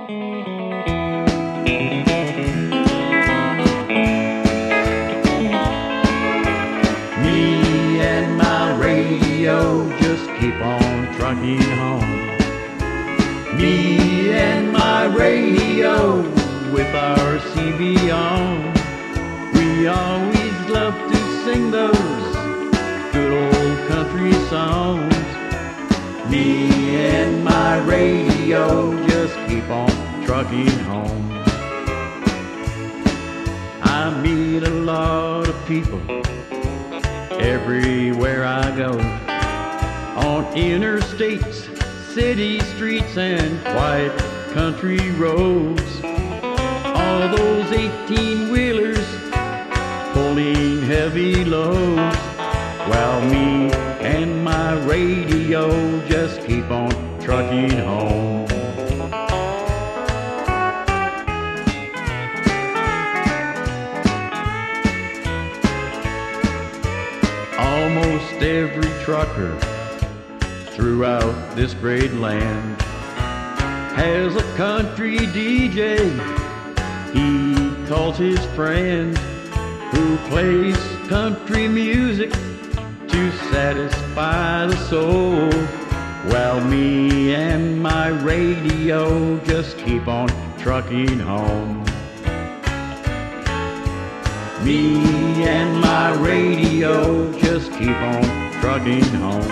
Me and my radio just keep on trucking home. Me and my radio with our CB on. We always love to sing those good old country songs. Me and my radio just keep on trucking home. I meet a lot of people everywhere I go, on interstates, city streets, and quiet country roads. All those 18-wheelers pulling heavy loads, while me and my radio just keep on trucking home. Almost every trucker throughout this great land has a country DJ he calls his friend, who plays country music to satisfy the soul, while me and my radio just keep on trucking home. Me and my radio just keep on trucking home.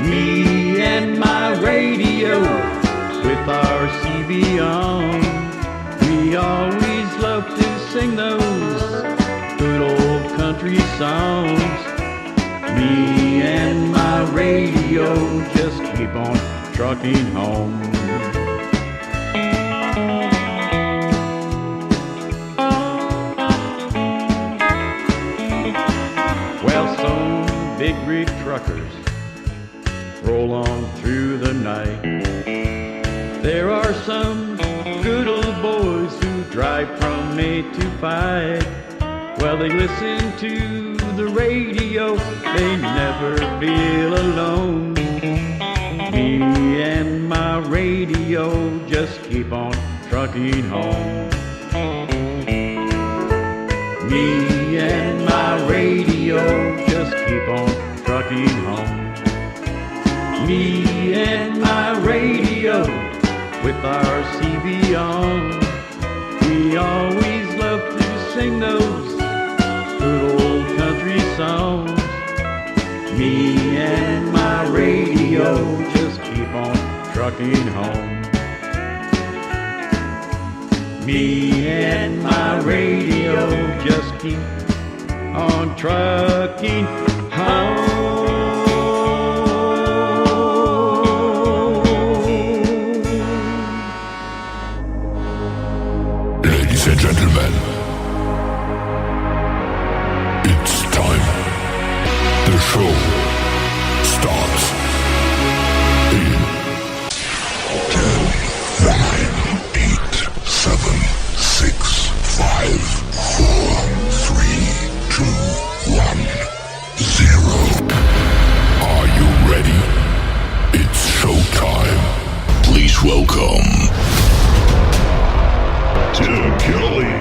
Me and my radio with our CB on. We always love to sing those good old country songs. Me and my radio just keep on trucking home. Well, some big rig truckers roll on through the night. There are some good old boys who drive from 8 to 5. Well, they listen to the radio, they never feel alone. Me and my radio just keep on trucking home. Me and my radio just keep on trucking home. Me and my radio with our CB on. We always love to sing those good old country songs. Me and my radio just keep on trucking home. Me and my radio just keep on trucking home. Ladies and gentlemen, it's time. The show starts in 10, 9, 8, 7, 6, 5, 4, 3, 2, 1, 0. Are you ready? It's showtime. Please welcome Tim Kelly.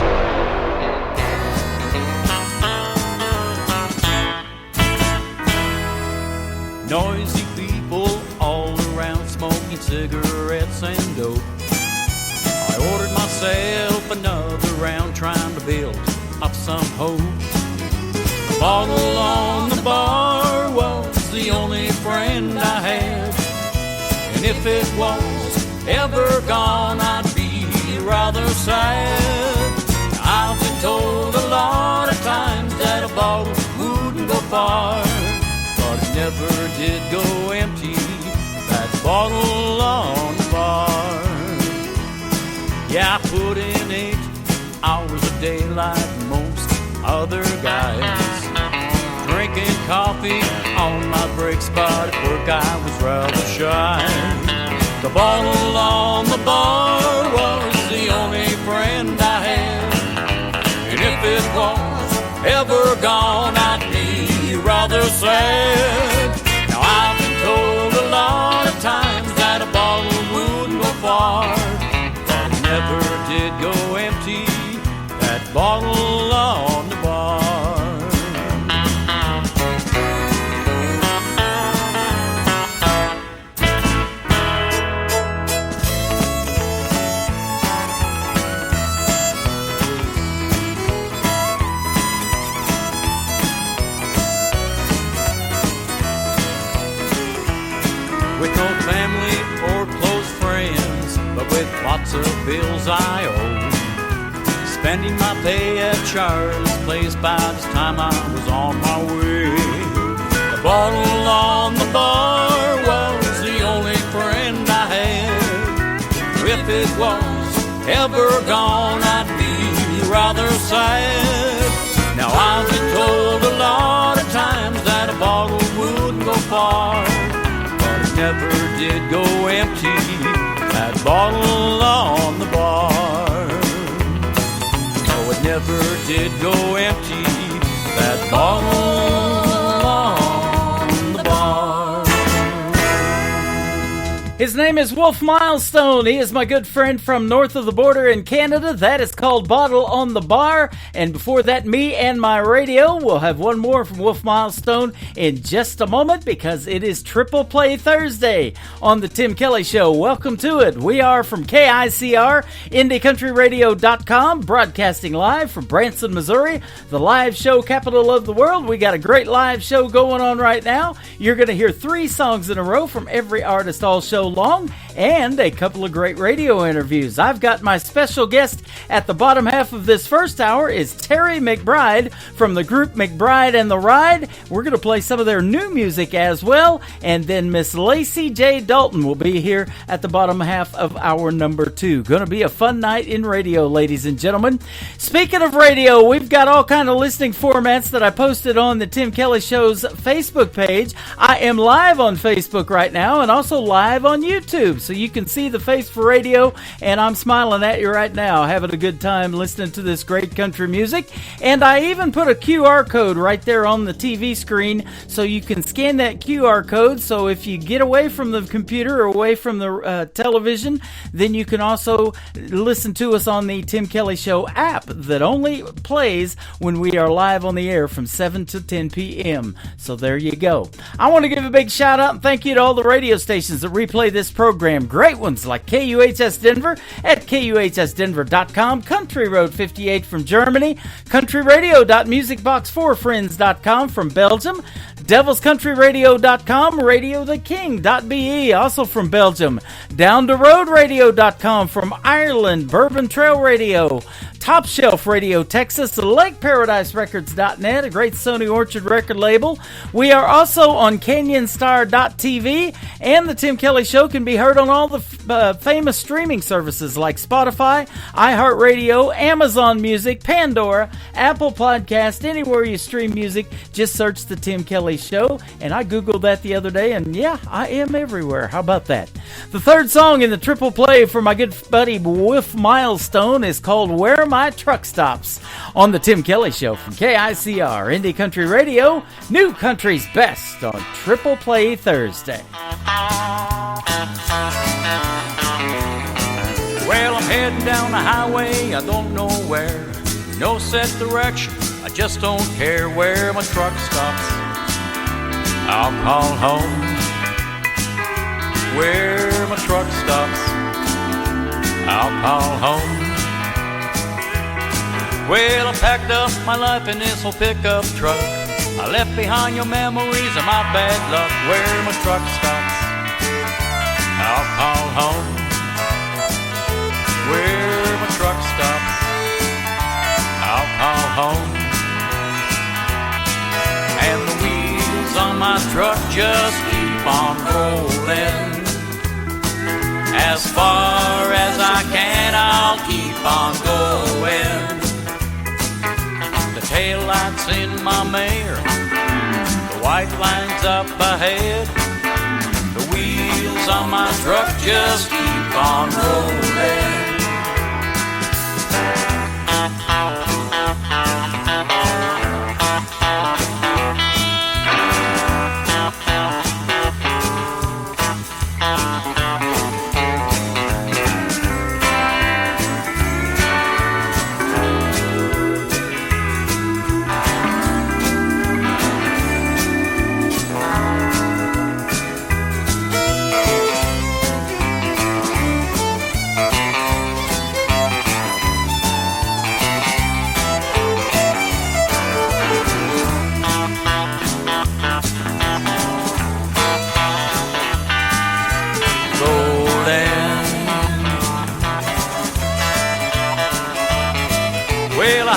Noisy people all around smoking cigarettes and dope. I ordered myself another round trying to build up some hope. The bottle on the bar was the only friend I had, and if it was ever gone I'd be rather sad. I've been told a lot of times that a bottle wouldn't go far, but it never did go empty, that bottle on the bar. Yeah, I put in 8 hours a day like most other guys, drinking coffee on my break spot. At work I was rather shy. The bottle on the bar was the only friend I had, and if it was ever gone I'd be rather sad. Now I've been told a lot of times that a bottle wouldn't go far, never did go empty, that bottle on the bar. With no family or close friends, but with lots of bills I owe. Spending my pay at Charlie's place by the time I was on my way. The bottle on the bar was the only friend I had. If it was ever gone, I'd be rather sad. Now I've been told a lot of times that a bottle wouldn't go far, never did go empty, that bottle on the bar. No, it never did go empty, that bottle on the bar. His name is Wolf Milestone. He is my good friend from north of the border in Canada. That is called Bottle on the Bar. And before that, Me and My Radio. We'll have one more from Wolf Milestone in just a moment because it is Triple Play Thursday on The Tim Kelly Show. Welcome to it. We are from KICR, IndieCountryRadio.com, broadcasting live from Branson, Missouri, the live show capital of the world. We got a great live show going on right now. You're going to hear 3 songs in a row from every artist all show long, and a couple of great radio interviews. I've got my special guest at the bottom half of this first hour is Terry McBride from the group McBride and the Ride. We're going to play some of their new music as well, and then Miss Lacey J. Dalton will be here at the bottom half of hour number 2. Going to be a fun night in radio, ladies and gentlemen. Speaking of radio, we've got all kind of listening formats that I posted on the Tim Kelly Show's Facebook page. I am live on Facebook right now and also live on YouTube, so you can see the face for radio, and I'm smiling at you right now, having a good time listening to this great country music. And I even put a QR code right there on the TV screen, so you can scan that QR code, so if you get away from the computer or away from the television, then you can also listen to us on the Tim Kelly Show app that only plays when we are live on the air from 7 to 10 p.m. So there you go. I want to give a big shout out and thank you to all the radio stations that replay this program. Great ones like KUHS Denver at KUHSdenver.com, Country Road 58 from Germany, countryradio.musicbox4friends.com from Belgium, devilscountryradio.com, radiotheking.be, also from Belgium, downtheroadradio.com from Ireland, Bourbon Trail Radio, Top Shelf Radio Texas, LakeParadiseRecords.net, a great Sony Orchard record label. We are also on CanyonStar.tv, and the Tim Kelly Show can be heard on all the famous streaming services like Spotify, iHeartRadio, Amazon Music, Pandora, Apple Podcast, anywhere you stream music. Just search the Tim Kelly Show, and I Googled that the other day, and yeah, I am everywhere. How about that? The third song in the triple play for my good buddy Wolf Milestone is called Where My Truck Stops on the Tim Kelly Show from KICR, Indie Country Radio, New Country's Best on Triple Play Thursday. Well, I'm heading down the highway, I don't know where, no set direction, I just don't care where my truck stops. I'll call home where my truck stops. I'll call home. Well, I packed up my life in this old pickup truck. I left behind your memories of my bad luck. Where my truck stops, I'll call home. Where my truck stops, I'll call home. And the wheels on my truck just keep on rolling. As far as I can, I'll keep on going. The taillights in my mare, the white lines up ahead. The wheels on my truck just keep on rolling.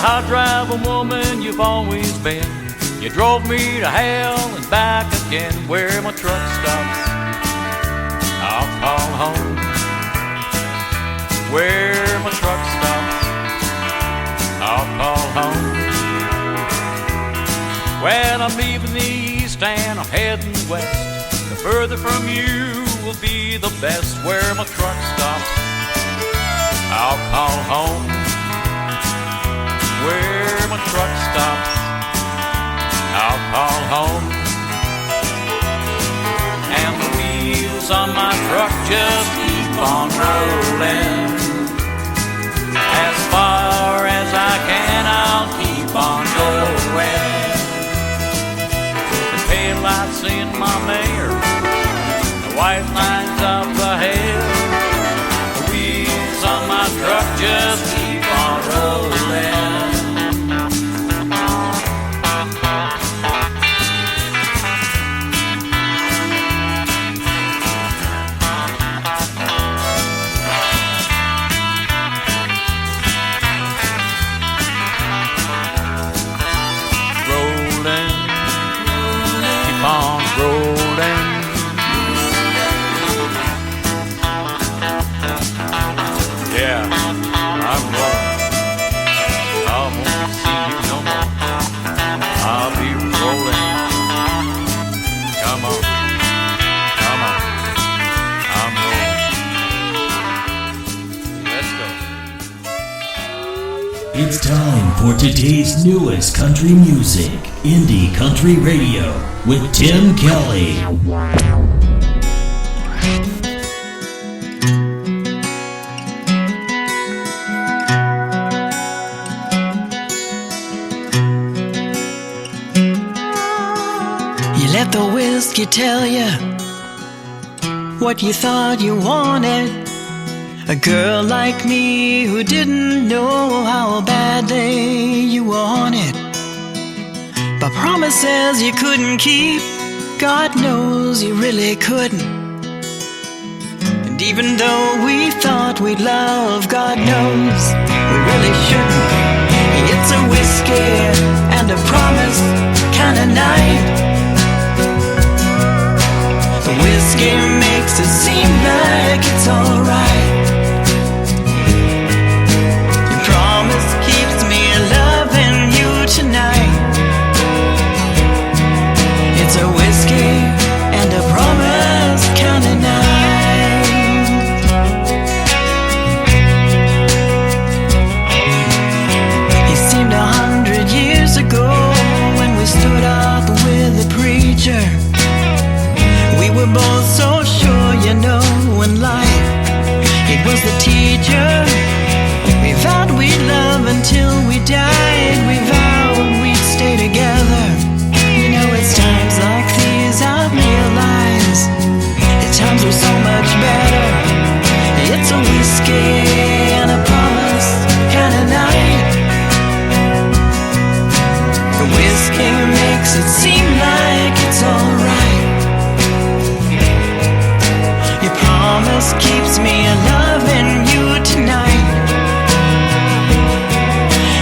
hot driving woman you've always been. You drove me to hell and back again. Where my truck stops, I'll call home. Where my truck stops, I'll call home. Well, I'm leaving the east and I'm heading west. The further from you will be the best. Where my truck stops, I'll call home. Where my truck stops, I'll call home. And the wheels on my truck just keep on rolling. As far as I can, I'll keep on going. The tail lights in my mare, the white lines up ahead. The wheels on my truck just keep on rolling. It's time for today's newest country music, Indie Country Radio, with Tim Kelly. You let the whiskey tell you what you thought you wanted. A girl like me who didn't know how badly you wanted. But promises you couldn't keep, God knows you really couldn't. And even though we thought we'd love, God knows we really shouldn't. It's a whiskey and a promise kind of night. The whiskey makes it seem like it's alright. Keeps me loving you tonight. It's a whiskey and a promise kind of night. It seemed 100 years ago when we stood up with the preacher. We were both so sure, you know, in life it was the teacher. We vowed we'd love until we died. We vowed we'd stay together. You know, it's times like these I realize the times were so much better. It's a whiskey and a promise kind of night. The whiskey makes it seem like it's alright. Your promise keeps me loving you tonight.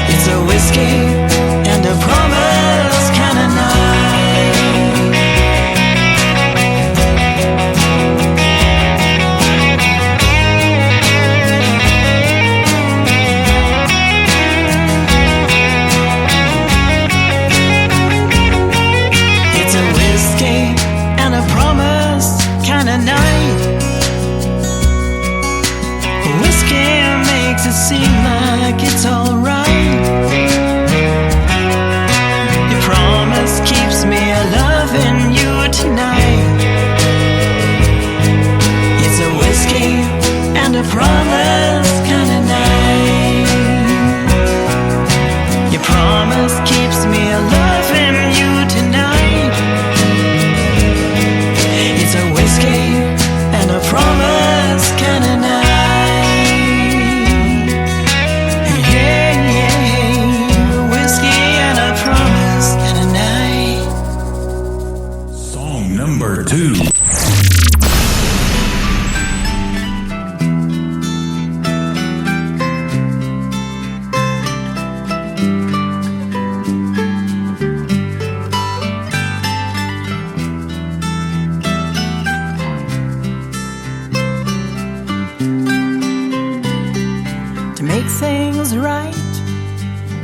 It's a whiskey and a promise kind of night. It's a whiskey and a promise kind of night. Whiskey makes it seem like it's alright. Your promise keeps me loving you tonight. It's a whiskey and a promise kind of night. Your promise keeps me loving you tonight. It's a whiskey and a promise kind of night. Yeah, yeah. make things right,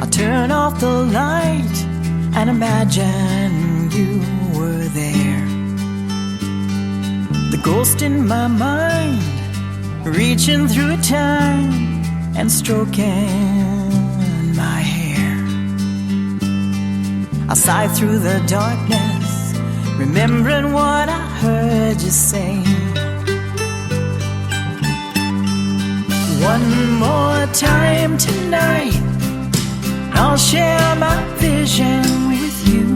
I'll turn off the light and imagine you were there. The ghost in my mind, reaching through time and stroking my hair. I sigh through the darkness, remembering what I heard you say. One more time tonight, I'll share my vision with you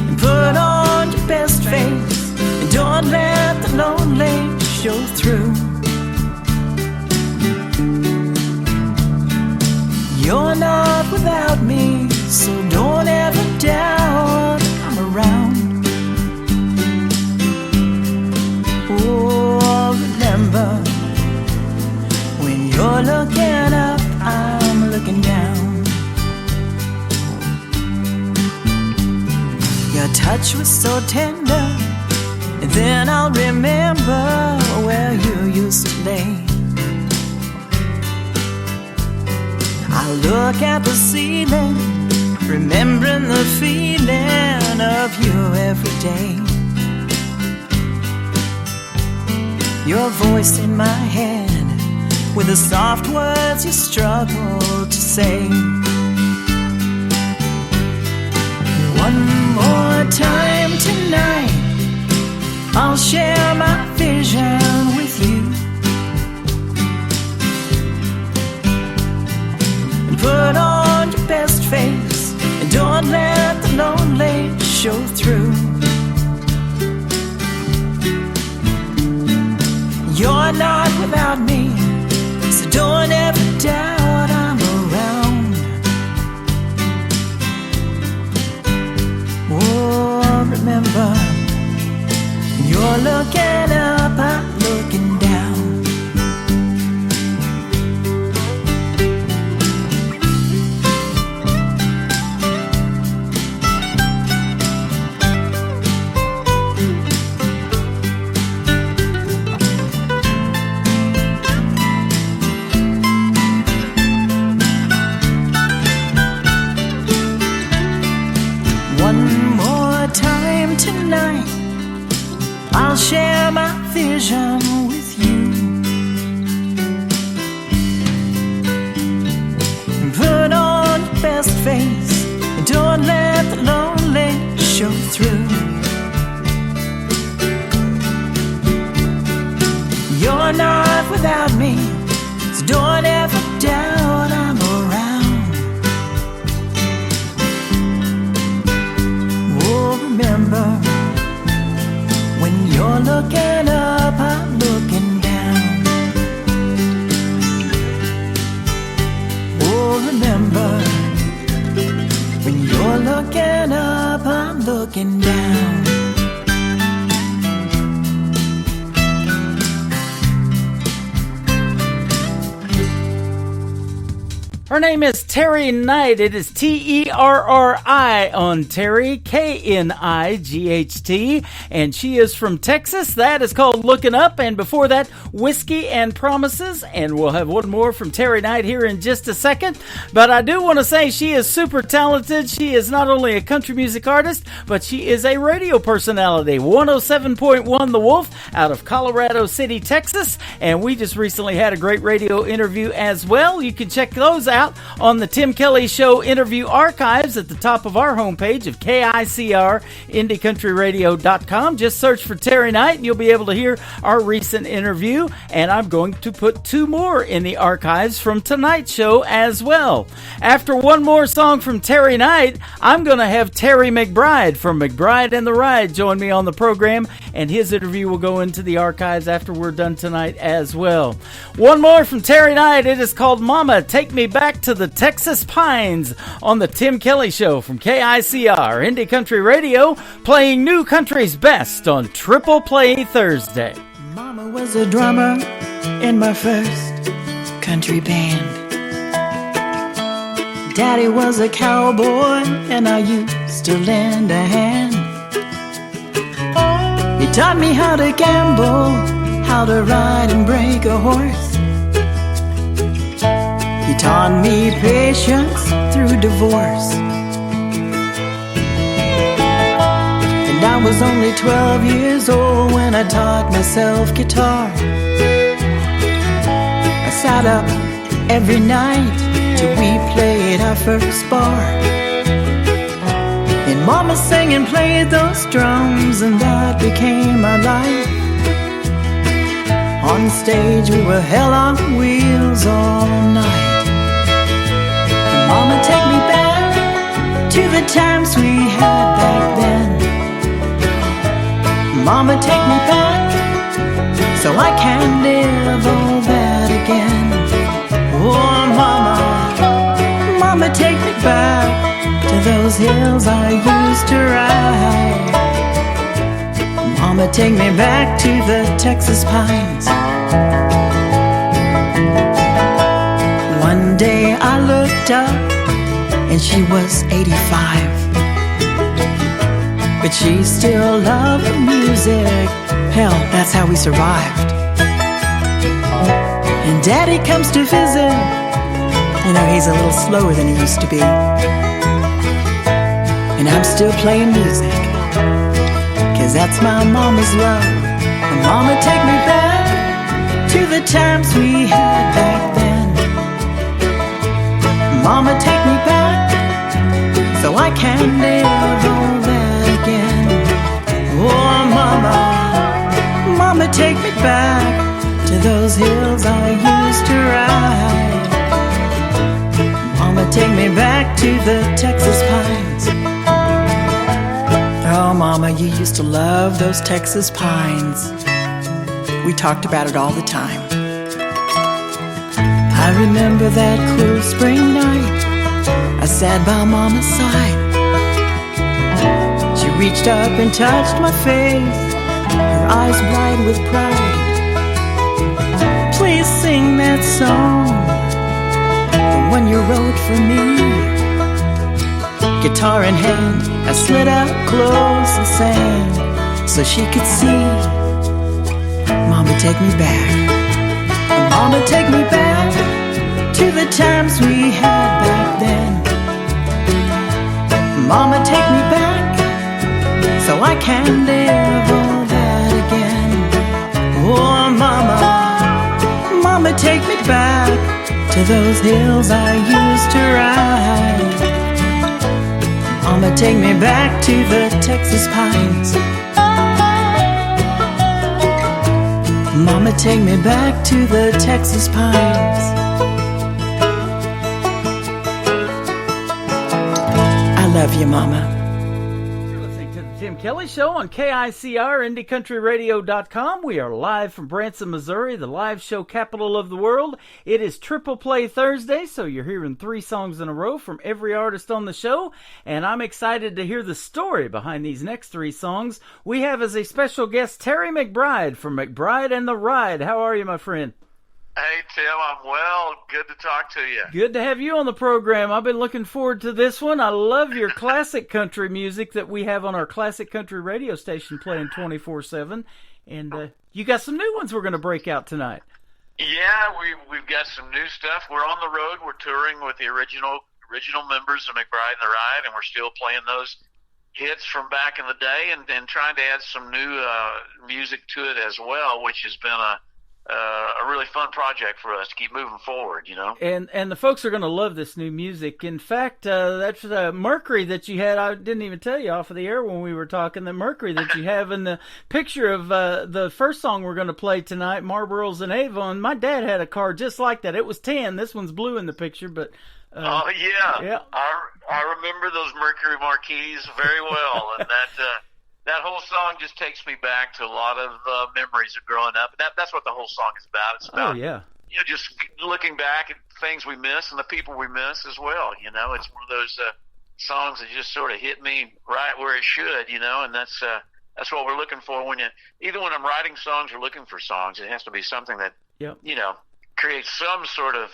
and put on your best face, and don't let the lonely show through. You're not without me, so don't ever doubt I'm around. Oh, remember, when you're looking up, I'm looking down. Your touch was so tender, and then I'll remember where you used to lay. I look at the ceiling, remembering the feeling of you every day. Your voice in my head, with the soft words you struggle to say. One more time tonight, I'll share my vision with you and put on your best face, and don't let the lonely show through. You're not without me, so don't ever doubt I'm around. Oh, remember, you're looking up, I'm looking down. Tonight, I'll share my vision with you and put on your best face, and don't let the lonely show through. You're not without me, so don't ever doubt I'm around. Oh, remember, when you're looking up, I'm looking down. Oh, remember, when you're looking up, I'm looking down. Her name is Terry Knight. It is Terri on Terry, Knight, and she is from Texas. That is called Looking Up, and before that, Whiskey and Promises, and we'll have one more from Terry Knight here in just a second. But I do want to say she is super talented. She is not only a country music artist, but she is a radio personality. 107.1 The Wolf out of Colorado City, Texas, and we just recently had a great radio interview as well. You can check those out on the Tim Kelly Show interview archives at the top of our homepage of KICR, IndieCountryRadio.com. Just search for Terry Knight and you'll be able to hear our recent interview. And I'm going to put two more in the archives from tonight's show as well. After one more song from Terry Knight, I'm going to have Terry McBride from McBride and the Ride join me on the program, and his interview will go into the archives after we're done tonight as well. One more from Terry Knight. It is called Mama, Take Me Back to the Texas Pines on the Tim Kelly Show from KICR, Indie Country Radio, playing new country's best on Triple Play Thursday. Mama was a drummer in my first country band. Daddy was a cowboy and I used to lend a hand. He taught me how to gamble, how to ride and break a horse. He taught me patience through divorce. And I was only 12 years old when I taught myself guitar. I sat up every night till we played our first bar. And Mama sang and played those drums, and that became our life. On stage we were hell on wheels all night. And Mama, take me back to the times we had back then. Mama, take me back so I can live all that again. Oh, Mama, Mama, take me back to those hills I used to ride. Mama, take me back to the Texas pines. One day I looked up and she was 85, but she still loved the music. Hell, that's how we survived. And Daddy comes to visit. You know, he's a little slower than he used to be. And I'm still playing music, 'cause that's my mama's love. And Mama, take me back to the times we had back then. Mama, take me back so I can live all that again. Oh, Mama, Mama, take me back to those hills I used to ride. Mama, take me back to the Texas pines. Oh, Mama, you used to love those Texas pines. We talked about it all the time. I remember that cool spring night. I sat by Mama's side. She reached up and touched my face, her eyes bright with pride. Please sing that song, the one you wrote for me. Guitar in hand, I slid up close and sang so she could see. Mama, take me back. Mama, take me back to the times we had back then. Mama, take me back so I can live all that again. Oh, Mama, Mama, take me back to those hills I used to ride. Mama, take me back to the Texas pines. Mama, take me back to the Texas pines. I love you, Mama. You're listening to the Tim Kelly Show on KICR, IndieCountryRadio.com. We are live from Branson, Missouri, the live show capital of the world. It is Triple Play Thursday, so you're hearing 3 songs in a row from every artist on the show, and I'm excited to hear the story behind these next 3 songs. We have as a special guest Terry McBride from McBride and the Ride. How are you, my friend? Hey, Tim, I'm well. Good to talk to you. Good to have you on the program. I've been looking forward to this one. I love your classic country music that we have on our classic country radio station playing 24/7. And you got some new ones we're going to break out tonight. Yeah, we've got some new stuff. We're on the road. We're touring with the original members of McBride and the Ride, and we're still playing those hits from back in the day and trying to add some new music to it as well, which has been a really fun project for us to keep moving forward, you know. And the folks are going to love this new music. In fact, that's the Mercury that you had. I didn't even tell you off of the air when we were talking, the Mercury that you have in the picture of the first song we're going to play tonight, Marlboros and Avon. My dad had a car just like that. It was tan. This one's blue in the picture, but... oh, yeah. Yeah. I remember those Mercury marquees very well, and that whole song just takes me back to a lot of memories of growing up. That's what the whole song is about. It's about, just looking back at things we miss and the people we miss as well. You know, it's one of those songs that just sort of hit me right where it should. You know, and that's what we're looking for even when I'm writing songs or looking for songs. It has to be something that creates some sort of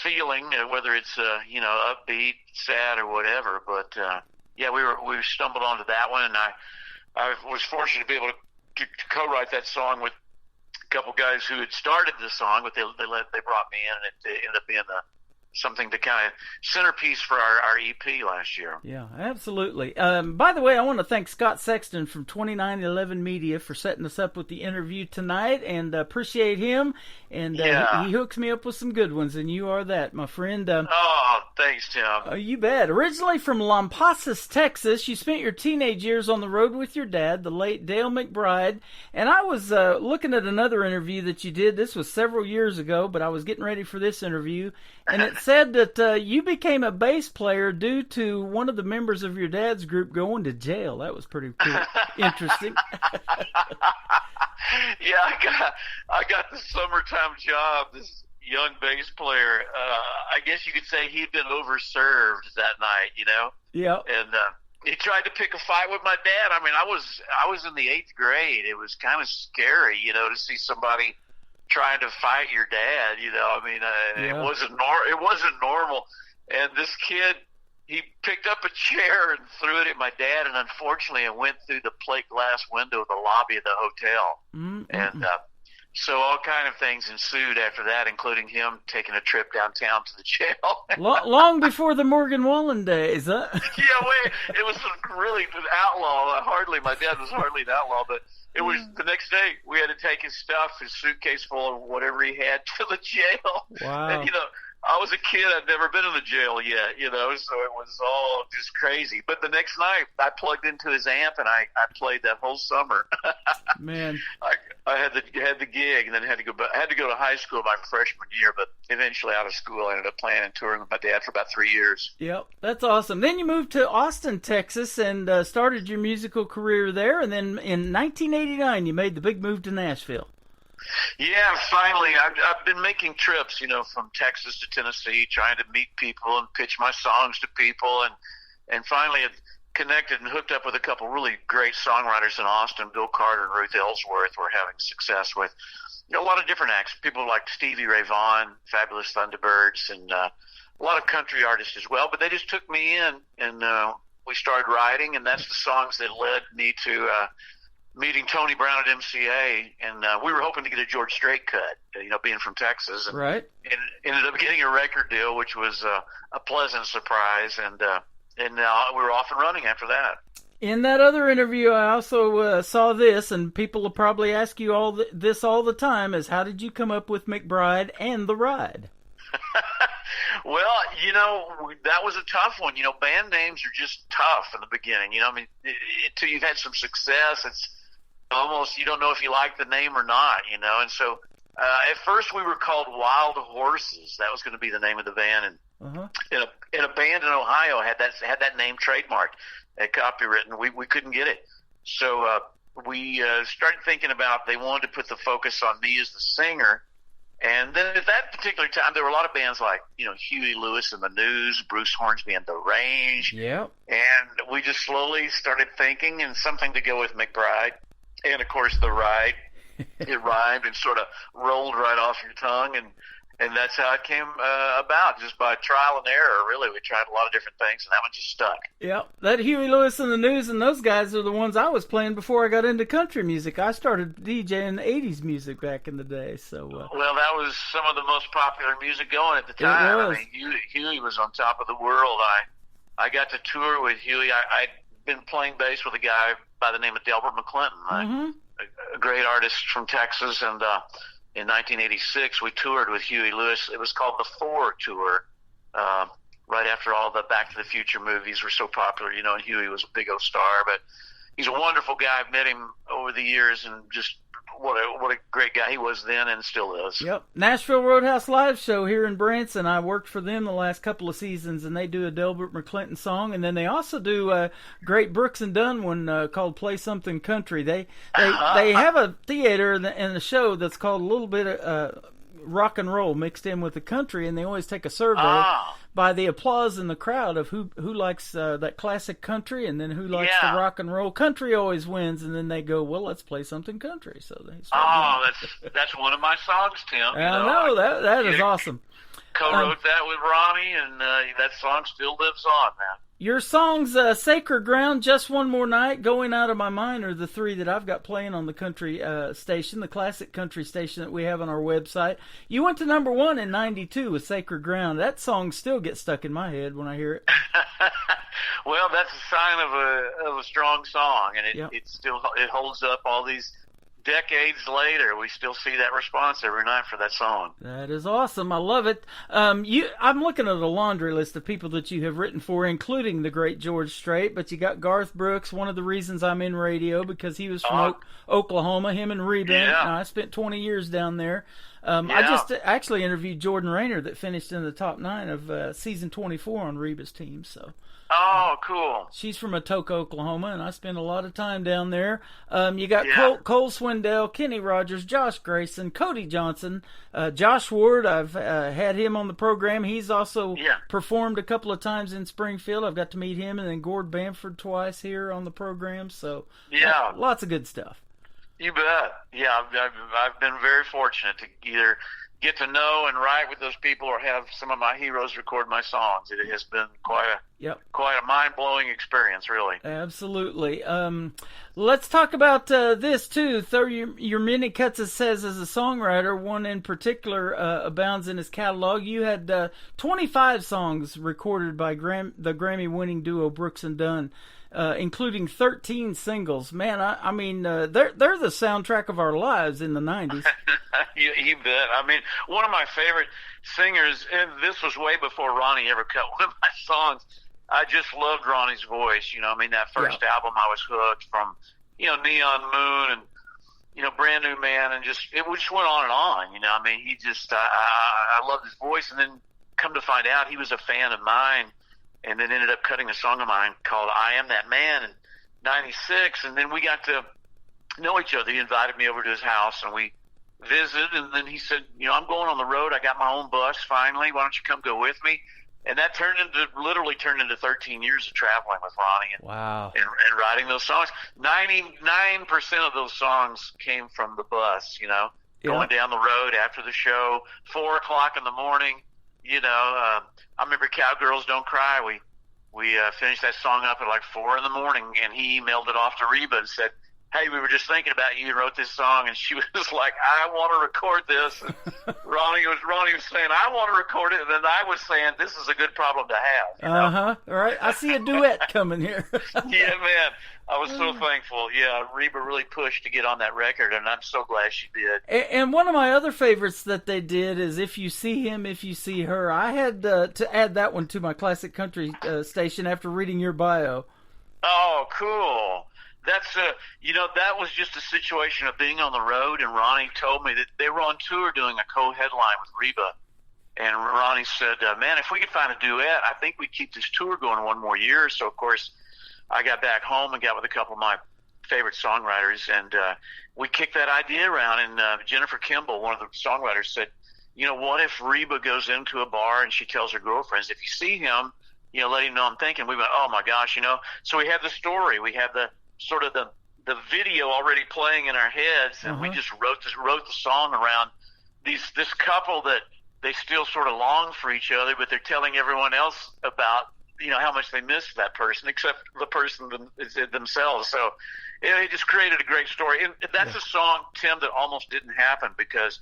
feeling, whether it's upbeat, sad, or whatever. But we stumbled onto that one, and I was fortunate to be able to co-write that song with couple guys who had started the song, but they brought me in, and it ended up being something to kind of centerpiece for our EP last year. Yeah, absolutely. By the way, I want to thank Scott Sexton from 2911 Media for setting us up with the interview tonight, and appreciate him. And he hooks me up with some good ones, and you are that, my friend. Oh, thanks, Tim. You bet. Originally from Lampasas, Texas, you spent your teenage years on the road with your dad, the late Dale McBride. And I was looking at another interview that you did. This was several years ago, but I was getting ready for this interview, and it said that you became a bass player due to one of the members of your dad's group going to jail. That was pretty cool. Interesting. Yeah, I got the summertime job. This young bass player. I guess you could say he'd been overserved that night. Yeah. And he tried to pick a fight with my dad. I mean, I was in the 8th grade. It was kind of scary, to see somebody trying to fight your dad, It wasn't normal. And this kid, he picked up a chair and threw it at my dad, and unfortunately it went through the plate glass window of the lobby of the hotel. Mm-hmm. And so all kind of things ensued after that, including him taking a trip downtown to the jail. Long before the Morgan Wallen days, huh? Yeah, it was really an outlaw. My dad was hardly an outlaw, but it was the next day we had to take his stuff, his suitcase full of whatever he had, to the jail. Wow. And, I was a kid. I'd never been in the jail yet, so it was all just crazy. But the next night, I plugged into his amp, and I played that whole summer. Man. I had the gig, and then had to go to high school my freshman year, but eventually out of school, I ended up playing and touring with my dad for about 3 years. Yep, that's awesome. Then you moved to Austin, Texas, and started your musical career there, and then in 1989, you made the big move to Nashville. Yeah, finally. I've been making trips, from Texas to Tennessee, trying to meet people and pitch my songs to people, and finally had connected and hooked up with a couple really great songwriters in Austin. Bill Carter and Ruth Ellsworth were having success with a lot of different acts, people like Stevie Ray Vaughan, Fabulous Thunderbirds, and a lot of country artists as well. But they just took me in, and we started writing, and that's the songs that led me to meeting Tony Brown at MCA, and we were hoping to get a George Strait cut, being from Texas. And, right. And ended up getting a record deal, which was a pleasant surprise, and now we were off and running after that. In that other interview, I also saw this, and people will probably ask you this all the time, is how did you come up with McBride and The Ride? Well, that was a tough one. Band names are just tough in the beginning. Until you've had some success, it's almost, you don't know if you like the name or not, and so at first we were called Wild Horses. That was going to be the name of the band, and in a band in Ohio had that name trademarked, copywritten. We couldn't get it, so we started thinking about, they wanted to put the focus on me as the singer. And then at that particular time, there were a lot of bands like, Huey Lewis and the News, Bruce Hornsby and The Range. Yeah. And we just slowly started thinking, and something to go with McBride. And, of course, The Ride. It rhymed and sort of rolled right off your tongue. And that's how it came about, just by trial and error, really. We tried a lot of different things, and that one just stuck. Yeah, that Huey Lewis and the News and those guys are the ones I was playing before I got into country music. I started DJing 80s music back in the day. So. Well, that was some of the most popular music going at the time. It was. I mean, Huey was on top of the world. I got to tour with Huey. I'd been playing bass with a guy by the name of Delbert McClinton, a great artist from Texas, and in 1986, we toured with Huey Lewis. It was called the 4 Tour, right after all the Back to the Future movies were so popular, and Huey was a big old star. But he's a wonderful guy. I've met him over the years, and just what a great guy he was then and still is. Yep. Nashville Roadhouse Live Show here in Branson. I worked for them the last couple of seasons, and they do a Delbert McClinton song, and then they also do a great Brooks and Dunn one called Play Something Country. They have a theater in the show that's called a little bit of rock and roll mixed in with the country, and they always take a survey by the applause in the crowd of who likes that classic country, and then who likes the rock and roll. Country always wins, and then they go, well, let's play something country. So they start that's one of my songs, Tim. I know that is awesome. Co-wrote that with Ronnie, and that song still lives on, man. Your songs, Sacred Ground, Just One More Night, Going Out of My Mind are the three that I've got playing on the country station, the classic country station that we have on our website. You went to number 1 in 92 with Sacred Ground. That song still gets stuck in my head when I hear it. Well, that's a sign of a strong song, and it holds up all these decades later. We still see that response every night for that song. That is awesome. I love it. I'm looking at a laundry list of people that you have written for, including the great George Strait, but you got Garth Brooks, one of the reasons I'm in radio, because he was from Oklahoma, him and Reba. I spent 20 years down there. I just actually interviewed Jordan Rayner, that finished in the top 9 of season 24 on Reba's team. So. Oh, cool. She's from Atoka, Oklahoma, and I spend a lot of time down there. You got Cole Swindell, Kenny Rogers, Josh Grayson, Cody Johnson, Josh Ward. I've had him on the program. He's also performed a couple of times in Springfield. I've got to meet him, and then Gord Bamford twice here on the program. So lots of good stuff. You bet. Yeah, I've been very fortunate to either get to know and write with those people or have some of my heroes record my songs. It has been quite a mind-blowing experience, really. Absolutely. Let's talk about this, too. Though your many cuts, it says, as a songwriter, one in particular abounds in his catalog. You had 25 songs recorded by the Grammy-winning duo Brooks and Dunn, including 13 singles. Man, I mean, they're the soundtrack of our lives in the 90s. You bet. I mean, one of my favorite singers, and this was way before Ronnie ever cut one of my songs. I just loved Ronnie's voice. You know, I mean, that first album, I was hooked from, Neon Moon and, Brand New Man, and it just went on and on. You know, I mean, he just, I loved his voice, and then come to find out he was a fan of mine, and then ended up cutting a song of mine called I Am That Man in 96, and then we got to know each other. He invited me over to his house, and we visited, and then he said, I'm going on the road. I got my own bus finally. Why don't you come go with me? And that literally turned into 13 years of traveling with Ronnie and writing those songs. 99% of those songs came from the bus, going down the road after the show, 4 o'clock in the morning. I remember Cowgirls Don't Cry. We finished that song up at like 4 in the morning, and he emailed it off to Reba and said, hey, we were just thinking about you and wrote this song. And she was like, I want to record this. And Ronnie was saying, I want to record it. And then I was saying, this is a good problem to have. All right. I see a duet coming here. Yeah, man. I was so thankful. Yeah, Reba really pushed to get on that record, and I'm so glad she did. And one of my other favorites that they did is If You See Him, If You See Her. I had to add that one to my classic country station after reading your bio. Oh, cool. That's that was just a situation of being on the road, and Ronnie told me that they were on tour doing a co-headline with Reba, and Ronnie said, man, if we could find a duet, I think we'd keep this tour going one more year. So, of course, I got back home and got with a couple of my favorite songwriters, and we kicked that idea around, and Jennifer Kimball, one of the songwriters, said, what if Reba goes into a bar and she tells her girlfriends, if you see him, let him know I'm thinking. We went, oh, my gosh, So we had the story. We had the sort of the video already playing in our heads, and we just wrote the song around this couple that they still sort of long for each other, but they're telling everyone else about how much they miss that person, except the person themselves. So it just created a great story. And that's a song, Tim, that almost didn't happen because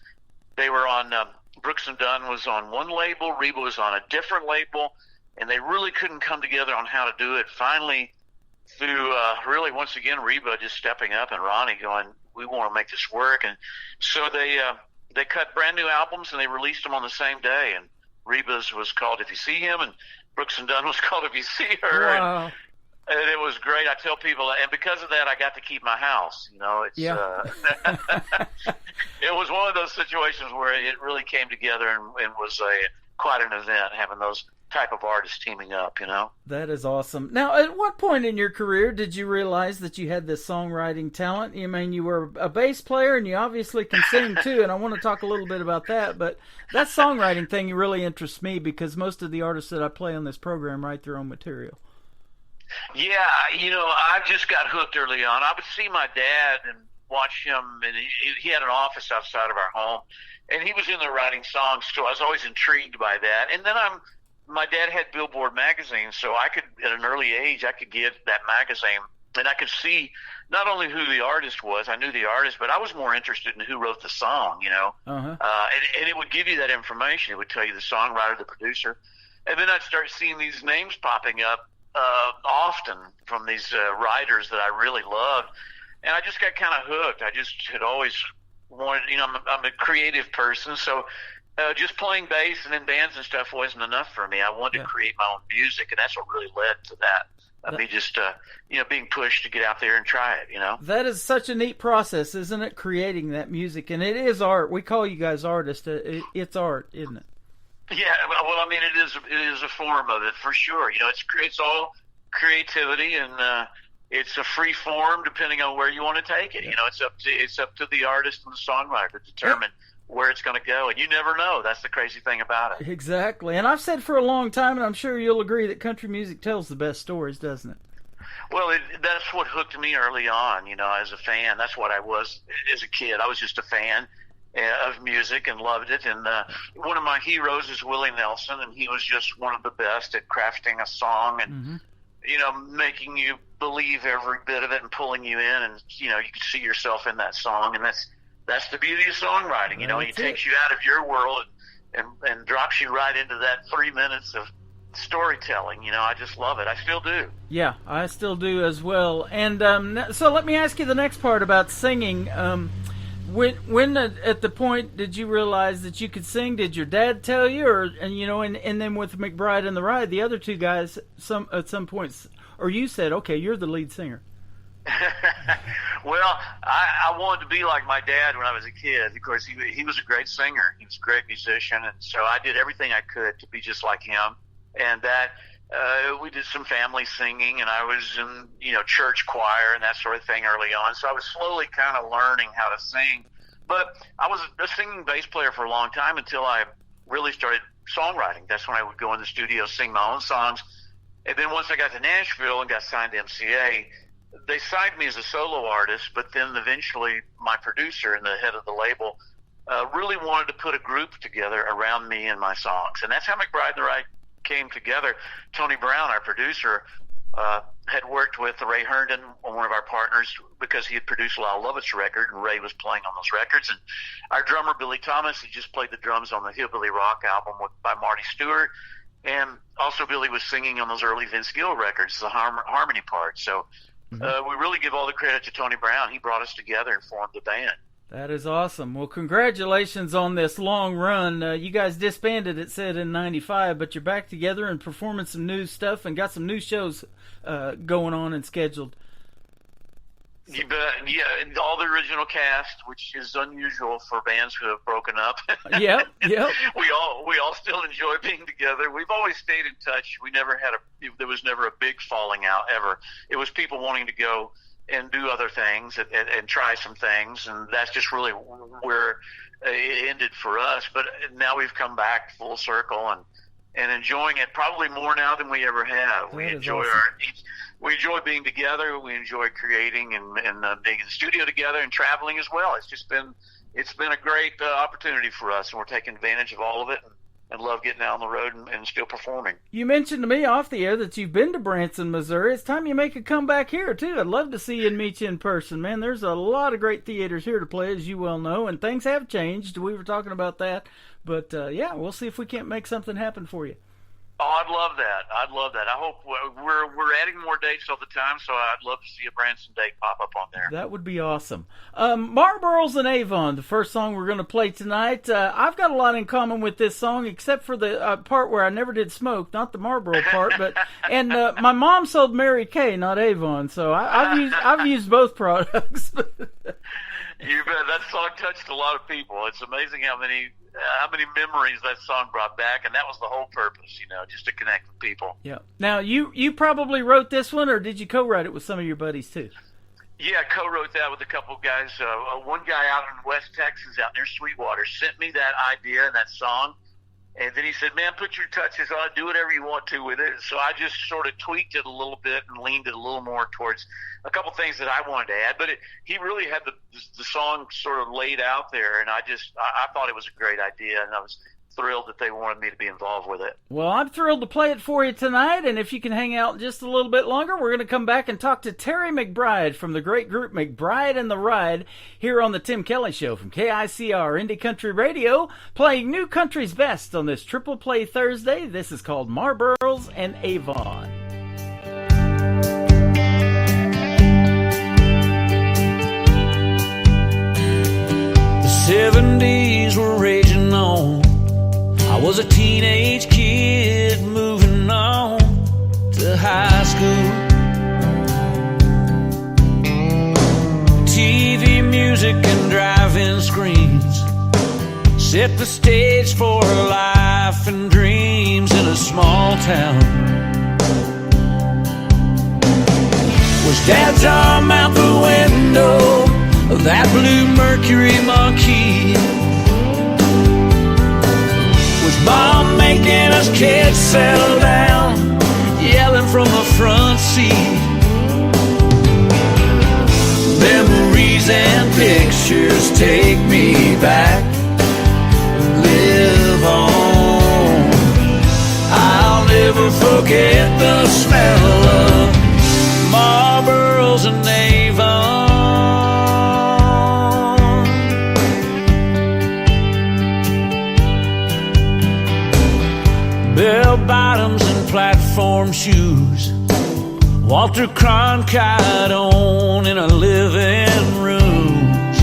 they were on Brooks and Dunn was on one label, Reba was on a different label, and they really couldn't come together on how to do it. Finally, through really once again Reba just stepping up and Ronnie going, we want to make this work, and so they cut brand new albums and they released them on the same day. And Reba's was called If You See Him, and Brooks and Dunn was called If You See Her. Wow. And it was great. I tell people, and because of that, I got to keep my house. It's it was one of those situations where it really came together and was quite an event having those type of artists teaming up, That is awesome. Now, at what point in your career did you realize that you had this songwriting talent? I mean, you were a bass player and you obviously can sing too, and I want to talk a little bit about that, but that songwriting thing really interests me because most of the artists that I play on this program write their own material. Yeah, I just got hooked early on. I would see my dad and watch him, and he had an office outside of our home, and he was in there writing songs. So I was always intrigued by that. And then my dad had Billboard magazine, so I could, at an early age, I could get that magazine, and I could see not only who the artist was, I knew the artist, but I was more interested in who wrote the song, you know. Uh-huh. And it would give you that information. It would tell you the songwriter, the producer. And then I'd start seeing these names popping up often from these writers that I really loved. And I just got kind of hooked. I just had always wanted, you know, I'm a creative person, so just playing bass and in bands and stuff wasn't enough for me. I wanted to create my own music, and that's what really led to that. Me just, you know, being pushed to get out there and try it, you know. That is such a neat process, isn't it, creating that music? And it is art. We call you guys artists. It's art, isn't it? Yeah, well, I mean, it is a form of it, for sure. You know, it's all creativity, and it's a free form depending on where you want to take it. You know, it's up to the artist and the songwriter to determine where it's going to go, and you never know. That's the crazy thing about it. Exactly. And I've said for a long time, and I'm sure you'll agree, that country music tells the best stories, doesn't it? Well, that's what hooked me early on, you know, as a fan. That's what I was as a kid. I was just a fan of music and loved it. And one of my heroes is Willie Nelson, and he was just one of the best at crafting a song and, you know, making you believe every bit of it and pulling you in, and, you know, you can see yourself in that song. And that's the beauty of songwriting, you know. It takes you out of your world and drops you right into that 3 minutes of storytelling. You know, I just love it. I still do. Yeah, I still do as well. And so let me ask you the next part about singing. When at the point did you realize that you could sing? Did your dad tell you, or and then with McBride and the Ride, the other two guys, at some points, or you said, okay, you're the lead singer? Well, I wanted to be like my dad when I was a kid. Of course, he was a great singer. He was a great musician, and so I did everything I could to be just like him. And that we did some family singing, and I was in, you know, church choir and that sort of thing early on. So I was slowly kind of learning how to sing. But I was a singing bass player for a long time until I really started songwriting. That's when I would go in the studio, sing my own songs. And then once I got to Nashville and got signed to MCA, they signed me as a solo artist, but then eventually my producer and the head of the label really wanted to put a group together around me and my songs. And that's how McBride and the Ride came together. Tony Brown, our producer, had worked with Ray Herndon, one of our partners, because he had produced Lyle Lovett's record, and Ray was playing on those records. And our drummer, Billy Thomas, he just played the drums on the Hillbilly Rock album by Marty Stewart. And also Billy was singing on those early Vince Gill records, the harmony part. So we really give all the credit to Tony Brown. He brought us together and formed the band. That is awesome. Well, congratulations on this long run. You guys disbanded, it said, in 95, but you're back together and performing some new stuff and got some new shows going on and scheduled. You bet. Yeah, and all the original cast, which is unusual for bands who have broken up. Yep. We all still enjoy being together. We've always stayed in touch. There was never a big falling out ever. It was people wanting to go and do other things and try some things, and that's just really where it ended for us. But now we've come back full circle and enjoying it probably more now than we ever have. We enjoy we enjoy being together. We enjoy creating and being in the studio together and traveling as well. It's been a great opportunity for us, and we're taking advantage of all of it and love getting out on the road and still performing. You mentioned to me off the air that you've been to Branson, Missouri. It's time you make a comeback here, too. I'd love to see you and meet you in person, man. There's a lot of great theaters here to play, as you well know, and things have changed. We were talking about that. But, yeah, we'll see if we can't make something happen for you. Oh, I'd love that. I hope we're adding more dates all the time, so I'd love to see a Branson date pop up on there. That would be awesome. Marlboros and Avon, the first song we're going to play tonight. I've got a lot in common with this song, except for the part where I never did smoke, not the Marlboro part. And my mom sold Mary Kay, not Avon, so I've used both products. You bet. That song touched a lot of people. It's amazing how many memories that song brought back, and that was the whole purpose, just to connect with people. Yeah. Now, you probably wrote this one, or did you co-write it with some of your buddies too? Yeah, I co-wrote that with a couple guys. One guy out in West Texas, out near Sweetwater, sent me that idea and that song, And then he said, man, put your touches on, do whatever you want to with it. So I just sort of tweaked it a little bit and leaned it a little more towards a couple things that I wanted to add. But he really had the song sort of laid out there, and I thought it was a great idea, and I was thrilled that they wanted me to be involved with it. Well, I'm thrilled to play it for you tonight, and if you can hang out just a little bit longer, we're going to come back and talk to Terry McBride from the great group McBride and the Ride here on the Tim Kelly Show from KICR Indie Country Radio, playing New Country's Best on this Triple Play Thursday. This is called Marlboros and Avon. The 70s were raging on. I was a teenage kid moving on to high school. TV, music, and drive-in screens set the stage for life and dreams in a small town. Was Dad's arm out the window of that blue Mercury Marquis? Mom making us kids settle down, yelling from the front seat. Memories and pictures take me back, live on. I'll never forget the smell of Marlboros and Avon. Bell-bottoms and platform shoes, Walter Cronkite on in our living rooms,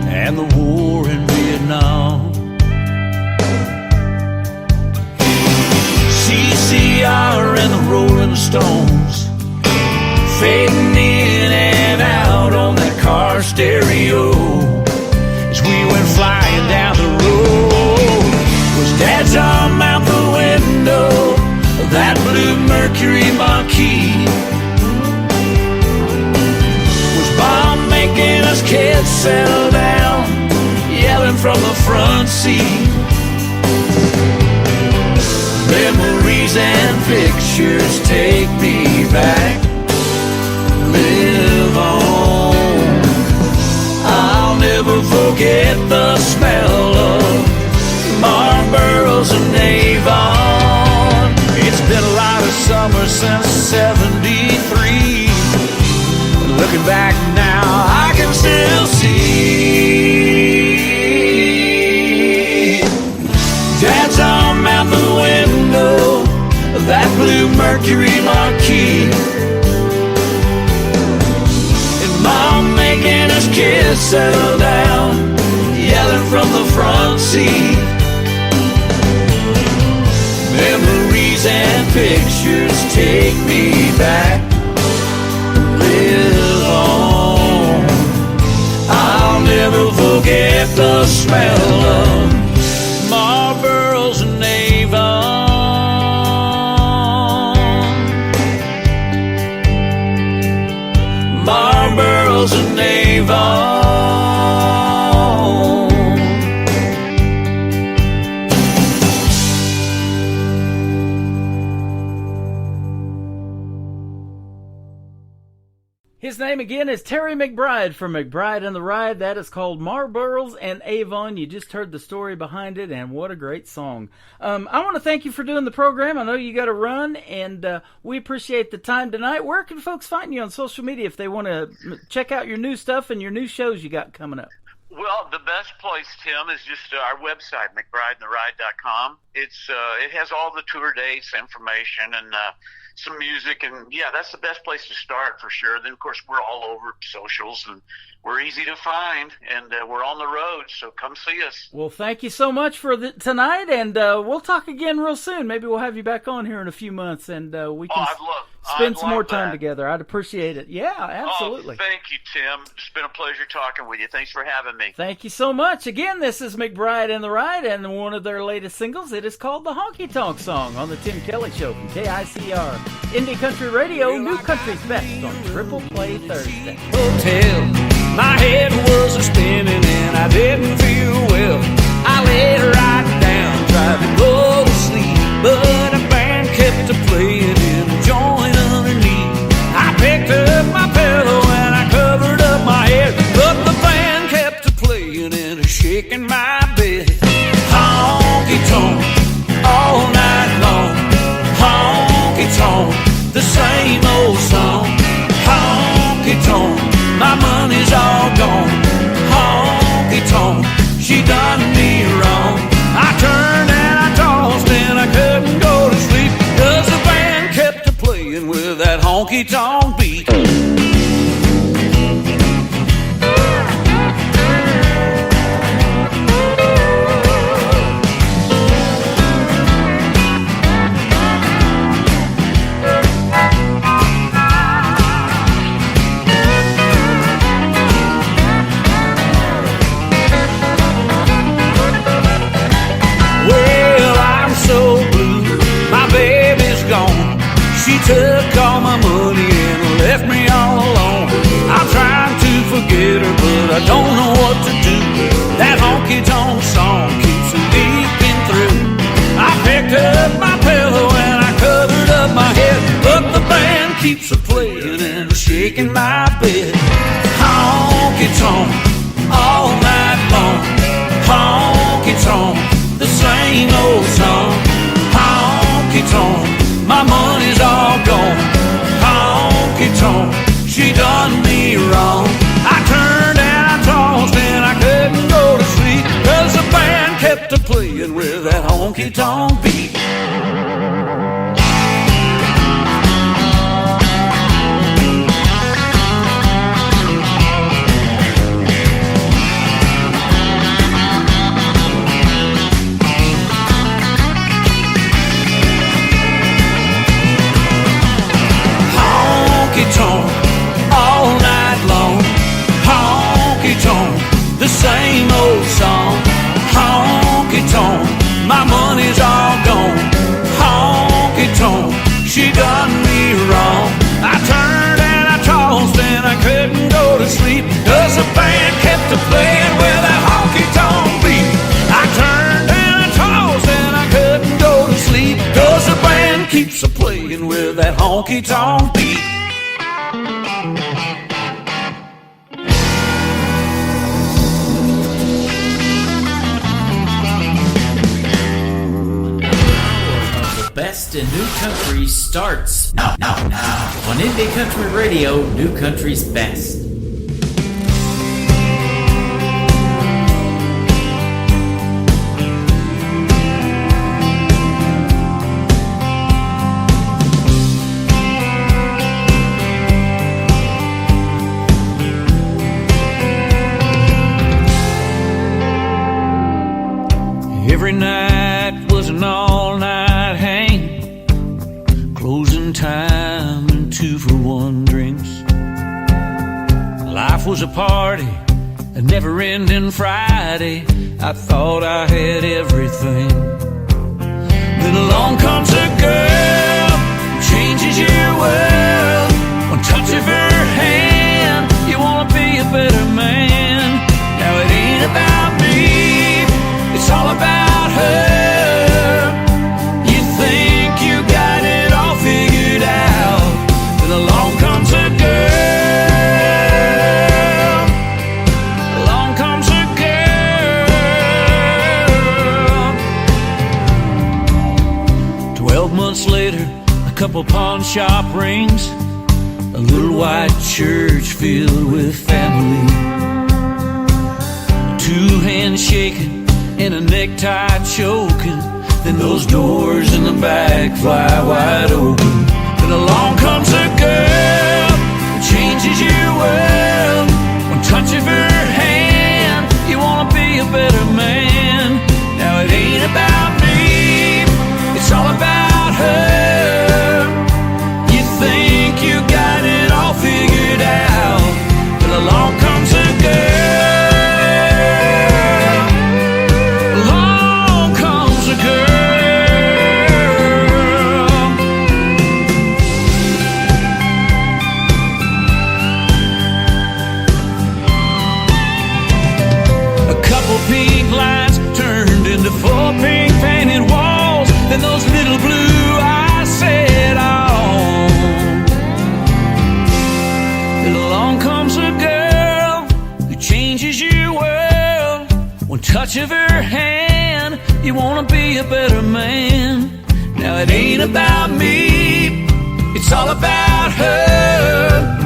and the war in Vietnam. CCR and the Rolling Stones fading in and out on that car stereo as we went flying down the road. Was Dad's arm out the window of that blue Mercury Marquis? Was Mom making us kids settle down, yelling from the front seat? Memories and pictures take me back, live on. I'll never forget the smell of Marlboros and Avon. It's been a lot of summer since '73. Looking back now, I can still see Dad's arm out the window of that blue Mercury Marquis, and Mom making us kids settle down, yelling from the front seat. Memories and pictures take me back, live on. I'll never forget the smell of Marlboros and Avon. Marlboros and Avon. His name again is Terry McBride from McBride and the Ride. That is called Marlboros and Avon. You just heard the story behind it, and what a great song. I want to thank you for doing the program. I know you got to run, and we appreciate the time tonight. Where can folks find you on social media if they want to check out your new stuff and your new shows you got coming up? Well, the best place, Tim, is just our website, McBrideandtheride.com. It has all the tour dates, information, and some music, and yeah, that's the best place to start for sure. Then, of course, we're all over socials, and we're easy to find, and we're on the road, so come see us. Well, thank you so much for tonight, and we'll talk again real soon. Maybe we'll have you back on here in a few months, and we can spend some more time together. I'd appreciate it. Yeah, absolutely. Oh, thank you, Tim. It's been a pleasure talking with you. Thanks for having me. Thank you so much. Again, this is McBride and the Ride, and one of their latest singles. It is called the Honky Tonk Song on the Tim Kelly Show from KICR Indie Country Radio, New Country's Best on Triple Play Thursday. Hotel, my head wasn't spinning and I didn't feel well. I laid right down shaking my bed. Honky tonk all night long. Honky tonk, the same old song. Honky tonk, my money's all gone. Honky tonk, she done me wrong. I turned and I tossed and I couldn't go to sleep, 'cause the band kept playing with that honky tonk beat. Took all my money and left me all alone. I'm trying to forget her, but I don't know what to do. That honky-tonk song keeps leaking through. I picked up my pillow and I covered up my head, but the band keeps a-playing and shaking my bed. Honky-tonk all night long. Honky-tonk, the same old song. Honky-tonk, my money's all gone. Honky-tonk, she done me wrong. I turned and I tossed and I couldn't go to sleep, 'cause the band kept a-playing with that honky-tonk beat. All night long. Honky-tonk, the same old song. Honky-tonk, my money's all gone. Honky-tonk, she done me wrong. I turned and I tossed and I couldn't go to sleep, 'cause the band kept a-playing with that honky-tonk beat. I turned and I tossed and I couldn't go to sleep, 'cause the band keeps a-playing with that honky-tonk beat. Best in New Country starts now on Indie Country Radio, New Country's Best. Every night was an all-night hang, closing time and 2-for-1 drinks. Life was a party, a never-ending Friday. I thought I had everything. Then along comes a girl, changes your world. One touch of her hand, you wanna be a better man. Now it ain't about me, it's all about her. You think you got it all figured out, then along comes a girl. Along comes a girl. 12 months later, a couple pawn shop rings, a little white church filled with family. 2 hands shaking and a necktie choking, then those doors in the back fly wide open. Then along comes a girl who changes your world. One touch of her hand, you wanna be a better man. Now it ain't about me, it's all about her. You think you got it all figured out, but along comes a girl. touch of her hand, you wanna be a better man. Now it ain't about me, it's all about her.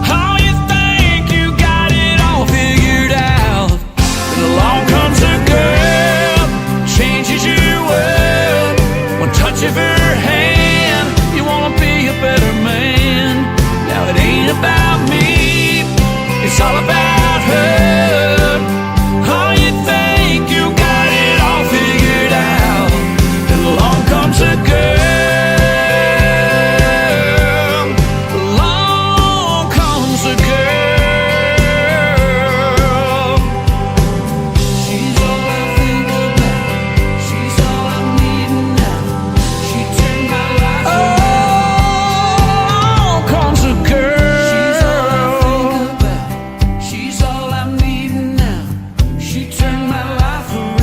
Oh, you think you got it all figured out, but along comes a girl, changes your world. One touch of her hand, you wanna be a better man. Now it ain't about me, it's all about her. Oh, you think you got it all figured out, then along comes a girl, along comes a girl. She's all I think about, she's all I need now. She turned my life around. Along comes a girl. She's all I think about, she's all I need now. She turned my life around.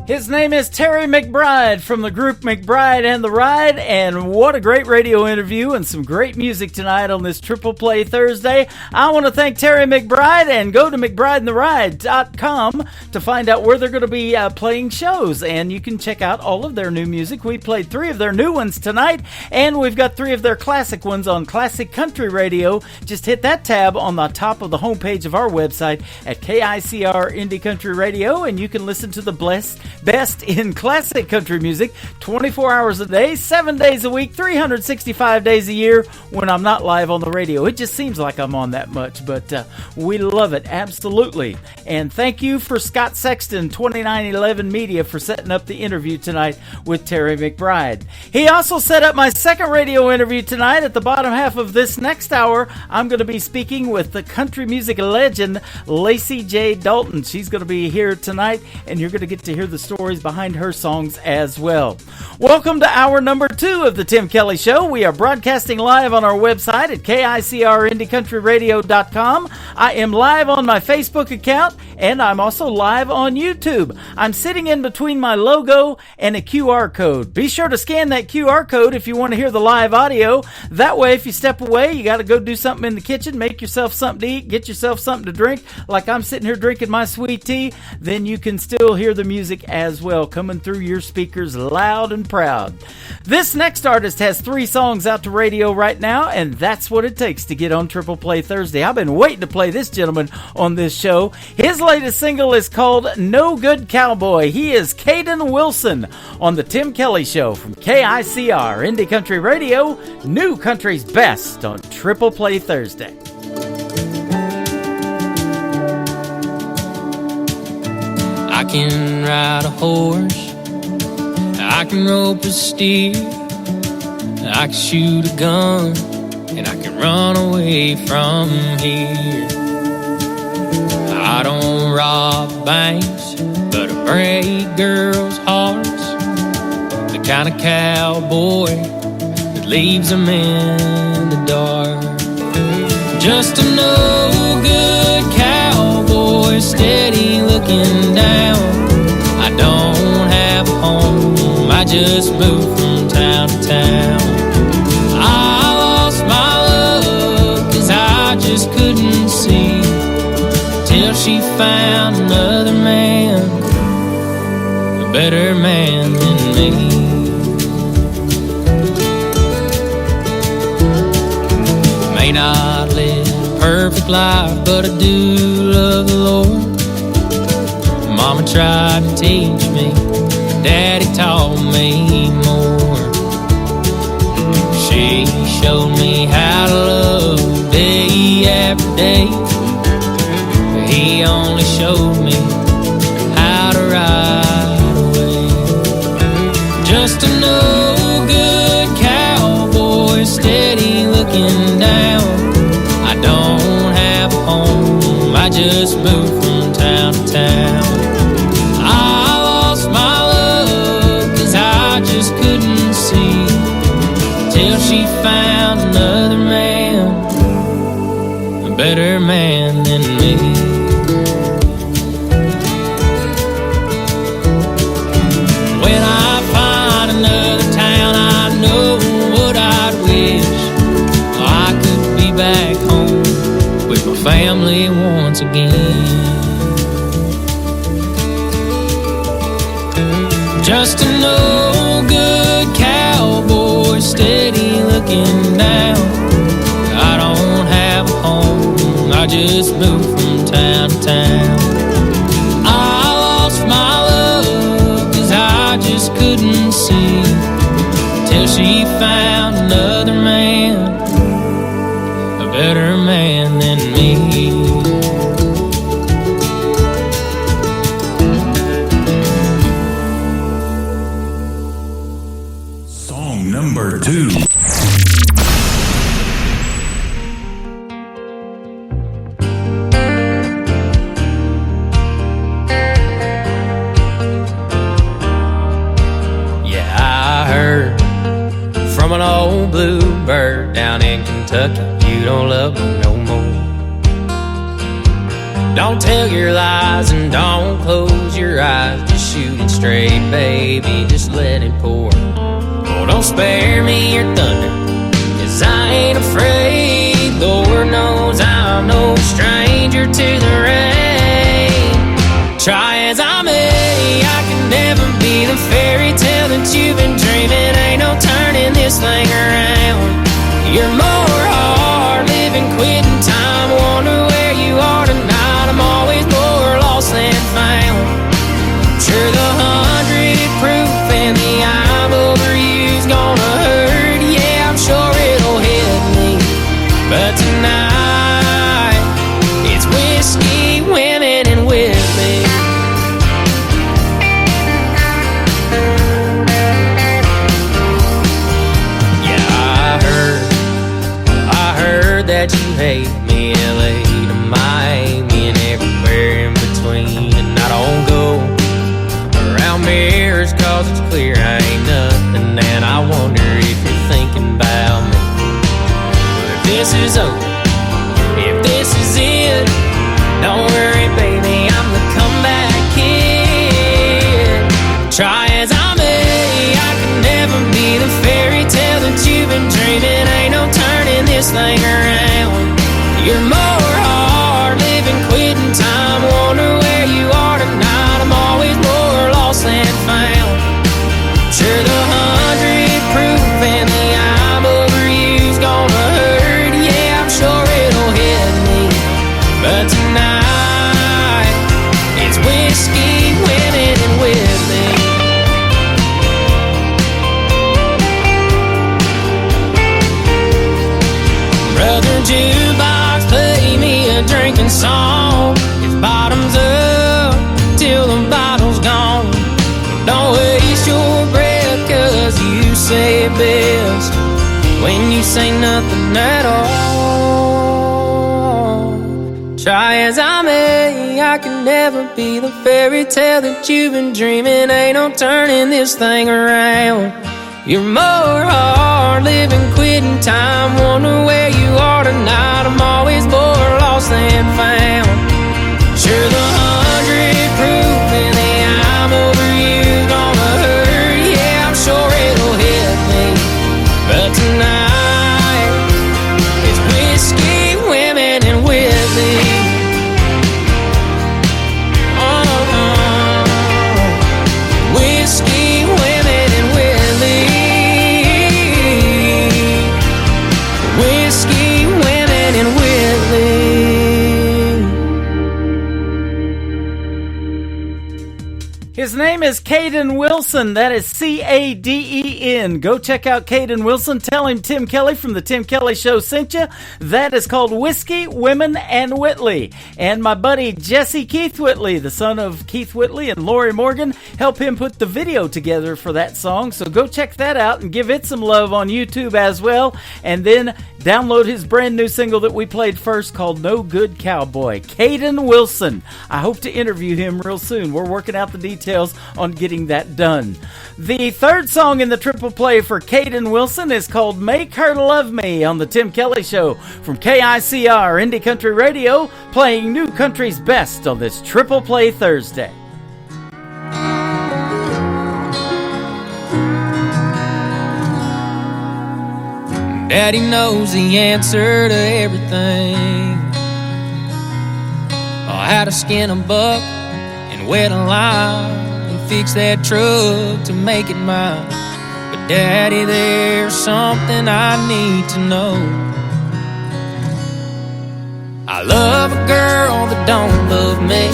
His name is Terry McBride from the group McBride and the Ride, and what a great radio interview and some great music tonight on this Triple Play Thursday. I want to thank Terry McBride, and go to McBrideandTheRide.com to find out where they're going to be playing shows, and you can check out all of their new music. We played 3 of their new ones tonight, and we've got 3 of their classic ones on Classic Country Radio. Just hit that tab on the top of the homepage of our website at KICR Indie Country Radio, and you can listen to the best in classic country music 24 hours a day, 7 days a week, 365 days a year when I'm not live on the radio. It just seems like I'm on that much, but we love it, absolutely. And thank you for Scott Sexton, 2911 Media, for setting up the interview tonight with Terry McBride. He also set up my second radio interview tonight. At the bottom half of this next hour, I'm going to be speaking with the country music legend Lacey J. Dalton. She's going to be here tonight, and you're going to get to hear the stories behind her songs as well. Welcome to hour number 2 of the Tim Kelly Show. We are broadcasting live on our website at KICRIndieCountryRadio.com. I am live on my Facebook account, and I'm also live on YouTube. I'm sitting in between my logo and a QR code. Be sure to scan that QR code if you want to hear the live audio. That way, if you step away, you got to go do something in the kitchen, make yourself something to eat, get yourself something to drink, like I'm sitting here drinking my sweet tea, then you can still hear the music as well, coming through your speakers loud and proud. This next artist has 3 songs out to radio right now, and that's what it takes to get on Triple Play Thursday. I've been waiting to play this gentleman on this show. His latest single is called No Good Cowboy. He is Caden Wilson on the Tim Kelly Show from KICR Indie Country Radio, New Country's Best on Triple Play Thursday. I can ride a horse, I can rope a steer, I can shoot a gun, and I can run away from here. I don't rob banks, but I break girls' hearts, the kind of cowboy that leaves them in the dark. Just a no-good cowboy, steady looking down. I don't have a home, I just moved from town to town. I lost my love, 'cause I just couldn't see, till she found another man, a better man than me. May not live a perfect life, but I do love the Lord. Mama tried to teach me, Daddy taught me more. She showed me how to love day after day, but he only showed me how to ride away. Just a no-good cowboy, steady looking down. I don't have a home, I just moved from town to town. I lost my love, 'cause I just couldn't see, till she found another man, a better man than me. When I find another town, I know what I'd wish. I could be back home with my family way once again. Just an old good cowboy, steady looking down. I don't have a home, I just moved from town to town. I lost my love, 'cause I just couldn't see, till she found another man, a better man than me. Song number 2. From an old bluebird down in Kentucky, you don't love me no more. Don't tell your lies and don't close your eyes, just shoot it straight, baby, just let it pour. Oh, don't spare me your thunder, 'cause I ain't afraid. Lord knows I'm no stranger to the rain. Try as I may, I can never be the fairy tale that you've been dreaming. Ain't no turning this thing around. You're more hard living, quitting time. Wonder where you are tonight. I'm always more lost than found. Sure, the 100 proof and the I'm over you's gonna hurt. Yeah, I'm sure it'll hit me, but tonight it's whiskey, women, and with me. That you hate me, LA to Miami and everywhere in between. And I don't go around mirrors 'cause it's clear I ain't nothing. And I wonder if you're thinking about me. But if this is over, if this is it, don't worry baby, I'm the comeback kid. Try as I may, I can never be the fairy tale that you've been dreaming. Ain't no turning this thing around. You're more hard living, quitting time. Wonder where you are tonight. I'm always more lost than found. Sure, the 100 proof and the I'm over you's gonna hurt. Yeah, I'm sure it'll hit me, but tonight it's whiskey, women, and with me. Brother jukebox, play me a drinking song. It's bottoms up till the bottle's gone. Don't waste your breath, 'cause you say it best when you say nothing at all. Try as I may, I can never be the fairy tale that you've been dreaming. Ain't no turning this thing around. You're more hard living, quitting time. Wonder where you are tonight. I'm always more lost than found. Sure, the 100 proof and the I'm over you gonna hurt. Yeah, I'm sure it'll hit me, but tonight it's whiskey, women, and with me. Whiskey, women, and with me. Whiskey, women, and Whitley. His name is Caden Wilson. That is C-A-D-E-N. Go check out Caden Wilson. Tell him Tim Kelly from the Tim Kelly Show sent you. That is called Whiskey, Women, and Whitley. And my buddy Jesse Keith Whitley, the son of Keith Whitley and Lori Morgan, help him put the video together for that song. So go check that out and give it some love on YouTube as well. And then download his brand new single that we played first called No Good Cowboy. Caden Wilson. I hope to interview him real soon. We're working out the details on getting that done. The third song in the triple play for Caden Wilson is called Make Her Love Me on the Tim Kelly Show from KICR Indie Country Radio, playing new country's best on this triple play Thursday. Daddy knows the answer to everything. how to skin a buck and wet a line and fix that truck to make it mine. But Daddy, there's something I need to know. I love a girl that don't love me.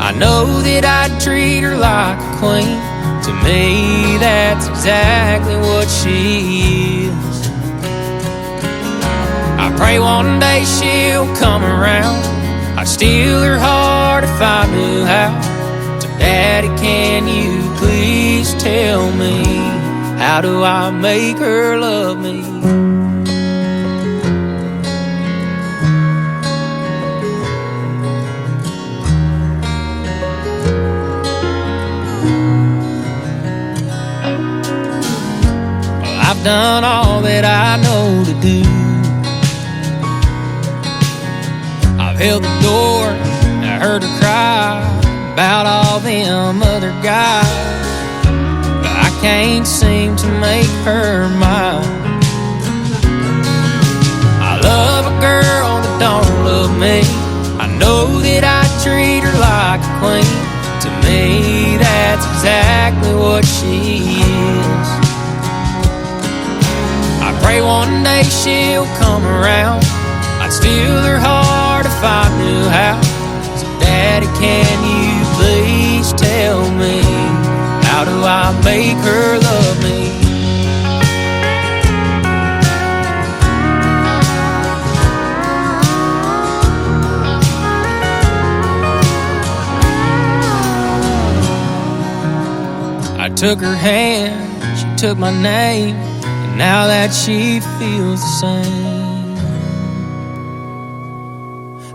I know that I'd treat her like a queen. To me, that's exactly what she is. I pray one day she'll come around. I'd steal her heart if I knew how. So Daddy, can you please tell me, how do I make her love me? I've done all that I know to do. I've held the door, I heard her cry about all them other guys, but I can't seem to make her mine. I love a girl that don't love me. I know that I treat her like a queen. To me, that's exactly what she is. I pray one day she'll come around. I'd steal her heart if I knew how. So Daddy, can you please tell me, how do I make her love me? I took her hand, she took my name, and now that she feels the same.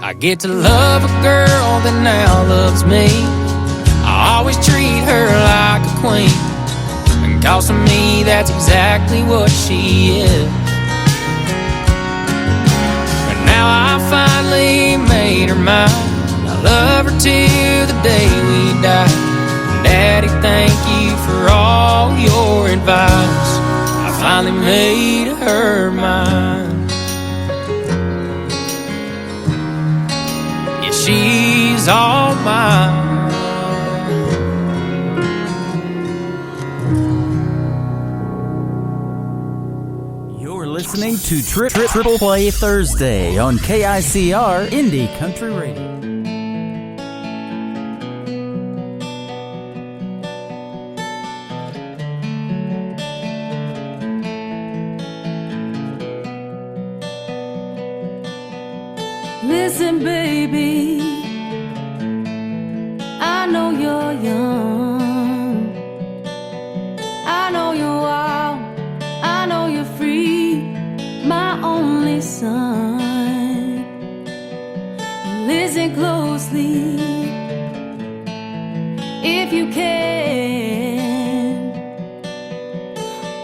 I get to love a girl that now loves me. I always treat her like a queen, and 'cause to me that's exactly what she is. But now I finally made her mine. I love her till the day we die. Daddy, thank you for all your advice. I finally made her mine. Yeah, she's all mine. You're listening to Triple Play Thursday on KICR Indie Country Radio. Listen, baby, I know you're young, I know you're wild, I know you're free, my only son. Listen closely, if you can,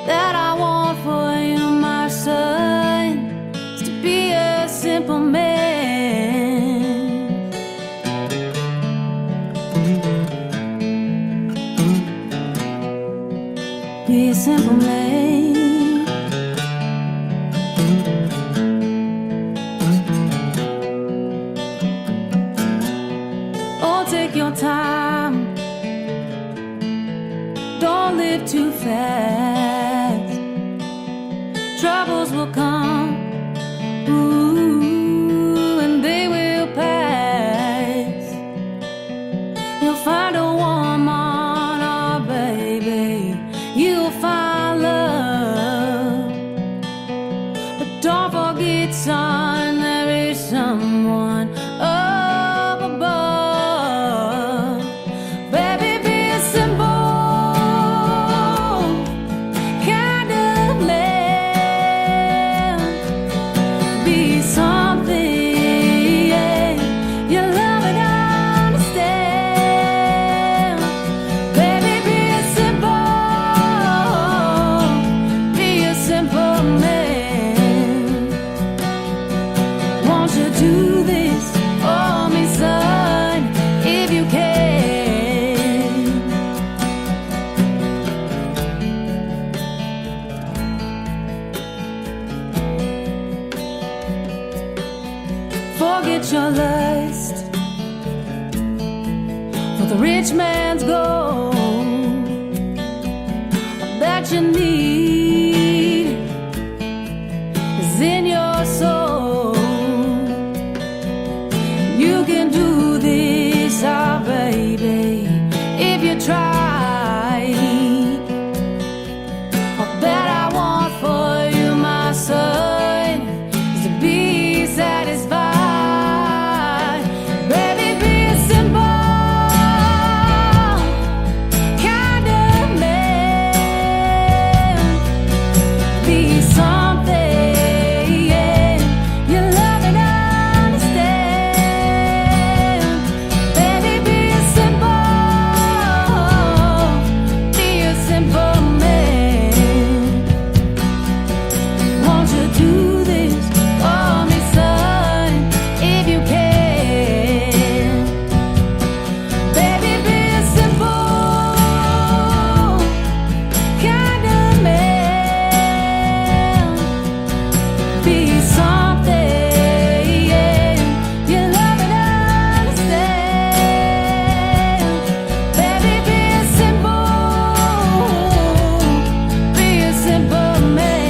that I want for you, my son, is to be a simple man. Be a simple man. Oh, take your time. Don't live too fast. Troubles will come, ooh, and they will pass. You'll find a woman, oh baby, you'll find love. But don't forget, son, there is someone up above. Baby, be a simple kind of man. Be the rich man's gold that you need is in your soul. You can do this, oh baby, if you try. All that I want for you, my son, is to be satisfied. Baby, be a simple kind of man. Be something you love and understand. Baby, be a simple man. Won't you do this for me, son, if you can? Baby, be a simple kind of man. Be something you love and understand. Baby, be a simple man.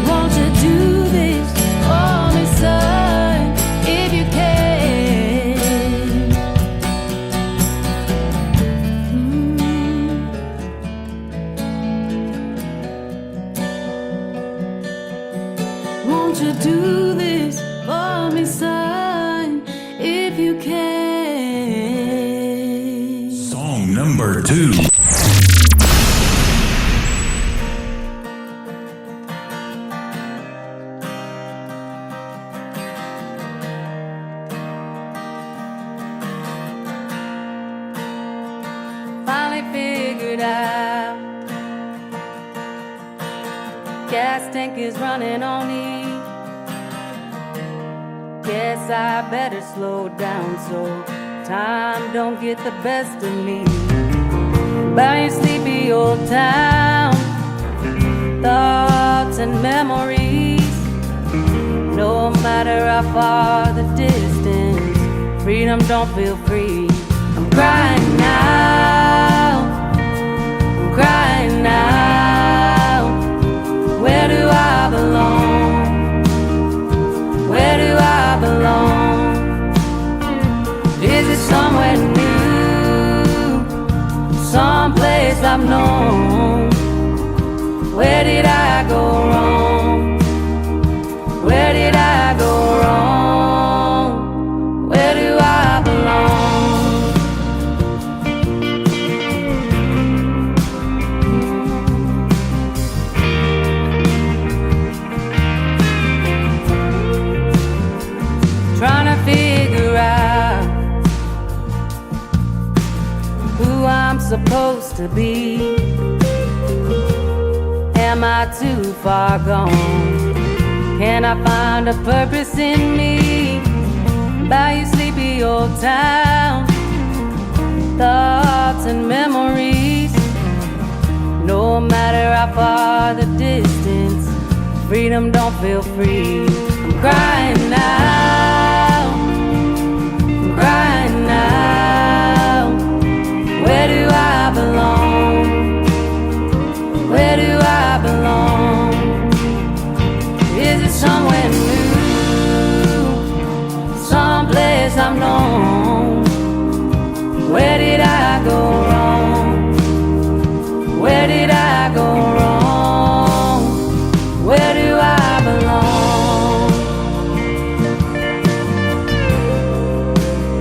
Won't you do this for me, son, if you can? Won't you do this for me, son, if you can? Song number 2. Finally figured out gas tank is running on E. Guess I better slow down so time don't get the best of me. By your sleepy old town, thoughts and memories. No matter how far the distance, freedom don't feel free. I'm crying now, I'm crying now. Where do I belong? Where do I belong? Is it somewhere new, someplace I've known? Where did I go wrong? Where did I go wrong? Where do I belong? Trying to figure out who I'm supposed to be. Am I too far gone? Can I find a purpose in me? By your sleepy old town, thoughts and memories. No matter how far the distance, freedom don't feel free. I'm crying now, I'm crying now. Where do I belong? Where do I belong? Is it somewhere new, someplace I've known? Where did I go wrong? Where did I go wrong? Where do I belong?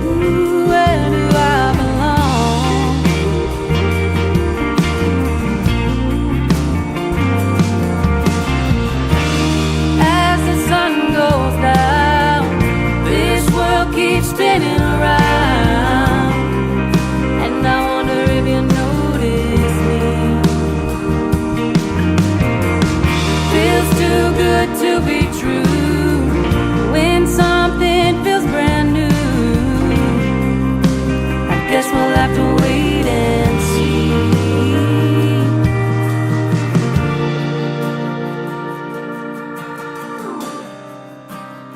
Ooh, where do I belong? As the sun goes down, this world keeps spinning around, and I wonder if you notice me. Feels too good to be true when something feels brand new. I guess we'll have to wait and see.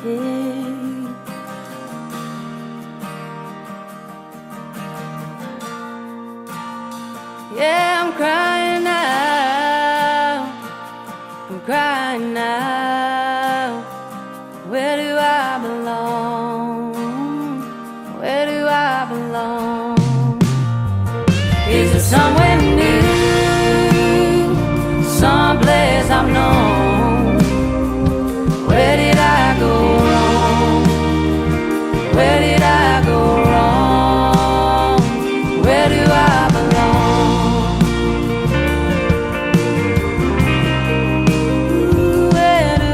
Yeah. now? Where do I belong? Where do I belong? Is it somewhere new? Someplace I've known? Where did I go wrong? Where did I go wrong? Where do I belong? Ooh, where do I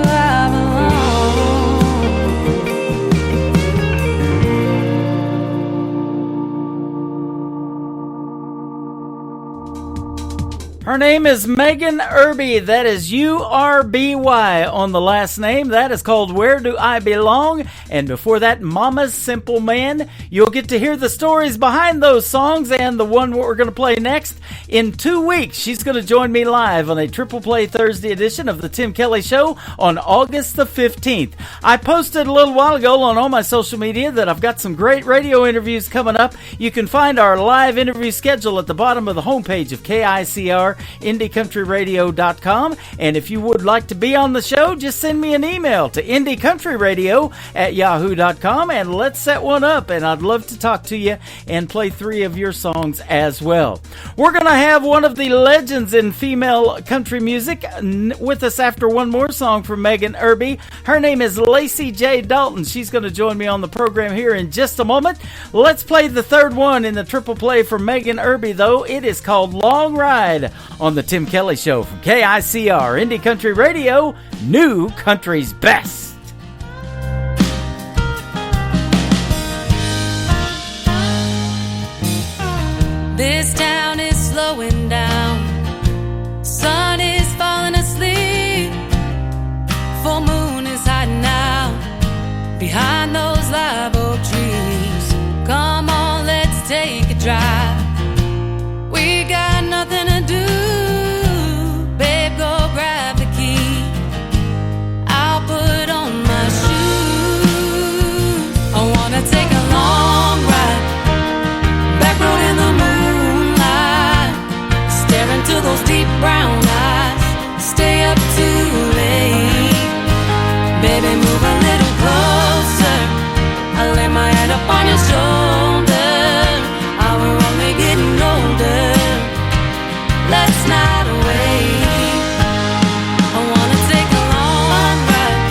Her name is Megan Irby. That is U-R-B-Y on the last name. That is called Where Do I Belong? And before that, Mama's Simple Man. You'll get to hear the stories behind those songs and the one we're going to play next. In 2 weeks, she's going to join me live on a Triple Play Thursday edition of The Tim Kelly Show on August the 15th. I posted a little while ago on all my social media that I've got some great radio interviews coming up. You can find our live interview schedule at the bottom of the homepage of KICR. IndieCountryRadio.com. And if you would like to be on the show, just send me an email to IndieCountryRadio@yahoo.com and let's set one up. And I'd love to talk to you and play 3 of your songs as well. We're going to have one of the legends in female country music with us after one more song from Megan Irby. Her name is Lacey J. Dalton. She's going to join me on the program here in just a moment. Let's play the third one in the triple play for Megan Irby, though. It is called Long Ride on the Tim Kelly Show from KICR, Indie Country Radio, New Country's Best. This town is slowing down. Sun is falling asleep. Full moon is hiding out behind those live oak trees. Come on, let's take a drive. We got nothing to do. Babe, go grab the key. I'll put on my shoes. I wanna take a long ride. Back road in the moonlight. Stare into those deep brown eyes. Stay up too late. Baby, move a little closer. I lay my head up on your shoulder. We're only getting older. Let's not wait. I wanna take a long ride.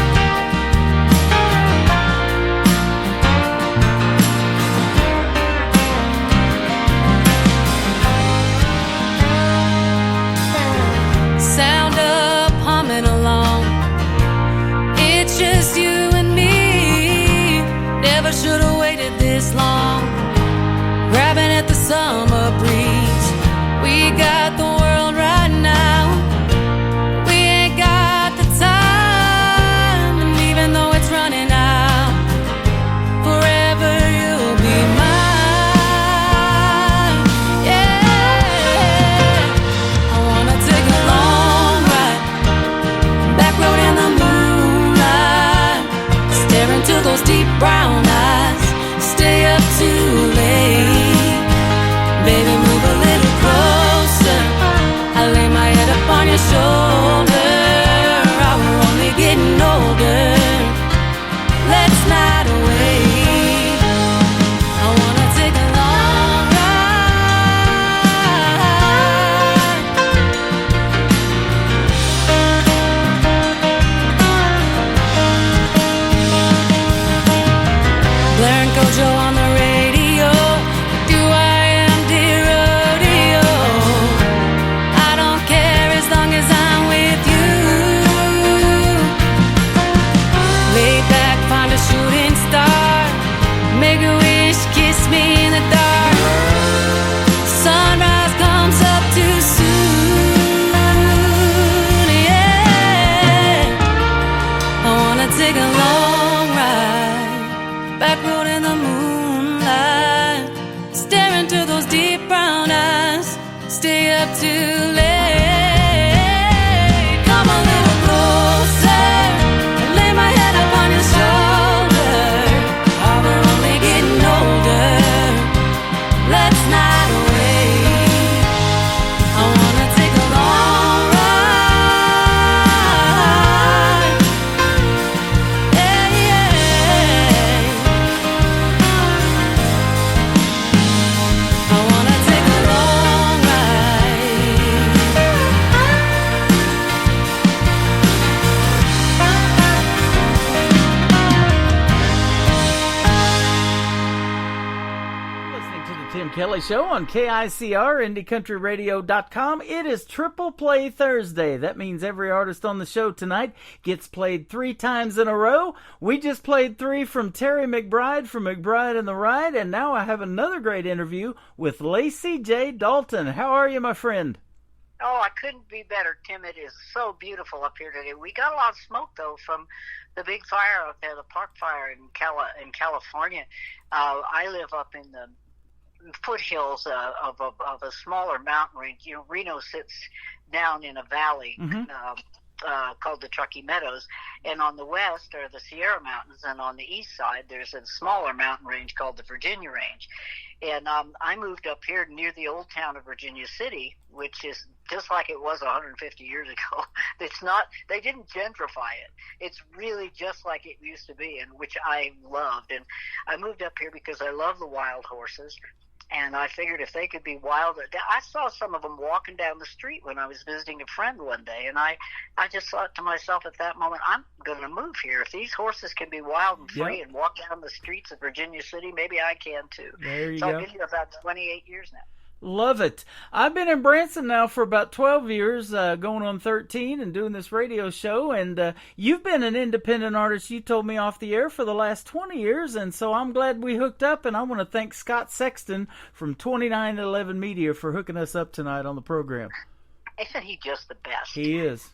Sound up, humming along. It's just you and me. Never should have waited this long. Grabbing at the summer breeze. We got the world right now. We ain't got the time. And even though it's running out, forever you'll be mine. Yeah. I wanna take a long ride. Back road in the moonlight. Stare into those deep brown eyes. Stay up too late. Baby, move a little closer. I lay my head up on your shoulder. We're only getting older. Let's not wait. I wanna take a long ride. Blair and Gojo on the radio. Do I am dear rodeo. I don't care as long as I'm with you. Lay back, find a shooting star. Make a wish, kiss me in the dark. Sunrise comes up too soon. Yeah. I wanna take a long ride. Back road in the moonlight. Stare into those deep brown eyes. Stay up too late. Come a little closer. Lay my head up on your shoulder. We're only getting older. Let's not wait. I wanna take a long ride. Tim Kelly Show on KICR, IndieCountryRadio.com. It is Triple Play Thursday. That means every artist on the show tonight gets played 3 times in a row. We just played 3 from Terry McBride from McBride and the Ride, and now I have another great interview with Lacey J. Dalton. How are you, my friend? Oh, I couldn't be better, Tim. It is so beautiful up here today. We got a lot of smoke, though, from the big fire out there, the Park Fire in California. I live up in the foothills of a smaller mountain range. You know, Reno sits down in a valley called the Truckee Meadows, and on the west are the Sierra Mountains, and on the east side there's a smaller mountain range called the Virginia Range. And I moved up here near the old town of Virginia City, which is just like it was 150 years ago. It's not, they didn't gentrify it. It's really just like it used to be, and which I loved. And I moved up here because I love the wild horses. And I figured if they could be wild, I saw some of them walking down the street when I was visiting a friend one day. And I just thought to myself at that moment, I'm going to move here. If these horses can be wild and free and walk down the streets of Virginia City, maybe I can too. There you go. So I've been here about 28 years now. Love it. I've been in Branson now for about 12 years, going on 13 and doing this radio show. And you've been an independent artist, you told me off the air, for the last 20 years. And so I'm glad we hooked up. And I want to thank Scott Sexton from 2911 Media for hooking us up tonight on the program. Isn't he just the best? He is.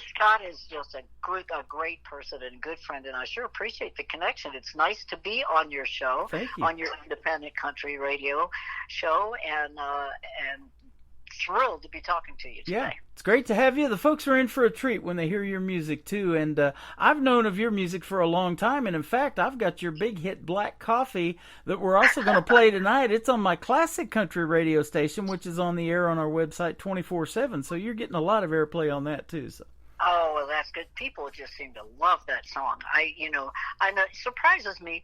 Scott is just a great person and a good friend, and I sure appreciate the connection. It's nice to be on your show, Thank you. On your independent country radio show, and thrilled to be talking to you today. Yeah, it's great to have you. The folks are in for a treat when they hear your music, too. And I've known of your music for a long time. And, in fact, I've got your big hit Black Coffee that we're also going to play tonight. It's on my classic country radio station, which is on the air on our website 24/7. So you're getting a lot of airplay on that, too. So. Oh, well, that's good. People just seem to love that song. I know it surprises me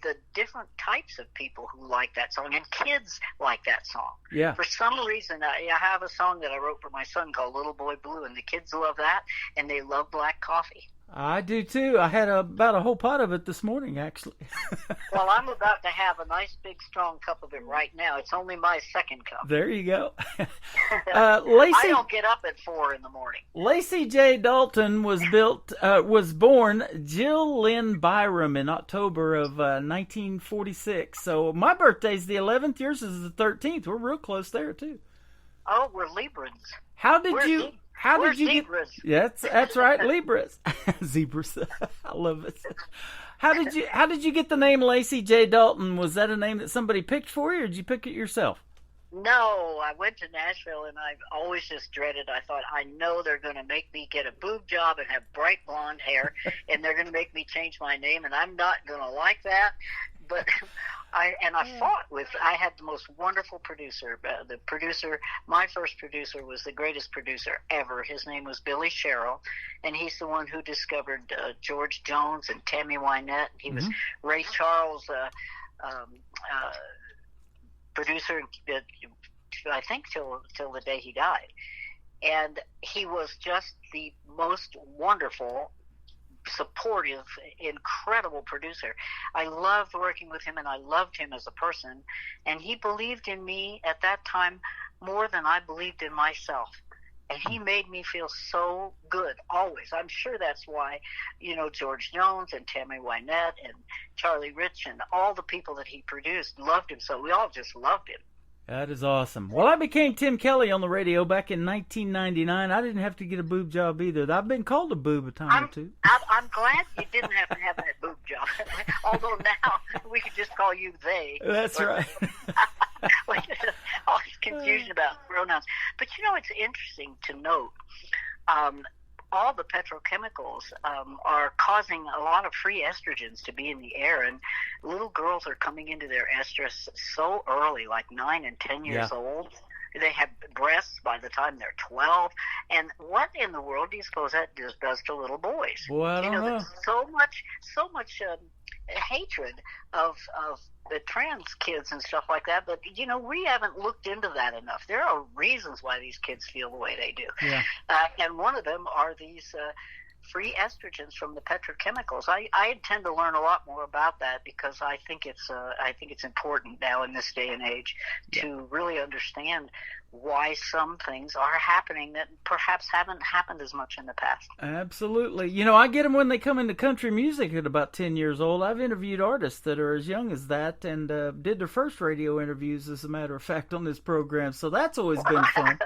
the different types of people who like that song, and kids like that song. Yeah. For some reason, I have a song that I wrote for my son called Little Boy Blue, and the kids love that, and they love Black Coffee. I do, too. I had about a whole pot of it this morning, actually. Well, I'm about to have a nice, big, strong cup of it right now. It's only my second cup. There you go. Lacey, I don't get up at 4 in the morning. Lacey J. Dalton was born Jill Lynn Byram in October of 1946. So my birthday's the 11th. Yours is the 13th. We're real close there, too. Oh, we're Librans. How did you zebras. get? That's right, Libras. Zebras. I love it. How did you get the name Lacey J. Dalton? Was that a name that somebody picked for you, or did you pick it yourself? No, I went to Nashville, and I've always just dreaded. I thought, I know they're going to make me get a boob job and have bright blonde hair, and they're going to make me change my name, and I'm not going to like that. But I had the most wonderful producer. My first producer was the greatest producer ever. His name was Billy Sherrill, and he's the one who discovered George Jones and Tammy Wynette. He was Ray Charles' producer, I think, till the day he died. And he was just the most wonderful, supportive, incredible producer. I loved working with him, and I loved him as a person. And he believed in me at that time more than I believed in myself. And he made me feel so good, always. I'm sure that's why, George Jones and Tammy Wynette and Charlie Rich and all the people that he produced loved him. So we all just loved him. That is awesome. Well, I became Tim Kelly on the radio back in 1999. I didn't have to get a boob job either. I've been called a boob a time or two. I'm glad you didn't have to have that boob job. Although now we could just call you they. That's right. All this confusion about pronouns. But it's interesting to note all the petrochemicals are causing a lot of free estrogens to be in the air, and little girls are coming into their estrus so early, like 9 and 10 years old. They have breasts by the time they're 12. And what in the world do you suppose that does to little boys? Well, I don't know. There's so much hatred of the trans kids and stuff like that, but we haven't looked into that enough. There are reasons why these kids feel the way they do, yeah. And one of them are these free estrogens from the petrochemicals. I intend to learn a lot more about that because I think it's important now in this day and age to really understand why some things are happening that perhaps haven't happened as much in the past. Absolutely. You know, I get them when they come into country music at about 10 years old. I've interviewed artists that are as young as that and did their first radio interviews, as a matter of fact, on this program. So that's always been fun.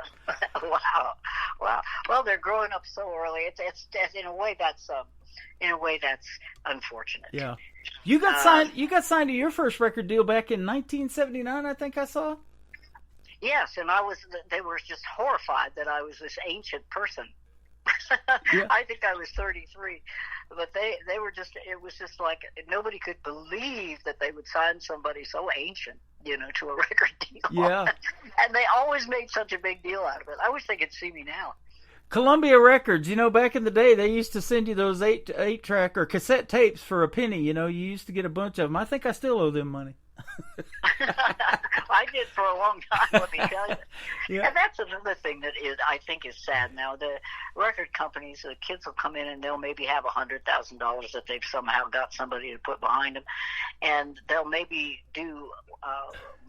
Wow. Well, they're growing up so early. It's in a way that's unfortunate. Yeah. You got signed. You got signed to your first record deal back in 1979. I think I saw. Yes, and they were just horrified that I was this ancient person. Yeah. I think I was 33, but they were just, it was just like nobody could believe that they would sign somebody so ancient, to a record deal. Yeah. And they always made such a big deal out of it. I wish they could see me now. Columbia Records, back in the day, they used to send you those 8-track or cassette tapes for a penny. You used to get a bunch of them. I think I still owe them money. I did for a long time, let me tell you. Yeah. And that's another thing that I think is sad now. The record companies, the kids will come in and they'll maybe have $100,000 that they've somehow got somebody to put behind them, and they'll maybe do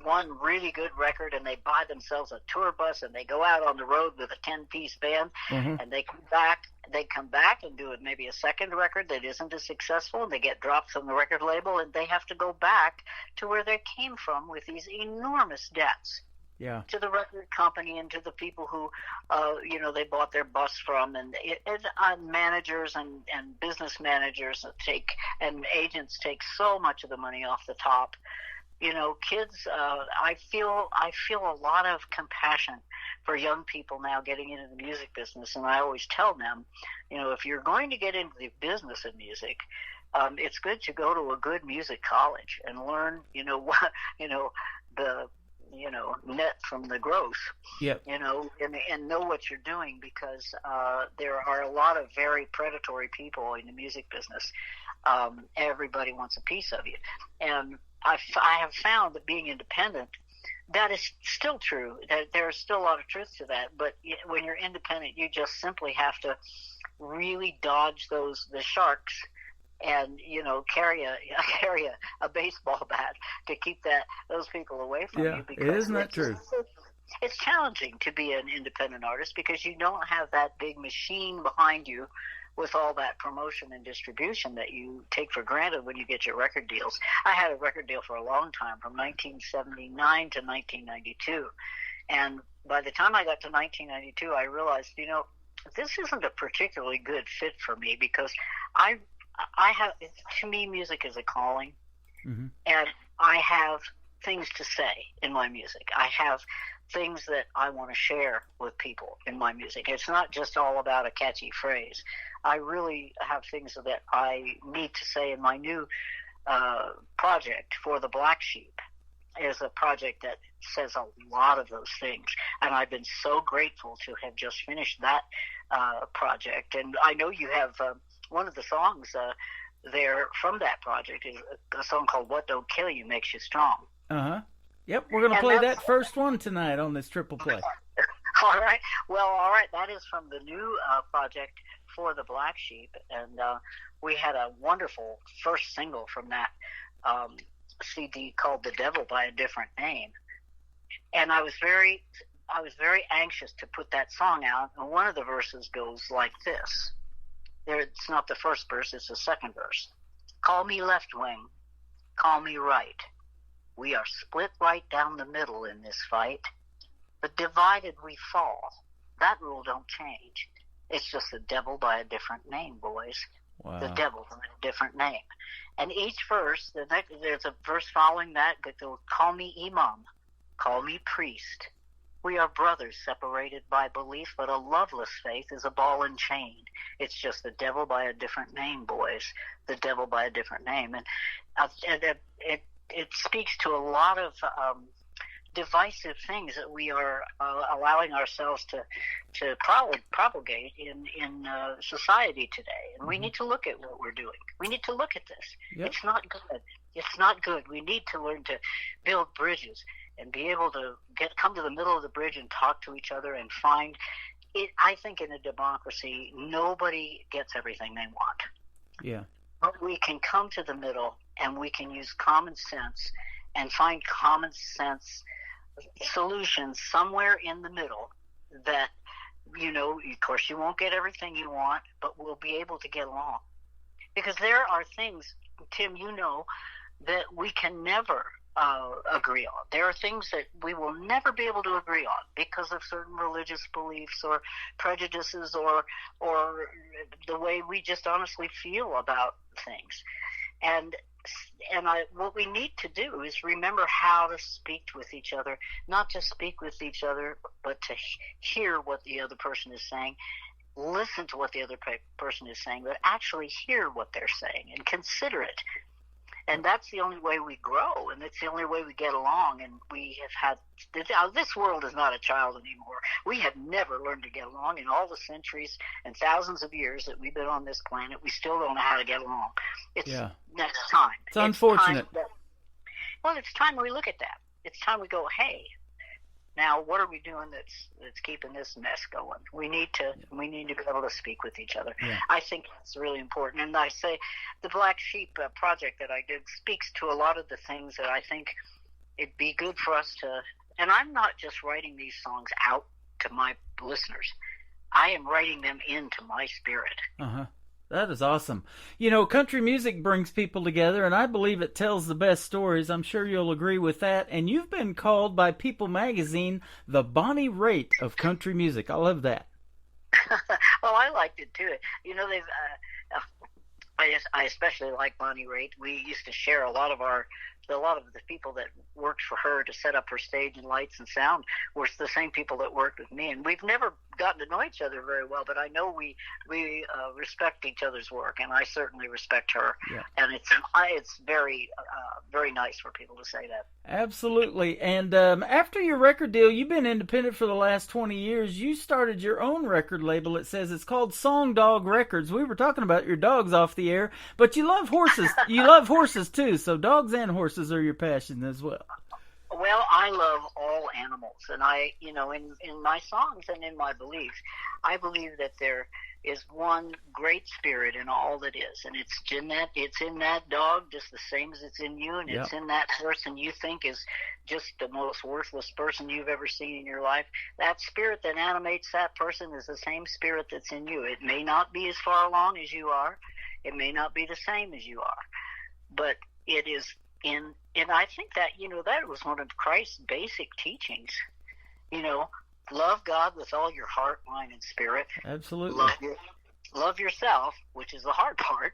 one really good record, and they buy themselves a tour bus and they go out on the road with a 10-piece band, and they come back and do maybe a second record that isn't as successful, and they get dropped from the record label, and they have to go back to where they came from with these enormous debts. Yeah. To the record company and to the people who, they bought their bus from, and managers and business managers and agents take so much of the money off the top. Kids, I feel a lot of compassion for young people now getting into the music business, and I always tell them, if you're going to get into the business of music, it's good to go to a good music college and learn, the net from the gross. Yep. And know what you're doing, because there are a lot of very predatory people in the music business. Everybody wants a piece of you, and I have found that being independent, that is still true. That there's still a lot of truth to that. But when you're independent, you just simply have to really dodge the sharks, and carry a baseball bat to keep those people away from you. Because isn't that true? It's challenging to be an independent artist because you don't have that big machine behind you with all that promotion and distribution that you take for granted when you get your record deals. I had a record deal for a long time, from 1979 to 1992. And by the time I got to 1992, I realized, this isn't a particularly good fit for me, because I have, to me, music is a calling, and I have things to say in my music. I have things that I want to share with people in my music. It's not just all about a catchy phrase. I really have things that I need to say in my new project, For the Black Sheep, is a project that says a lot of those things. And I've been so grateful to have just finished that project. And I know you have one of the songs there from that project is a song called What Don't Kill You Makes You Strong. Uh-huh. Yep, we're going to play that first one tonight on this triple play. All right. Well, all right. That is from the new project, For the Black Sheep. And we had a wonderful first single from that CD called The Devil by a Different Name. And I was very anxious to put that song out. And one of the verses goes like this. It's not the first verse, it's the second verse. Call me left wing, call me right. We are split right down the middle in this fight, but divided we fall. That rule don't change. It's just the devil by a different name, boys. Wow. The devil by a different name. And each verse, there's a verse following that goes, call me imam, call me priest. We are brothers separated by belief, but a loveless faith is a ball and chain. It's just the devil by a different name, boys. The devil by a different name. And it speaks to a lot of divisive things that we are allowing ourselves to propagate in society today. And we need to look at what we're doing. We need to look at this. Yep. It's not good. It's not good. We need to learn to build bridges and be able to come to the middle of the bridge and talk to each other and find I think in a democracy, nobody gets everything they want. Yeah. But we can come to the middle, and we can use common sense and find common sense solutions somewhere in the middle that, of course, you won't get everything you want, but we'll be able to get along. Because there are things, Tim, that we can never agree on. There are things that we will never be able to agree on because of certain religious beliefs or prejudices or the way we just honestly feel about things. And what we need to do is remember how to speak with each other, not just speak with each other, but to hear what the other person is saying, listen to what the other person is saying, but actually hear what they're saying and consider it. And that's the only way we grow, and it's the only way we get along. And we have had this world is not a child anymore. We have never learned to get along in all the centuries and thousands of years that we've been on this planet. We still don't know how to get along. It's next time. It's unfortunate. It's time we look at that. It's time we go, hey, now what are we doing that's keeping this mess going? We need to be able to speak with each other. Yeah. I think that's really important. And I say the Black Sheep project that I did speaks to a lot of the things that I think it'd be good for us to. And I'm not just writing these songs out to my listeners. I am writing them into my spirit. Uh-huh. That is awesome. Country music brings people together, and I believe it tells the best stories. I'm sure you'll agree with that. And you've been called by People magazine the Bonnie Raitt of country music. I love that. Well, I liked it too. They've. I especially like Bonnie Raitt. We used to share a lot of the people that worked for her to set up her stage and lights and sound were the same people that worked with me. And we've never gotten to know each other very well, but I know we respect each other's work, and I certainly respect her. Yeah. And it's very, very nice for people to say that. Absolutely. And after your record deal, you've been independent for the last 20 years. You started your own record label. It says it's called Song Dog Records. We were talking about your dogs off the air, but you love horses. You love horses too, so dogs and horses are your passion as well. Well, I love all animals, and I, in my songs and in my beliefs, I believe that there is one great spirit in all that is, and it's in that dog just the same as it's in you, and it's in that person you think is just the most worthless person you've ever seen in your life. That spirit that animates that person is the same spirit that's in you. It may not be as far along as you are. It may not be the same as you are, but it is in. And I think that, that was one of Christ's basic teachings. Love God with all your heart, mind, and spirit. Absolutely. Love yourself, which is the hard part,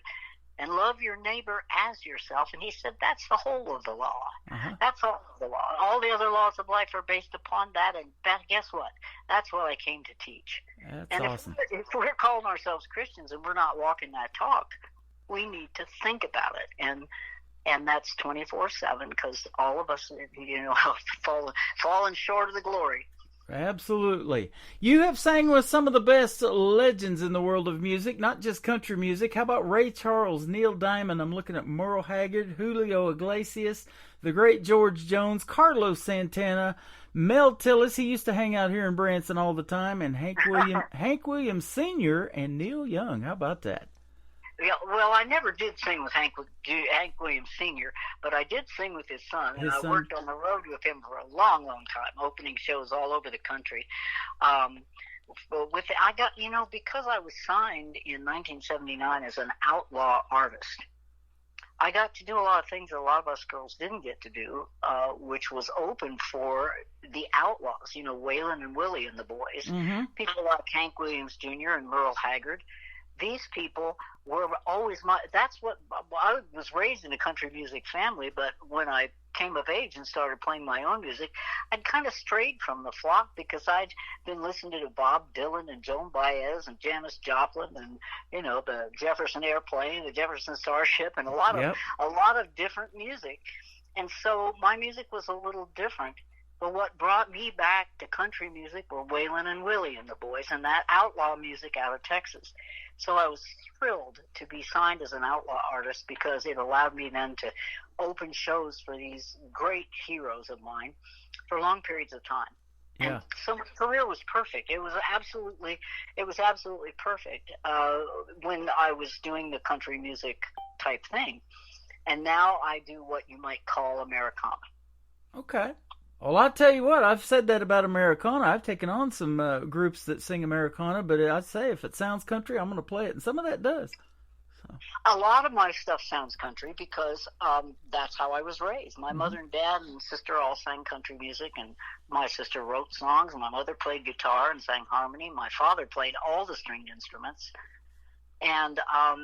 and love your neighbor as yourself. And he said that's the whole of the law. Uh-huh. That's all of the law. All the other laws of life are based upon that. And guess what? That's what I came to teach. That's awesome. If we're calling ourselves Christians and we're not walking that talk, we need to think about it. And that's 24/7 because all of us, have fallen short of the glory. Absolutely. You have sang with some of the best legends in the world of music, not just country music. How about Ray Charles, Neil Diamond? I'm looking at Merle Haggard, Julio Iglesias, the great George Jones, Carlos Santana, Mel Tillis. He used to hang out here in Branson all the time, and Hank Williams Sr. and Neil Young. How about that? Yeah, well, I never did sing with Hank Williams Sr., but I did sing with his son, and I worked on the road with him for a long, long time, opening shows all over the country. I got, because I was signed in 1979 as an outlaw artist, I got to do a lot of things that a lot of us girls didn't get to do, which was open for the outlaws, Waylon and Willie and the boys, people like Hank Williams Jr. and Merle Haggard. These people were always that's what I was raised in a country music family, but when I came of age and started playing my own music, I'd kind of strayed from the flock because I'd been listening to Bob Dylan and Joan Baez and Janis Joplin and, the Jefferson Airplane, the Jefferson Starship, and a lot of different music. And so my music was a little different. But what brought me back to country music were Waylon and Willie and the boys and that outlaw music out of Texas. So I was thrilled to be signed as an outlaw artist because it allowed me then to open shows for these great heroes of mine for long periods of time. Yeah. And so my career was perfect. It was absolutely perfect when I was doing the country music type thing. And now I do what you might call Americana. Okay. Well, I'll tell you what, I've said that about Americana. I've taken on some groups that sing Americana, but I'd say if it sounds country, I'm going to play it. And some of that does. So. A lot of my stuff sounds country because that's how I was raised. My mother and dad and sister all sang country music, and my sister wrote songs. My mother played guitar and sang harmony. My father played all the stringed instruments. And I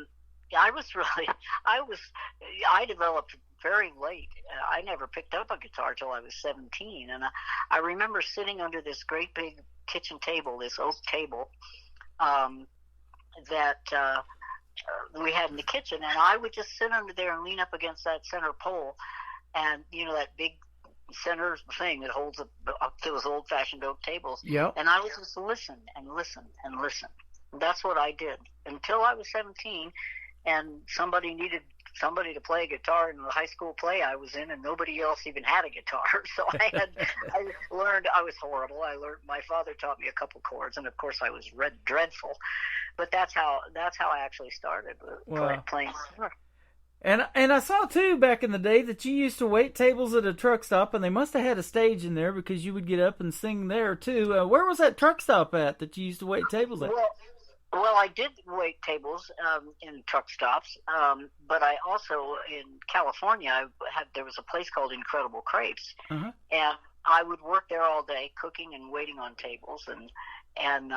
developed very late. I never picked up a guitar till I was 17. And I remember sitting under this great big kitchen table, this oak table, that we had in the kitchen. And I would just sit under there and lean up against that center pole. And, that big center thing that holds up those old-fashioned oak tables. Yep. And I would just listen and listen and listen. That's what I did until I was 17. And somebody needed somebody to play guitar in the high school play I was in, and nobody else even had a guitar. So I learned. I was horrible. My father taught me a couple chords, and of course I was dreadful. But that's how I actually started playing guitar. And I saw too back in the day that you used to wait tables at a truck stop, and they must have had a stage in there because you would get up and sing there too. Where was that truck stop at that you used to wait tables at? Well, I did wait tables in truck stops, but I also, in California, there was a place called Incredible Crepes, and I would work there all day, cooking and waiting on tables, and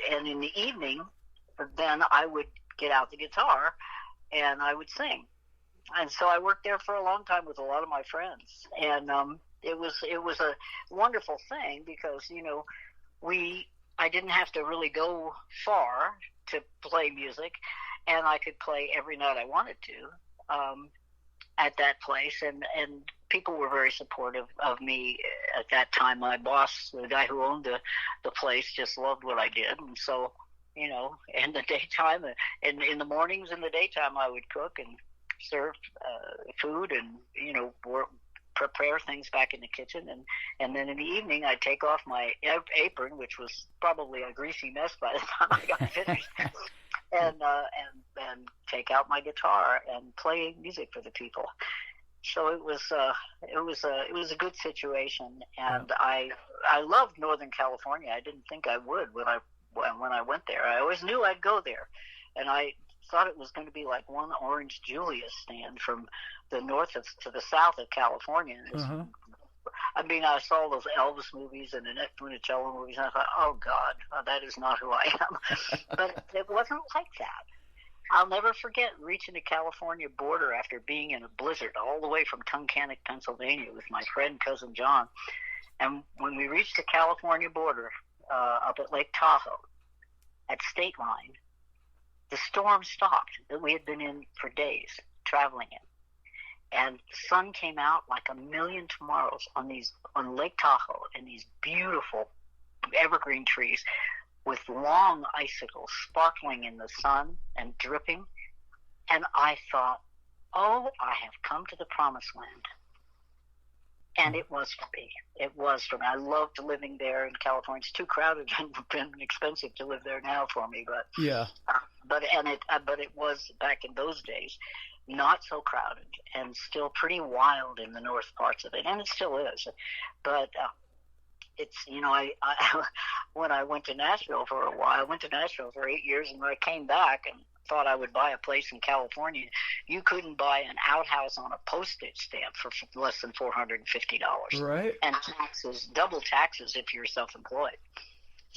in the evening, then I would get out the guitar and I would sing, and so I worked there for a long time with a lot of my friends, and it was a wonderful thing because I didn't have to really go far to play music, and I could play every night I wanted to at that place, and people were very supportive of me at that time. My boss, the guy who owned the place, just loved what I did, and so, in the daytime, and in the mornings in the daytime, I would cook and serve food and, prepare things back in the kitchen, and then in the evening I'd take off my apron, which was probably a greasy mess by the time I got finished, and take out my guitar and play music for the people. So it was a good situation, and I loved Northern California. I didn't think I would when I went there. I always knew I'd go there, and I thought it was going to be like one Orange Julius stand from the north to the south of California. I mean, I saw those Elvis movies and Annette Funicello movies, and I thought, oh, God, that is not who I am. But it wasn't like that. I'll never forget reaching the California border after being in a blizzard all the way from Tunkhannock, Pennsylvania with my friend, Cousin John. And when we reached the California border up at Lake Tahoe, at State Line, the storm stopped that we had been in for days, traveling in. And the sun came out like a million tomorrows on Lake Tahoe, and these beautiful evergreen trees with long icicles sparkling in the sun and dripping. And I thought, oh, I have come to the promised land. And it was for me. It was for me. I loved living there in California. It's too crowded and been expensive to live there now for me. But yeah. But it was back in those days not so crowded and still pretty wild in the north parts of it, and it still is. But it's I when I went to Nashville for a while, I went to Nashville for 8 years, and when I came back and thought I would buy a place in California, you couldn't buy an outhouse on a postage stamp for less than $450. Right. And double taxes if you're self-employed.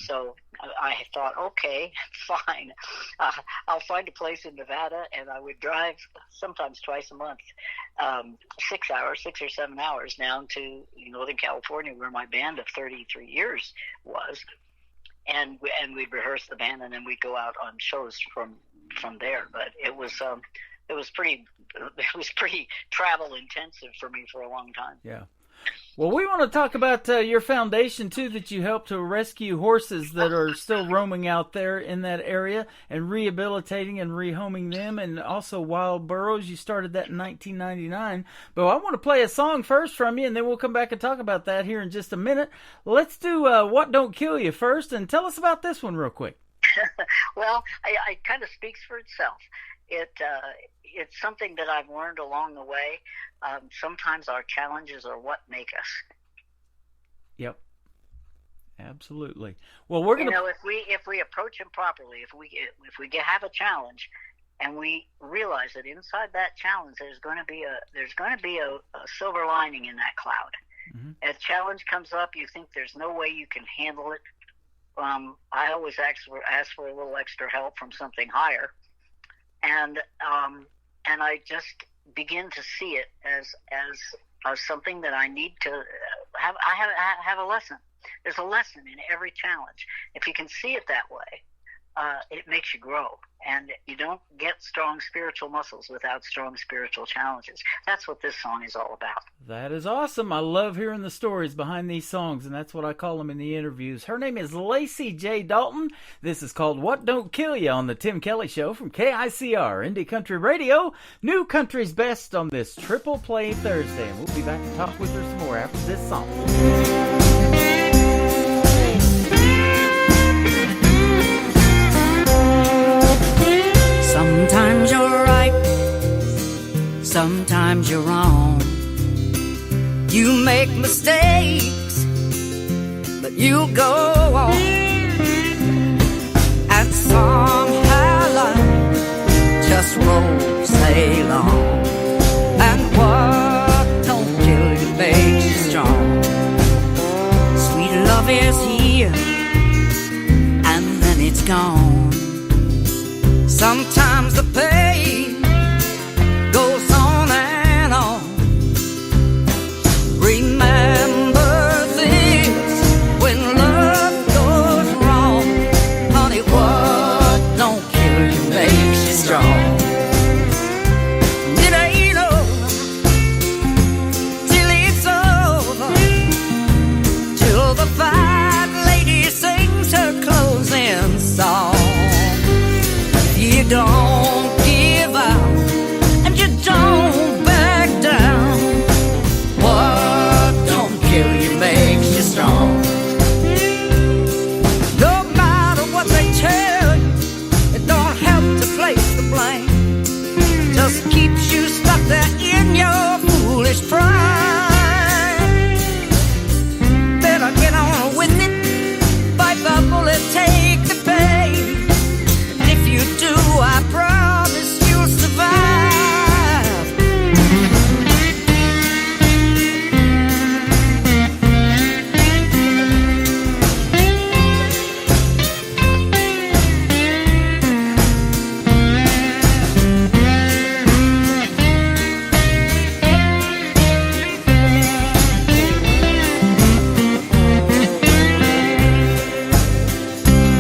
So I thought, okay, fine. I'll find a place in Nevada, and I would drive sometimes twice a month, 6 or 7 hours down to Northern California, where my band of 33 years was. And we'd rehearse the band, and then we'd go out on shows from there. But it was pretty travel intensive for me for a long time. Yeah. Well, we want to talk about your foundation, too, that you help to rescue horses that are still roaming out there in that area and rehabilitating and rehoming them, and also wild burros. You started that in 1999. But I want to play a song first from you, and then we'll come back and talk about that here in just a minute. Let's do What Don't Kill You first, and tell us about this one real quick. Well, it kind of speaks for itself. It's something that I've learned along the way. Sometimes our challenges are what make us. Yep, absolutely. Well, we're gonna. If we approach them properly, if we have a challenge, and we realize that inside that challenge there's going to be a silver lining in that cloud. Mm-hmm. As challenge comes up, you think there's no way you can handle it. I always ask for a little extra help from something higher, and I just begin to see it as something that I need to have. I have a lesson. There's a lesson in every challenge. If you can see it that way, it makes you grow. And you don't get strong spiritual muscles without strong spiritual challenges. That's what this song is all about. That is awesome. I love hearing the stories behind these songs, and that's what I call them in the interviews. Her name is Lacey J. Dalton. This is called What Don't Kill You on the Tim Kelly Show from KICR, Indie Country Radio, New Country's Best on this Triple Play Thursday. And we'll be back to talk with her some more after this song. Sometimes you're right, sometimes you're wrong. You make mistakes, but you go on. And somehow life just rolls along. And what don't kill you makes you strong. Sweet love is here, and then it's gone. Sometimes the pain goes on and on. Remember this when love goes wrong. Honey, what don't kill you makes you strong. It ain't over till it's over, till the fat lady sings her closing song. You don't give up, and you don't back down. What don't kill you makes you strong. No matter what they tell you, it don't help to place the blame. Just keeps you stuck there in your foolish pride. Better get on with it, bite the bullet, take the pain. You do, I promise you'll survive.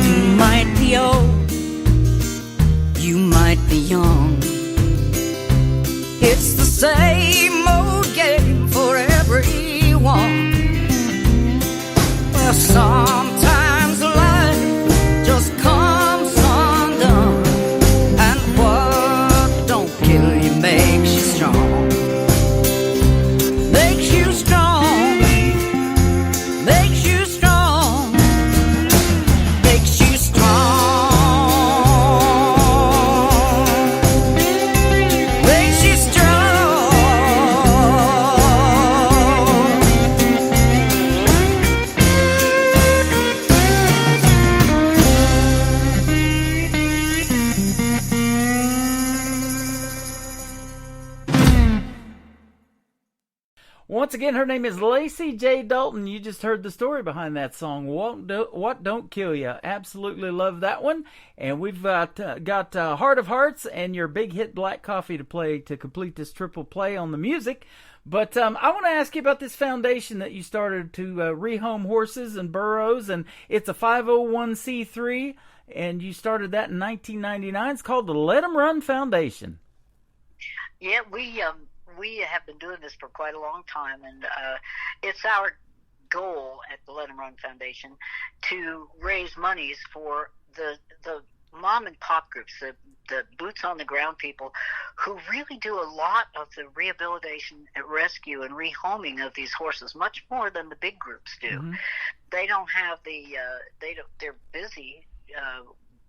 You might be old, you might be young. It's the same old game for everyone. Well, sometimes life just comes undone. And what don't kill you makes you strong. Makes you strong. Makes you strong. Makes you strong. Once again, her name is Lacey J. Dalton. You just heard the story behind that song, What Don't Kill You. Absolutely love that one. And we've got Heart of Hearts and your big hit Black Coffee to play to complete this triple play on the music. But I want to ask you about this foundation that you started to rehome horses and burros, and it's a 501c3, and you started that in 1999. It's called the Let 'Em Run Foundation. Yeah, we have been doing this for quite a long time, and it's our goal at the Let 'em Run Foundation to raise monies for the mom and pop groups, the boots on the ground people who really do a lot of the rehabilitation and rescue and rehoming of these horses, much more than the big groups do. Mm-hmm. They don't have they're busy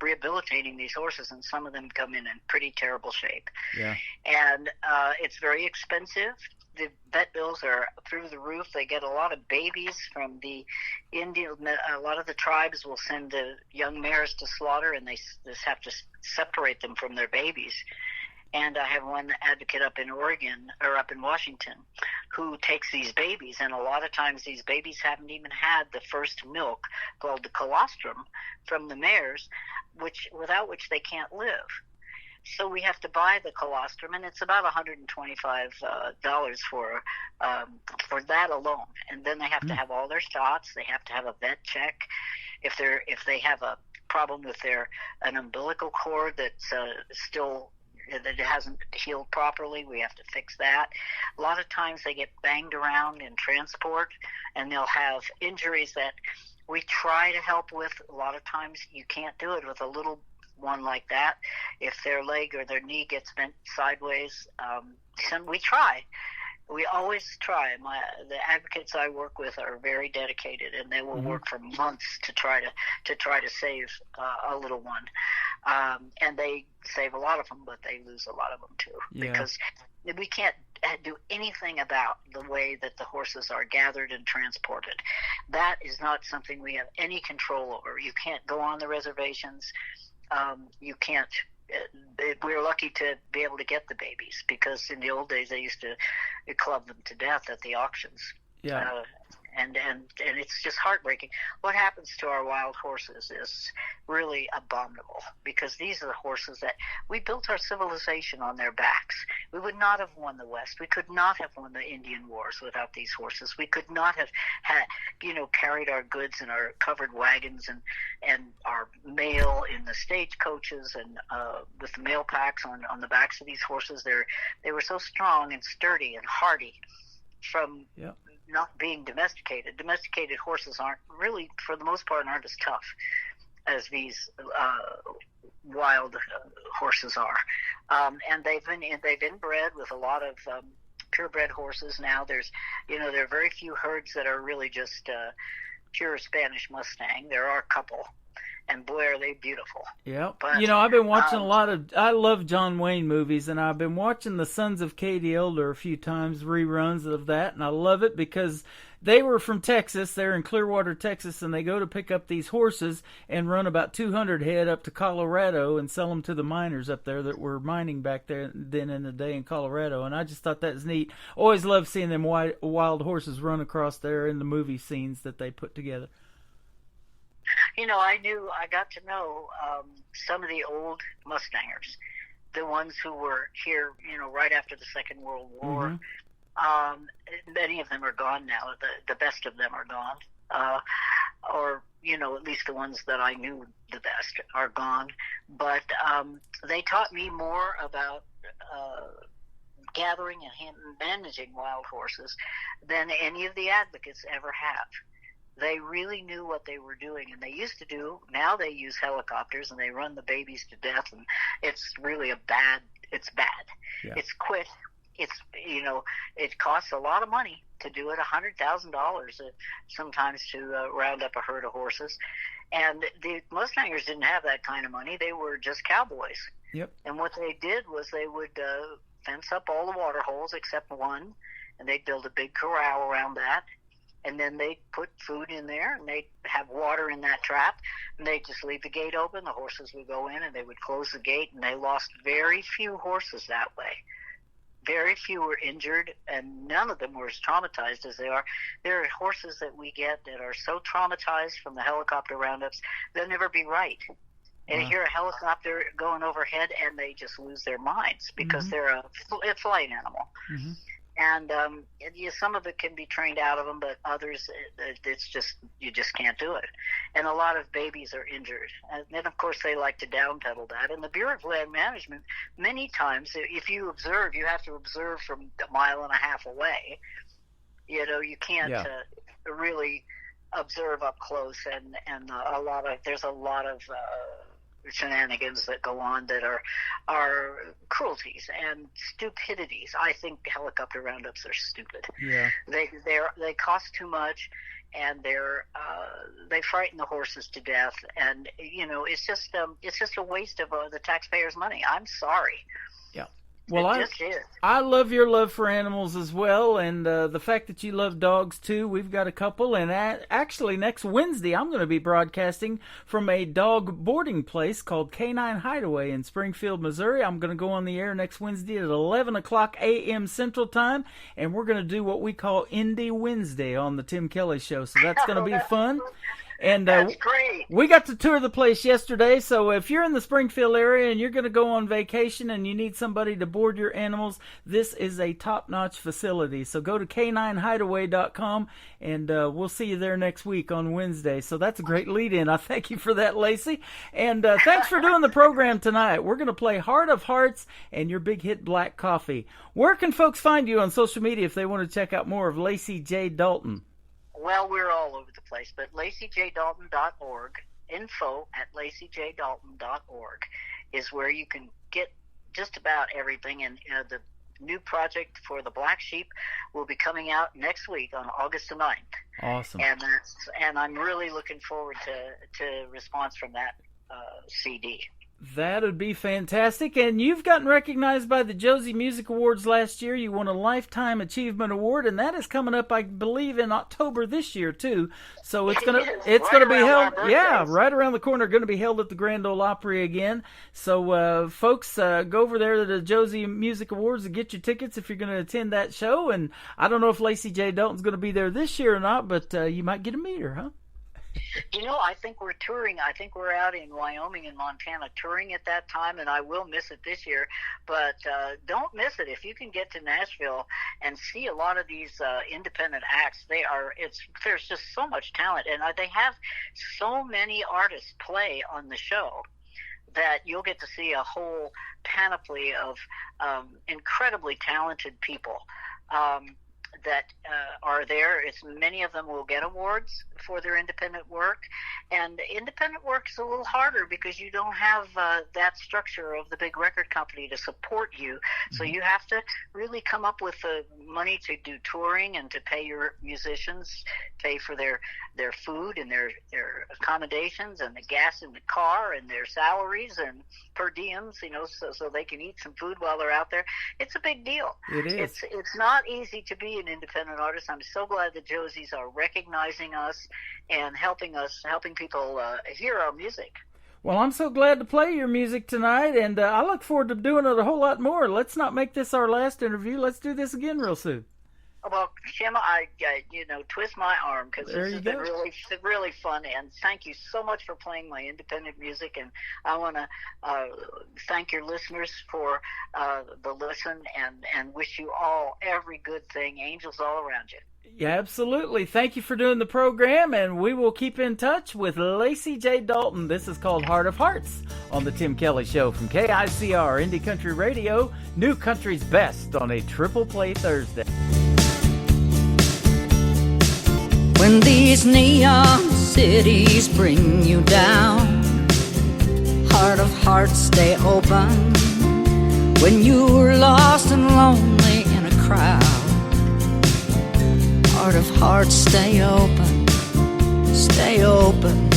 rehabilitating these horses, and some of them come in pretty terrible shape. Yeah. And it's very expensive. The vet bills are through the roof. They get a lot of babies from the Indian. A lot of the tribes will send the young mares to slaughter, and they just have to separate them from their babies. And I have one advocate up in Oregon, or up in Washington, who takes these babies, and a lot of times these babies haven't even had the first milk, called the colostrum, from the mares, without which they can't live. So we have to buy the colostrum, and it's about $125 for that alone. And then they have to have all their shots. They have to have a vet check. If they have a problem with an umbilical cord that's still that it hasn't healed properly, we have to fix that. A lot of times they get banged around in transport, and they'll have injuries that we try to help with. A lot of times you can't do it with a little one like that. If their leg or their knee gets bent sideways, we try. We always try. The advocates I work with are very dedicated, and they will work for months to try to save a little one. And they save a lot of them, but they lose a lot of them too, because we can't do anything about the way that the horses are gathered and transported. That is not something we have any control over. You can't go on the reservations. You can't. We're lucky to be able to get the babies, because in the old days they used to club them to death at the auctions. Yeah. And it's just heartbreaking. What happens to our wild horses is really abominable, because these are the horses that we built our civilization on their backs. We would not have won the West. We could not have won the Indian Wars without these horses. We could not have carried our goods in our covered wagons and our mail in the stagecoaches and with the mail packs on the backs of these horses. They were so strong and sturdy and hardy from not being domesticated. Domesticated horses aren't really, for the most part, aren't as tough as these wild horses are. And they've inbred with a lot of purebred horses now. There are very few herds that are really just pure Spanish Mustang. There are a couple. And boy, are they beautiful. Yeah. I've been watching I love John Wayne movies, and I've been watching The Sons of Katie Elder a few times, reruns of that, and I love it because they were from Texas. They're in Clearwater, Texas, and they go to pick up these horses and run about 200 head up to Colorado and sell them to the miners up there that were mining back then in the day in Colorado. And I just thought that was neat. Always loved seeing them wild horses run across there in the movie scenes that they put together. I got to know some of the old Mustangers, the ones who were here, right after the Second World War. Many of them are gone now. The best of them are gone. Or, at least the ones that I knew the best are gone. But they taught me more about gathering and managing wild horses than any of the advocates ever have. They really knew what they were doing, and they used to do. Now they use helicopters, and they run the babies to death, and it's really it's bad. Yeah. It's quick. It's, it costs a lot of money to do it, $100,000 sometimes to round up a herd of horses. And the Mustangers didn't have that kind of money. They were just cowboys. Yep. And what they did was they would fence up all the water holes except one, and they'd build a big corral around that. And then they'd put food in there, and they'd have water in that trap, and they'd just leave the gate open. The horses would go in, and they would close the gate, and they lost very few horses that way. Very few were injured, and none of them were as traumatized as they are. There are horses that we get that are so traumatized from the helicopter roundups, they'll never be right. And you hear a helicopter going overhead, and they just lose their minds because they're a flight animal. And some of it can be trained out of them, but others, it's just, you just can't do it. And a lot of babies are injured. And then, of course, they like to downpedal that. And the Bureau of Land Management, many times, if you observe, you have to observe from 1.5 miles away. You know, you can't really observe up close. And there's a lot of shenanigans that go on that are cruelties and stupidities. I think helicopter roundups are stupid. Yeah, they cost too much, and they frighten the horses to death. And you know, it's just a waste of the taxpayers' money. I'm sorry. Yeah. Well, I love your love for animals as well, and the fact that you love dogs too. We've got a couple, and actually next Wednesday I'm going to be broadcasting from a dog boarding place called Canine Hideaway in Springfield, Missouri. I'm going to go on the air next Wednesday at 11 o'clock a.m. Central Time, and we're going to do what we call Indie Wednesday on the Tim Kelly Show, so that's going to be fun. And that's great. We got to tour the place yesterday, so if you're in the Springfield area and you're going to go on vacation and you need somebody to board your animals, this is a top-notch facility. So go to caninehideaway.com, and we'll see you there next week on Wednesday. So that's a great lead-in. I thank you for that, Lacey. And thanks for doing the program tonight. We're going to play Heart of Hearts and your big hit, Black Coffee. Where can folks find you on social media if they want to check out more of Lacey J. Dalton? Well, we're all over the place, but LaceyJDalton.org, info@LaceyJDalton.org is where you can get just about everything. And the new project for the Black Sheep will be coming out next week on August the 9th. Awesome. And I'm really looking forward to response from that CD. That would be fantastic. And you've gotten recognized by the Josie Music Awards last year. You won a Lifetime Achievement Award, and that is coming up, I believe, in October this year too. So it's gonna be held, right around the corner. Going to be held at the Grand Ole Opry again. So folks, go over there to the Josie Music Awards and get your tickets if you're going to attend that show. And I don't know if Lacey J. Dalton's going to be there this year or not, but you might get to meet her, huh? You know, I think we're touring. I think we're out in Wyoming and Montana touring at that time, and I will miss it this year. But don't miss it. If you can get to Nashville and see a lot of these independent acts, there's just so much talent, and they have so many artists play on the show that you'll get to see a whole panoply of incredibly talented people that are there. Many of them will get awards for their independent work, and independent work is a little harder because you don't have that structure of the big record company to support you. So you have to really come up with the money to do touring and to pay your musicians, pay for their food and their accommodations and the gas in the car and their salaries and per diems, so they can eat some food while they're out there. It's a big deal. It is. It's not easy to be an independent artist. I'm so glad the Josies are recognizing us and helping people hear our music. Well, I'm so glad to play your music tonight, and I look forward to doing it a whole lot more. Let's not make this our last interview. Let's do this again real soon. Well, Shema, I twist my arm because this has been really fun, and thank you so much for playing my independent music. And I want to thank your listeners for the listen, and wish you all every good thing. Angels all around you. Yeah, absolutely. Thank you for doing the program, and we will keep in touch with Lacey J. Dalton. This is called Heart of Hearts on the Tim Kelly Show from KICR Indie Country Radio, New Country's Best on a Triple Play Thursday. When these neon cities bring you down, Heart of Hearts, stay open. When you're lost and lonely in a crowd, Heart of Hearts, stay open, stay open.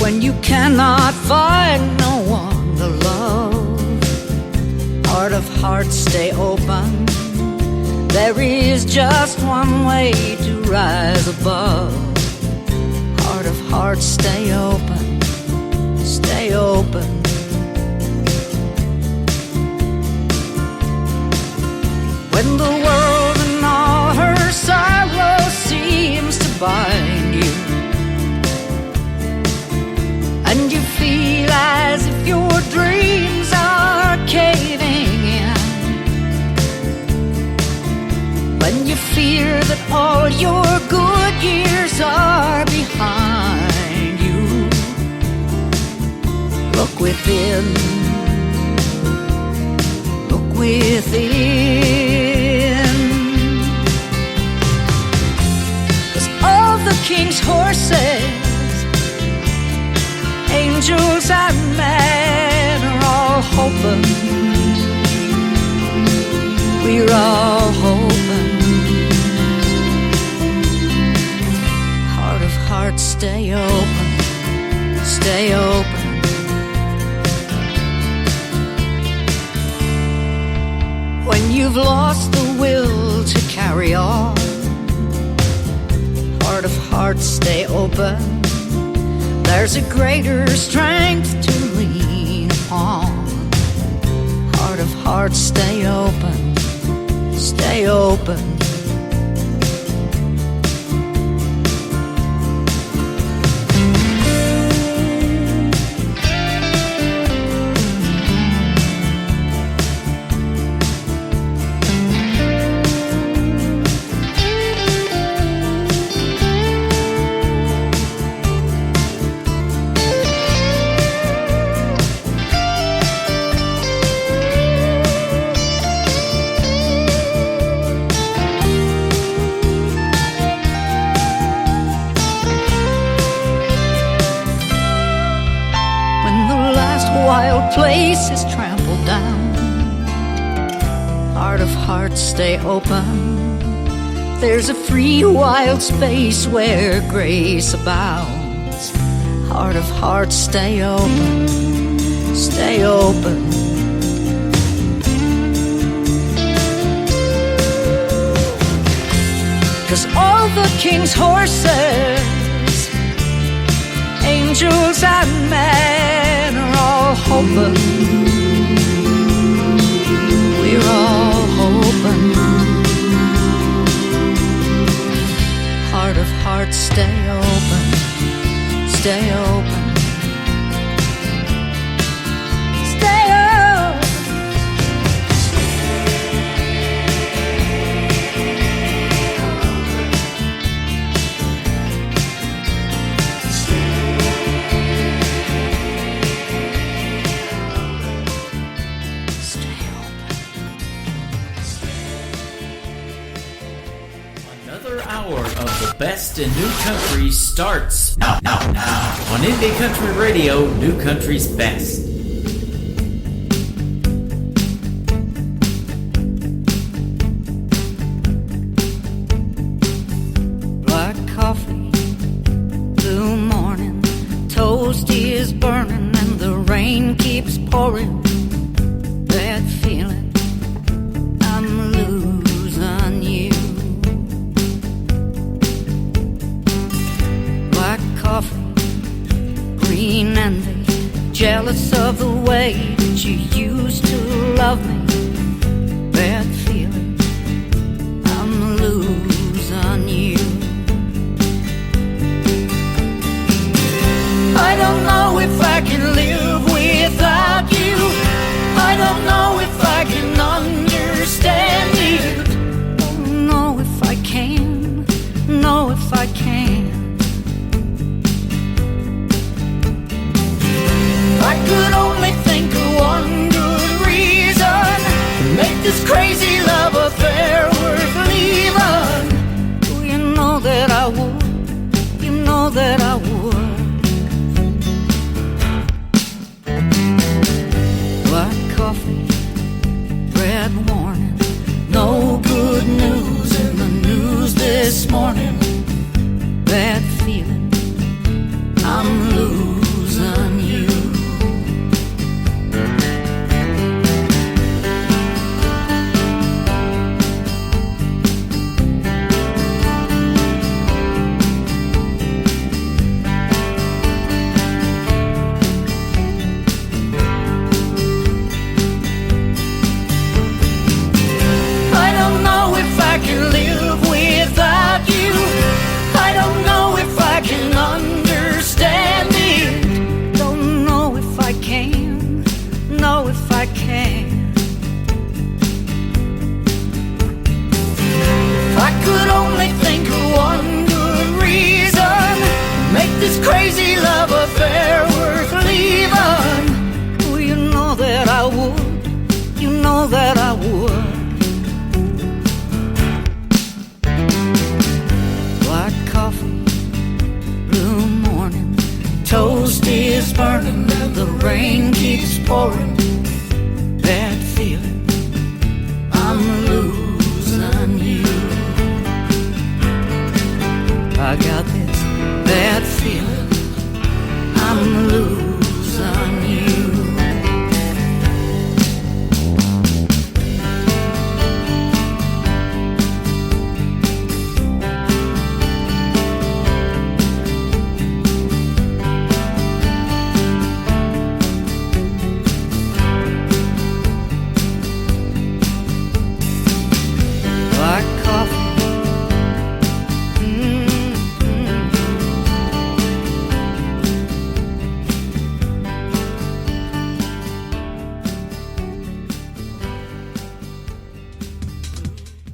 When you cannot find no one to love, Heart of Hearts, stay open. There is just one way to rise above. Heart of Hearts, stay open, stay open. When the world and all her sorrow seems to bind you, and you feel as if your dreams are caving in, you fear that all your good years are behind you, look within, look within. 'Cause all the king's horses, angels and men are all hoping, we're all hoping. Heart of hearts, stay open, stay open. When you've lost the will to carry on, heart of hearts, stay open. There's a greater strength to lean upon. Heart of hearts, stay open, stay open. Place is trampled down, heart of hearts, stay open. There's a free wild space where grace abounds. Heart of hearts, stay open, stay open. 'Cause all the king's horses, angels and men are all hoping, we're all hoping. Heart of hearts, stay open, stay open. Stay open. Best in New Country starts now on Indie Country Radio, New Country's Best. Black coffee, blue morning, toast is burning and the rain keeps pouring. That feeling, I'm losing you. Coffee, green envy, jealous of the way that you used to love me. That feeling, I'm losing you. I don't know if I can live without you. I don't know if I can understand you. Don't know if I can, know if I can. I could only think of one good reason keeps pouring. That feeling, I'm losing you. I got this bad feeling, I'm losing you. Black coffee.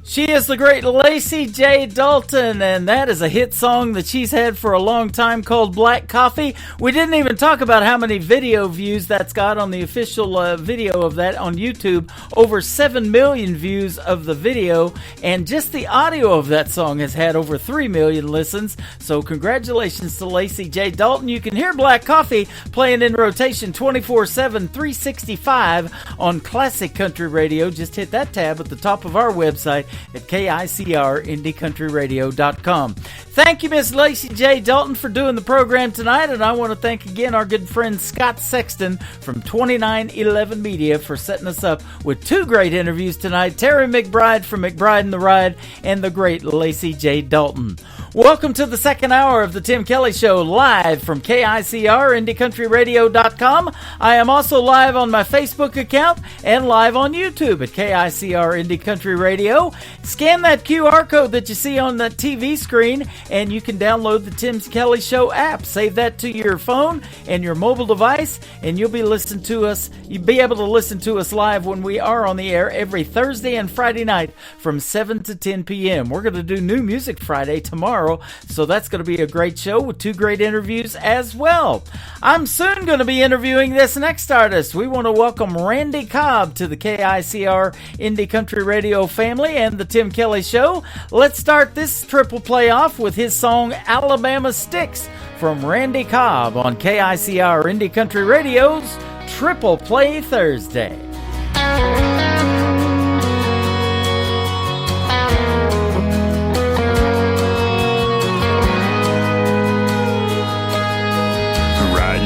She is the great Lacey J. Dalton, and that is a hit song that she's had for a long time called Black Coffee. We didn't even talk about how many video views that's got on the official video of that on YouTube. Over 7 million views of the video, and just the audio of that song has had over 3 million listens. So congratulations to Lacey J. Dalton. You can hear Black Coffee playing in rotation 24/7, 365 on Classic Country Radio. Just hit that tab at the top of our website at KICRIndieCountryRadio.com. Thank you, Miss Lacey J. Dalton, for doing the program tonight, and I want to thank again our good friend Scott Sexton from 2911 Media for setting us up with two great interviews tonight. Terry McBride from McBride and the Ride, and the great Lacey J. Dalton. Welcome to the second hour of the Tim Kelly Show, live from KICRIndieCountryRadio.com. I am also live on my Facebook account and live on YouTube at KICR Indie Country Radio. Scan that QR code that you see on that TV screen, and you can download the Tim Kelly Show app. Save that to your phone and your mobile device, and you'll be listening to us. You'll be able to listen to us live when we are on the air every Thursday and Friday night from 7 to 10 p.m. We're going to do New Music Friday tomorrow, so that's going to be a great show with two great interviews as well. I'm soon going to be interviewing this next artist. We want to welcome Randy Cobb to the KICR Indie Country Radio family and the Tim Kelly Show. Let's start this triple play off with his song Alabama Sticks from Randy Cobb on KICR Indie Country Radio's Triple Play Thursday.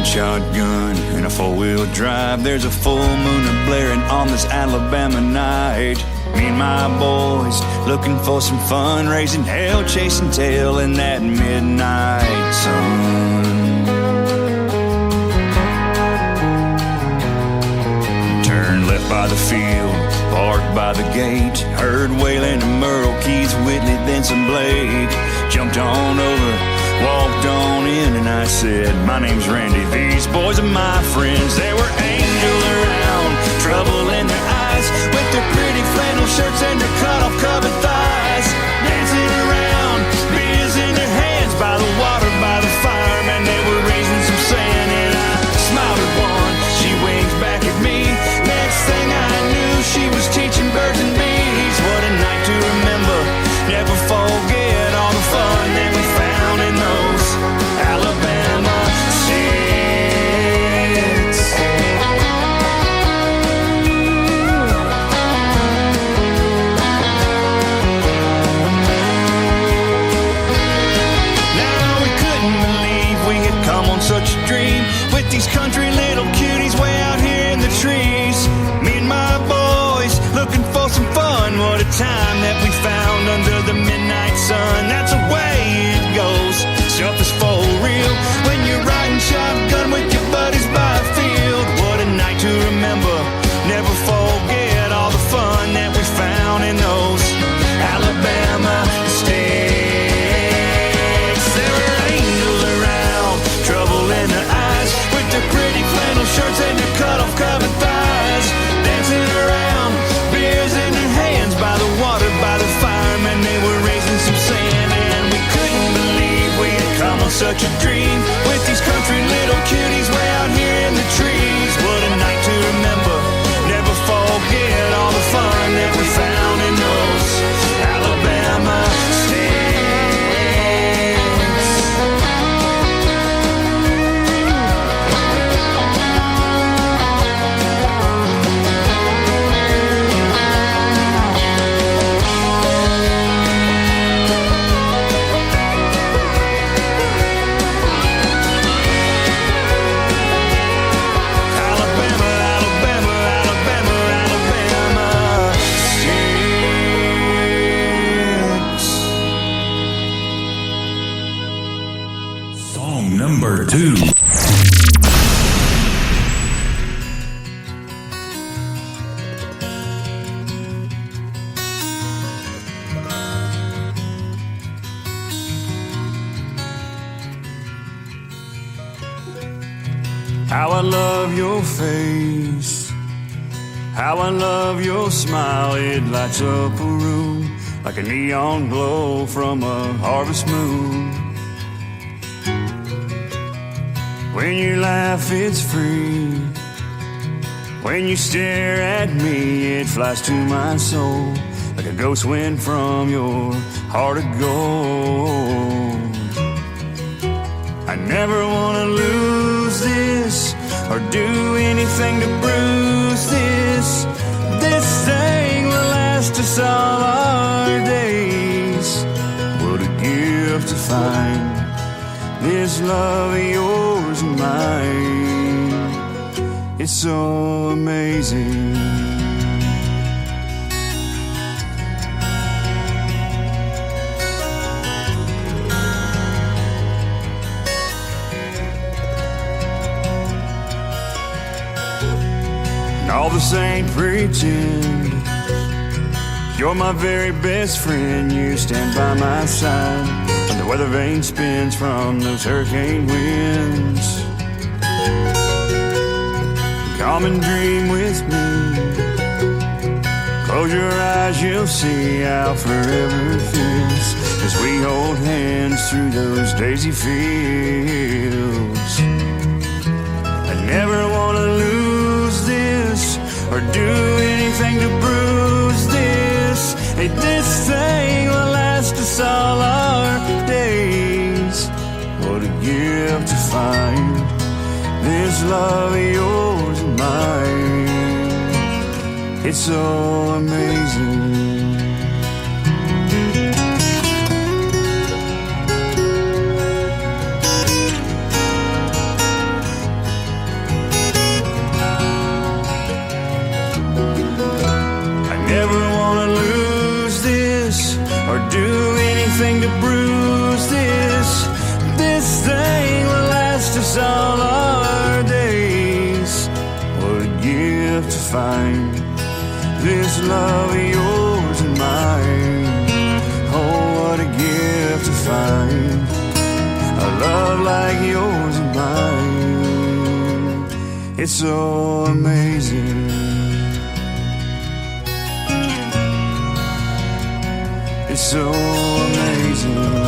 Shotgun and a four-wheel drive. There's a full moon a-blaring on this Alabama night. Me and my boys looking for some fun, raising hell, chasing tail in that midnight sun. Turn left by the field, parked by the gate. Heard Waylon and Merle, Keith Whitley, then some Blake. Jumped on over, walked on in, and I said, my name's Randy, these boys are my friends. There were angels around, trouble in their eyes, with their pretty flannel shirts and their cut-off covered thighs. Dancing around, beers in their hands, by the water, by the fire, man, they were raising some sand. And I smiled at one, she winked back at me. Next thing I knew, she was teaching birds and bees. What a night to remember, never forget all the fun that we found in those Alabama sticks. Now we couldn't believe we had come on such a dream, with these country little cuties way out here in the trees. Me and my boys looking for some fun. What a time that we found under the midnight sun. That's the way it goes, stuff is for real when you're riding shotgun with your buddies by a field. What a night to remember, never forget all the fun that we found in those Alabama sticks. There were angels around, trouble in their eyes, with their pretty flannel shirts and their cut-off covered thighs. Dancing around, beers in their hands, by the water, by the fire, man, they were raising some sand. And we couldn't believe we had come on such a dream, with these country little cuties way out here in the trees. What a night to remember, never forget all the fun that we found in those Alabama sticks. number 2. How I love your face, how I love your smile. It lights up a room like a neon glow from a harvest moon. When you laugh, it's free. When you stare at me, it flies to my soul like a ghost wind from your heart of gold. I never want to lose this or do anything to bruise this. This thing will last us all our days. What a gift to find this love of yours and mine. It's so amazing. All the saints pretend you're my very best friend. You stand by my side when the weather vane spins from those hurricane winds. Come and dream with me. Close your eyes, you'll see how forever it feels as we hold hands through those daisy fields. I never want to lose this or do anything to bruise this. Hey, this thing will last us all our days. What a gift to find this love of yours and mine. It's so amazing. Never want to lose this or do anything to bruise this. This thing will last us all our days. What a gift to find this love of yours and mine. Oh, what a gift to find a love like yours and mine. It's so amazing. It's so amazing.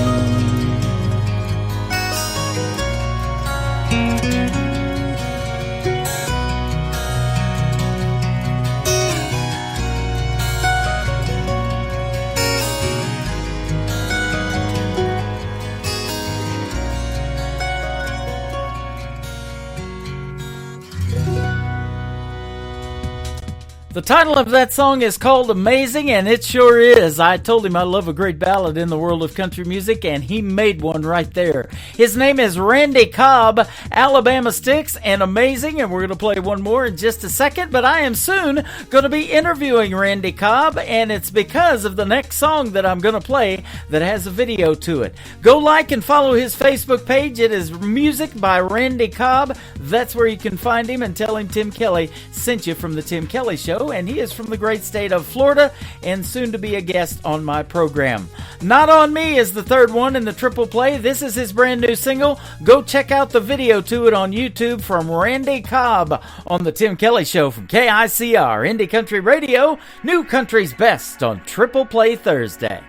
The title of that song is called Amazing, and it sure is. I told him I love a great ballad in the world of country music, and he made one right there. His name is Randy Cobb, Alabama Sticks, and Amazing, and we're going to play one more in just a second, but I am soon going to be interviewing Randy Cobb, and it's because of the next song that I'm going to play that has a video to it. Go like and follow his Facebook page. It is Music by Randy Cobb. That's where you can find him, and tell him Tim Kelly sent you from the Tim Kelly Show. And he is from the great state of Florida and soon to be a guest on my program. Not On Me is the third one in the triple play. This is his brand new single. Go check out the video to it on YouTube from Randy Cobb on the Tim Kelly Show from KICR, Indie Country Radio, New Country's Best on Triple Play Thursday.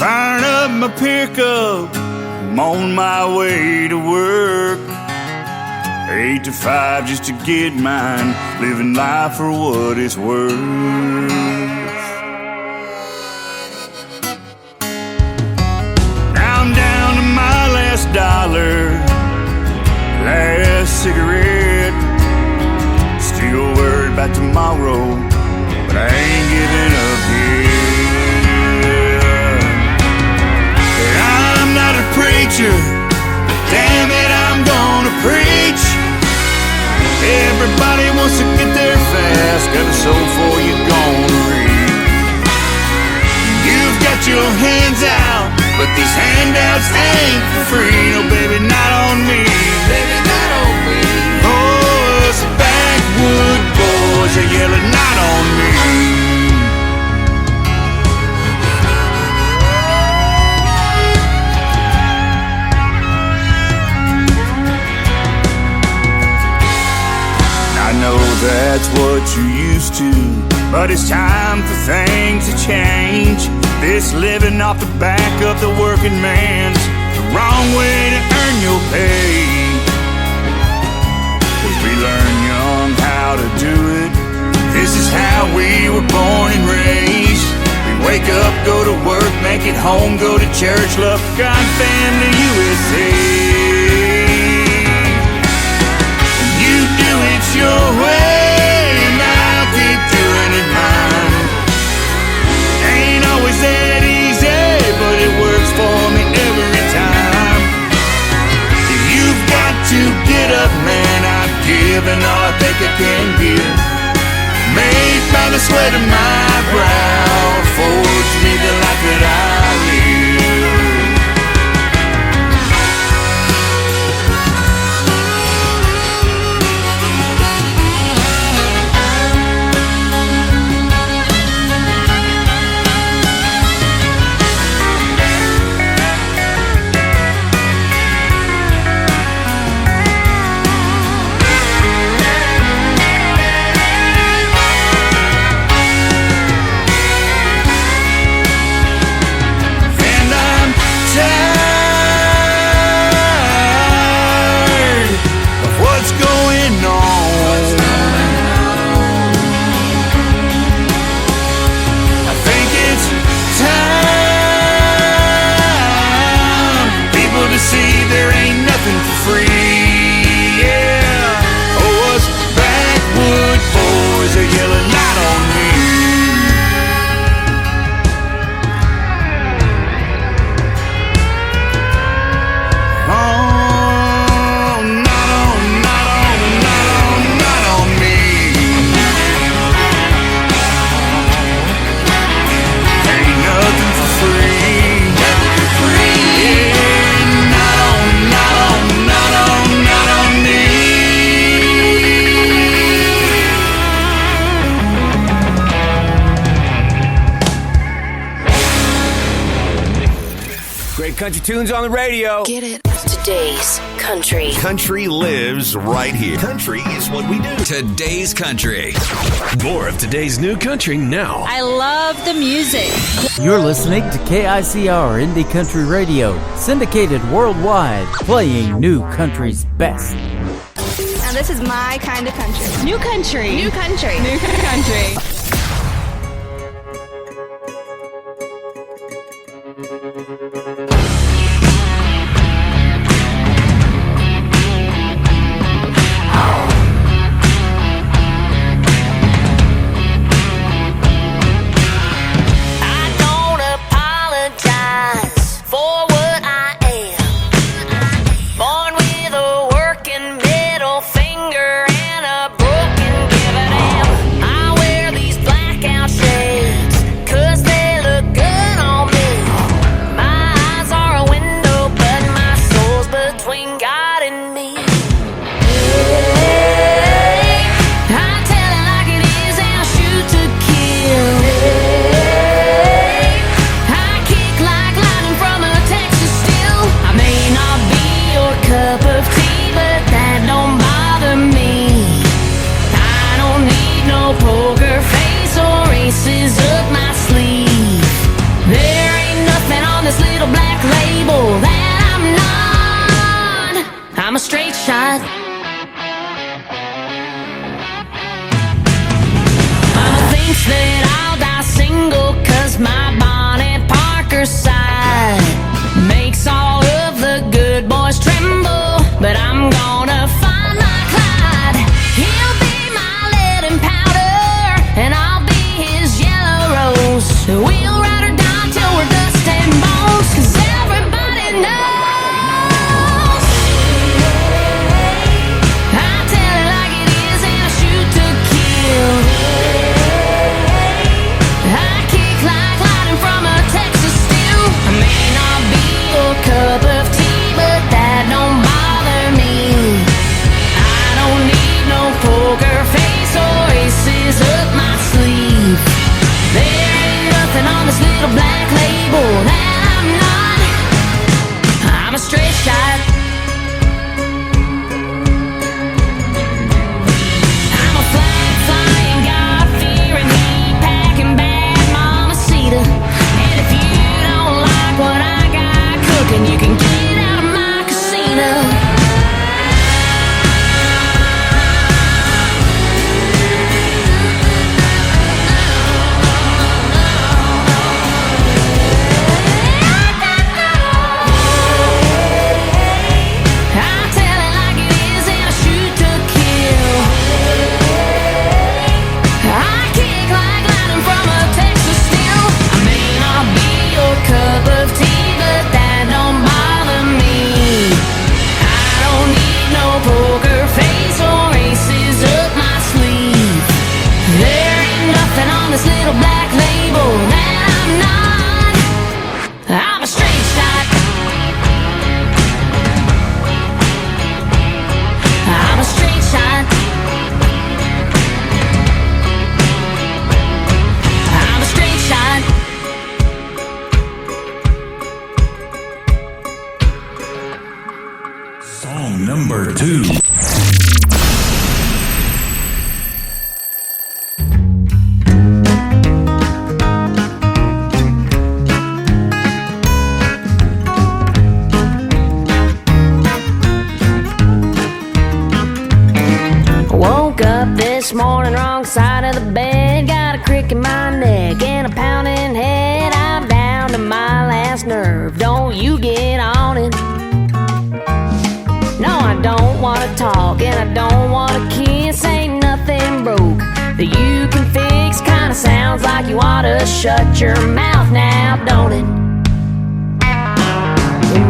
Firing up my pickup, I'm on my way to work. 8 to 5 just to get mine, living life for what it's worth. Now I'm down to my last dollar, last cigarette. Still worried about tomorrow, but I ain't giving up yet. I'm not a preacher, but damn it, I'm gonna preach. Everybody wants to get there fast, just got a soul for you gonna reap. You've got your hands out, but these handouts ain't for free. No, baby, not on me. Baby, not on me. Oh, us backwood boys are yelling, not on me. I know that's what you're used to, but it's time for things to change. This living off the back of the working man's the wrong way to earn your pay. 'Cause we learn young how to do it. This is how we were born and raised. We wake up, go to work, make it home, go to church, love God, family, USA. You do it your way, and I'll keep doing it mine. Ain't always that easy, but it works for me every time. You've got to get up, man, I've given all I think I can give. Made by the sweat of my brow, forged me the life that I live. Country tunes on the radio. Get it. Today's country. Country lives right here. Country is what we do. Today's country. More of today's new country now. I love the music. You're listening to KICR Indie Country Radio, syndicated worldwide, playing new country's best. Now this is my kind of country. New country. New country. New country. I'm a straight shot. Mama thinks that I'll die single, 'cause my Bonnie Parker side makes all of the good boys tremble. But I'm gonna find my Clyde. He'll be my lead and powder, and I'll be his yellow rose. We'll ride or die till we're dust and bones, 'cause everybody knows. I tell it like it is and I shoot to kill. Woke up this morning, wrong side of the bed. Got a crick in my neck and a pounding head. I'm down to my last nerve. Don't you get on it. No, I don't want to talk and I don't want to kiss. Ain't nothing broke that you can fix. Kinda sounds like you ought to shut your mouth now, don't it?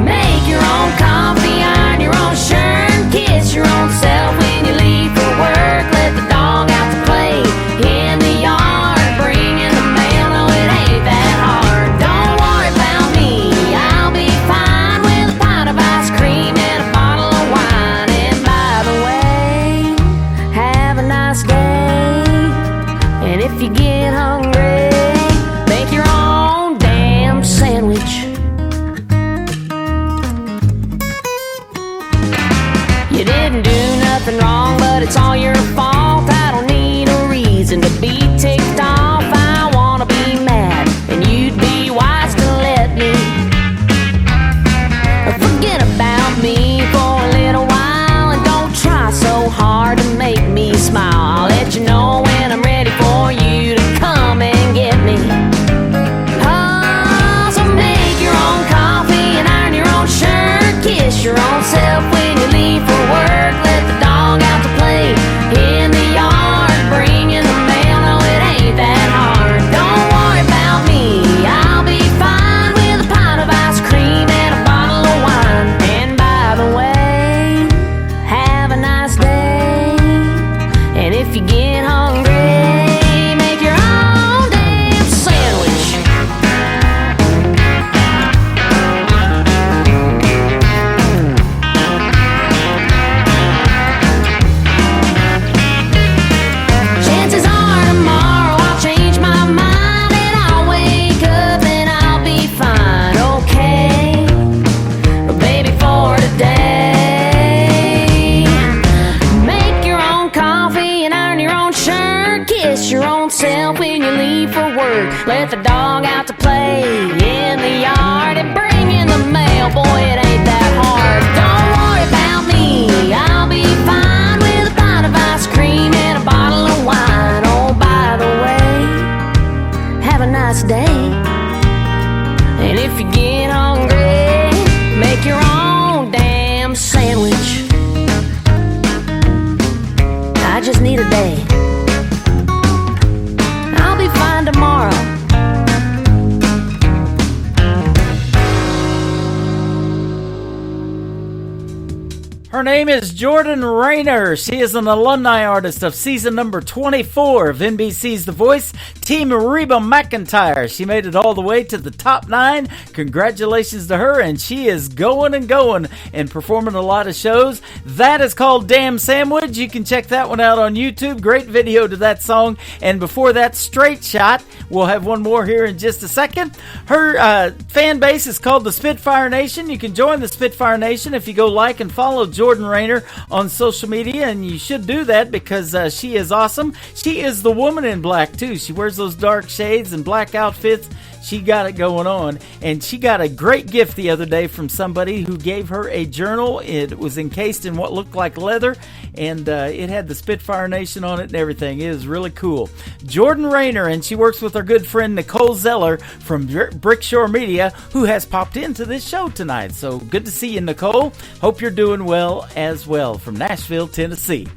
Make your own coffee, iron your own shirt, kiss your own self when you leave for work. Let the dog out to play in the yard, bring in the mail. No, it ain't that hard. Don't worry about me, I'll be fine with a pint of ice cream and a bottle of wine. And by the way, have a nice day. And if you get hungry, make your own damn sandwich. You didn't do nothing wrong, but it's all your fault. I don't need a reason to be ticked off. I wanna be mad, and you'd be wise to let me forget about me for a little while. And don't try so hard to make me smile. I'll let you know when I'm ready for you to come and get me. Oh, so make your own coffee and iron your own shirt, kiss your own self when you leave for work. Let the dog out to play in the yard, bring in the mail. No, it ain't that hard. Don't worry about me, I'll be fine with a pint of ice cream and a bottle of wine. And by the way, have a nice day. And if you get hungry, make your own damn sandwich. Chances are tomorrow I'll change my mind and I'll wake up and I'll be fine, okay? But baby, for today, make your own coffee and iron your own shirt, kiss your own self when you leave for work. Let the dog out to play in the yard and bring in the mail. Boy, it ain't that hard. Don't worry about me, I'll be fine with a pint of ice cream and a bottle of wine. Oh, by the way, have a nice day. And if you get hungry, make your own damn sandwich. I just need a day. I'll be fine tomorrow. Her name is Jordan Rayner. She is an alumni artist of season number 24 of NBC's The Voice, Team Reba McEntire. She made it all the way to the top 9. Congratulations to her, and she is going and performing a lot of shows. That is called Damn Sandwich. You can check that one out on YouTube. Great video to that song. And before that, Straight Shot. We'll have one more here in just a second. Her fan base is called the Spitfire Nation. You can join the Spitfire Nation if you go like and follow Jordan Rayner on social media, and you should do that because she is awesome. She is the woman in black too. She wears those dark shades and black outfits. She got it going on, and she got a great gift the other day from somebody who gave her a journal. It was encased in what looked like leather, and it had the Spitfire Nation on it and everything. It is really cool. Jordan Rayner, and she works with our good friend Nicole Zeller from Brickshore Media, who has popped into this show tonight. So good to see you, Nicole. Hope you're doing well as well from Nashville, Tennessee.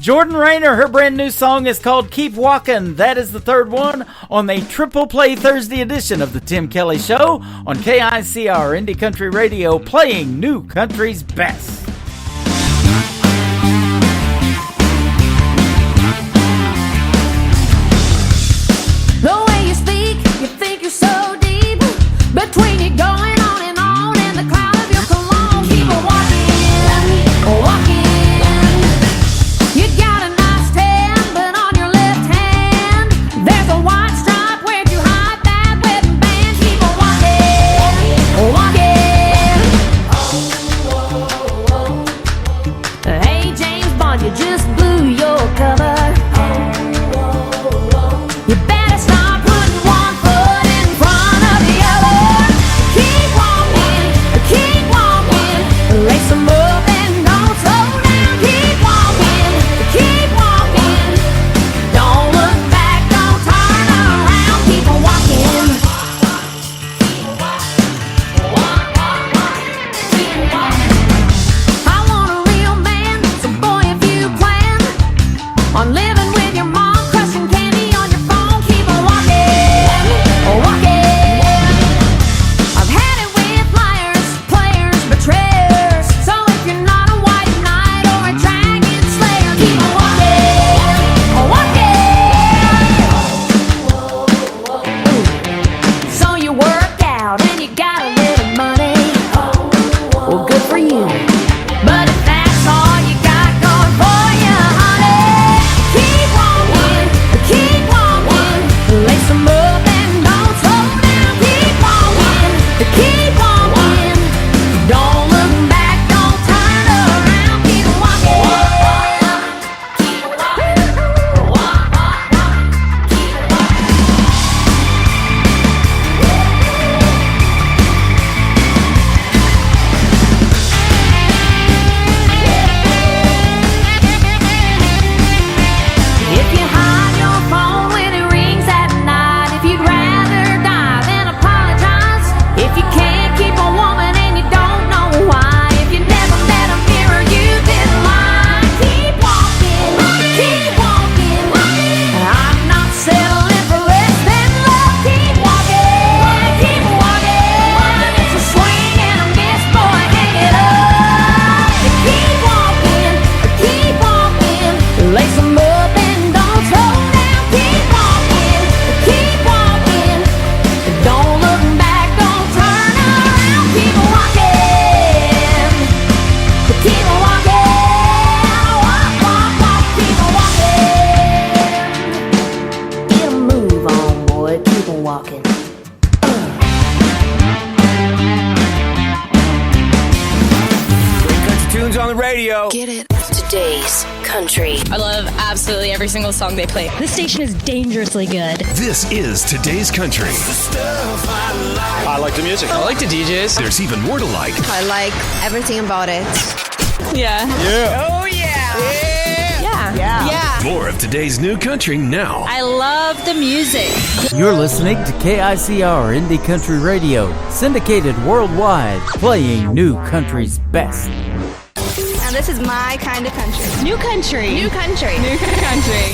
Jordan Rayner, her brand new song is called Keep Walking. That is the third one on the Triple Play Thursday edition of the Tim Kelly Show on KICR Indie Country Radio, playing new country's best. The way you speak, you think you're so deep. Between you going on and the cloud of your cologne. Keep on walking. You got a nice tan, but on your left hand there's a white stripe. Where'd you hide that wedding band? Keep on walking. Today's Country. I love absolutely every single song they play. This station is dangerously good. This is Today's Country. I like the music. I like the DJs. There's even more to like. I like everything about it. Yeah. Yeah. Oh, yeah. Yeah. More of today's new country now. I love the music. You're listening to KICR Indie Country Radio, syndicated worldwide, playing new country's best. And this is my kind of country. New country. New country. New country.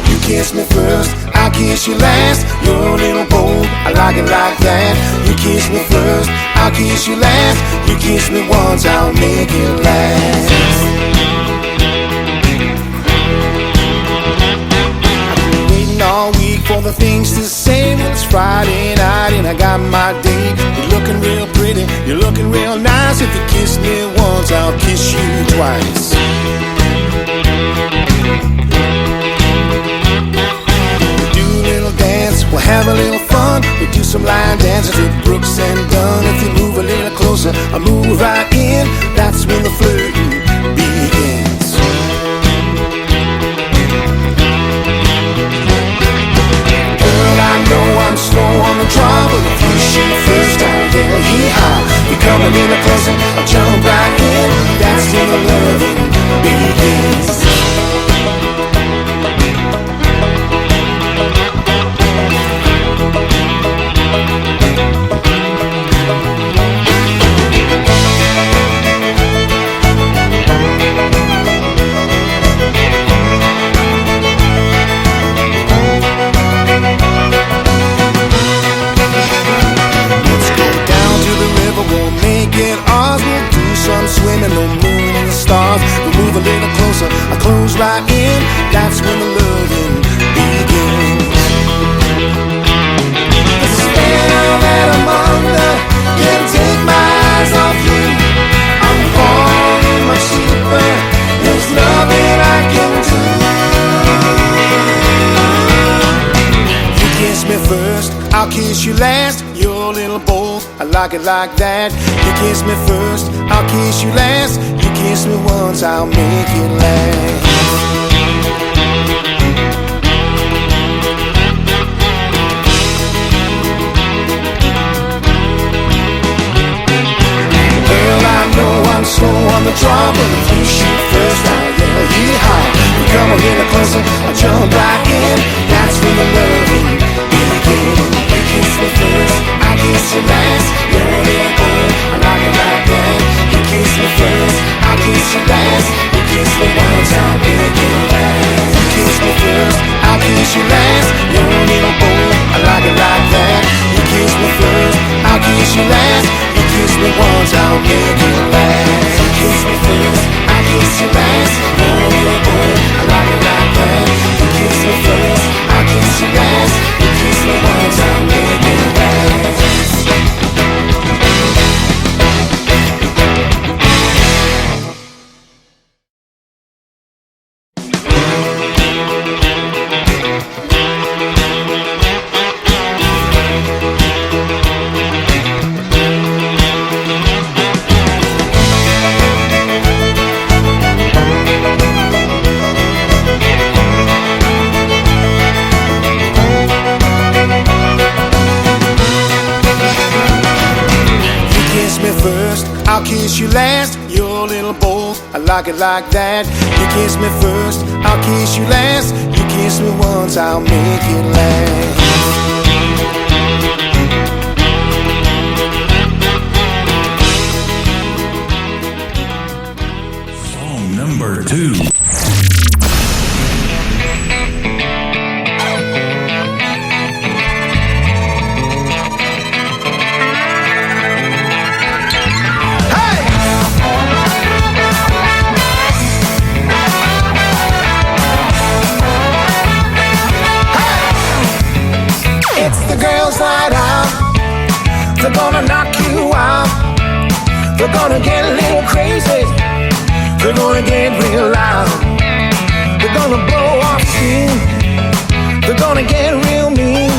You kiss me first, I kiss you last. You're a little bold, I like it like that. You kiss me first, I'll kiss you last. You kiss me once, I'll make it last. All week for the things to say. Well, it's Friday night and I got my date. You're looking real pretty, you're looking real nice. If you kiss me once, I'll kiss you twice. We do a little dance, we'll have a little fun. We do some line dances with Brooks and Dunn. If you move a little closer, I'll move right in. That's when the flirting begins. I know I'm slow on the draw, but if you shoot first, I'll yell yee-haw. You're coming in closer, I'll jump right in. That's when the loving begins. Swimming the moon and the stars. We'll move a little closer, I close right in. That's when the loving begins. The spell that I'm under can't take my eyes off you. I'm falling much deeper. There's nothing I can do. You kiss me first, I'll kiss you last. You're a little bold, I like it like that. You kiss me first, I'll kiss you last. You kiss me once, I'll make it last. Well, I know I'm slow on the draw, but if you shoot first, I'll yell yee-haw. You come a little closer, I'll jump right in. That's when the loving begins. You kiss me first, I kiss you last. You're a little boy, I like it like that. You kiss me first, I kiss you last. You kiss me once, I'll make it last. You kiss me first, I'll kiss you last. You're a little boy, I like it like that. You kiss me first, I'll kiss you last. You kiss me once, I'll make it last. You kiss me first, I'll kiss you last. You're a little boy, I like it like that. You kiss me first, I'll kiss you last. You kiss me once, I'll make it last. I'll kiss you last, you're a little bold, I like it like that. You kiss me first, I'll kiss you last. You kiss me once, I'll make it last. Song number 2. They're gonna knock you out. They're gonna get a little crazy. They're gonna get real loud. They're gonna blow off steam. They're gonna get real mean.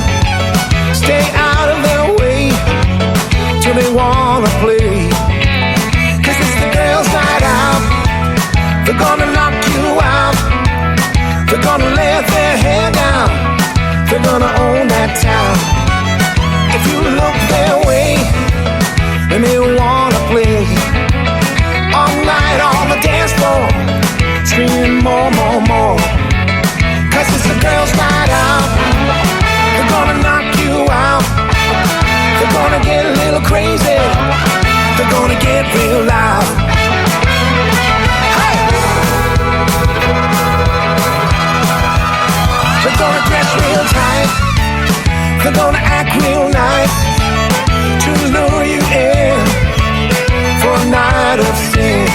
Stay out of their way till they wanna play. 'Cause it's the girls' night out. They're gonna knock you out. They're gonna let their hair down. They're gonna own that town. If you look their way, then they wanna play. All night on the dance floor, screaming more, more, more. 'Cause it's the girls' night out. They're gonna knock you out. They're gonna get a little crazy. They're gonna get real loud. Hey! They're gonna dress real tight. They're gonna act real nice to lure you in for a night of sin.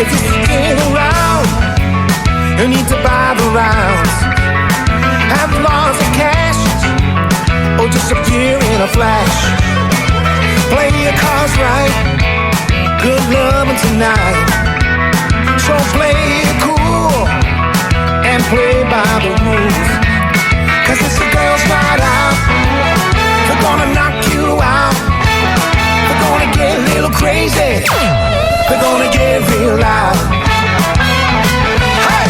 If you stick around, you need to buy the rounds. Have lots of cash or disappear in a flash. Play your cards right, good loving tonight. So play it cool and play by the rules. 'Cause it's a girls' night out. They're gonna knock you out. They're gonna get a little crazy. They're gonna get real loud. Hey!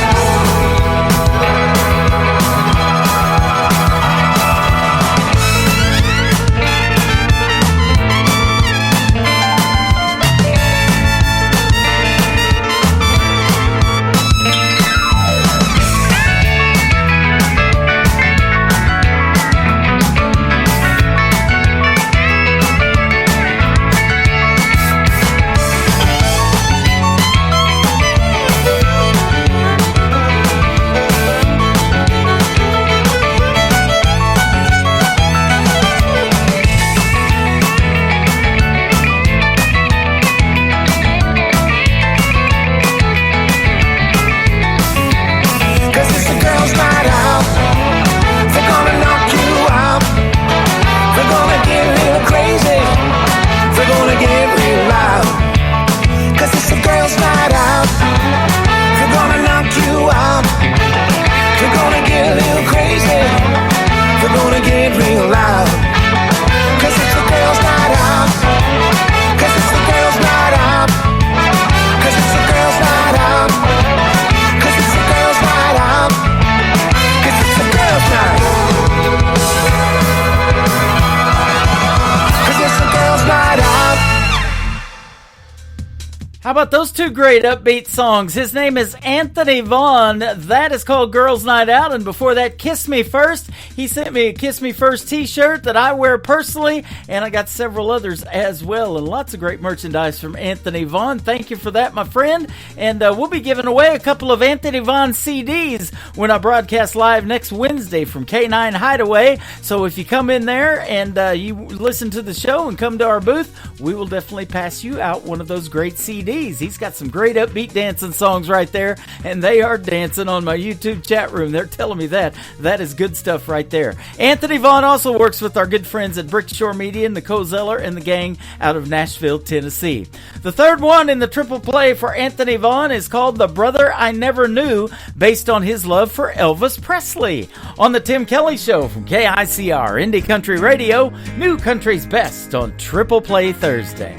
How about those two great upbeat songs? His name is Anthony Vaughn. That is called Girls Night Out. And before that, Kiss Me First. He sent me a Kiss Me First t-shirt that I wear personally. And I got several others as well. And lots of great merchandise from Anthony Vaughn. Thank you for that, my friend. And we'll be giving away a couple of Anthony Vaughn CDs when I broadcast live next Wednesday from K9 Hideaway. So if you come in there and you listen to the show and come to our booth, we will definitely pass you out one of those great CDs. He's got some great upbeat dancing songs right there, and they are dancing on my YouTube chat room. They're telling me that. That is good stuff right there. Anthony Vaughn also works with our good friends at Brickshore Media, Nicole Zeller and the gang out of Nashville, Tennessee. The third one in the triple play for Anthony Vaughn is called The Brother I Never Knew, based on his love for Elvis Presley. On the Tim Kelly Show from KICR, Indie Country Radio, New Country's Best on Triple Play Thursday.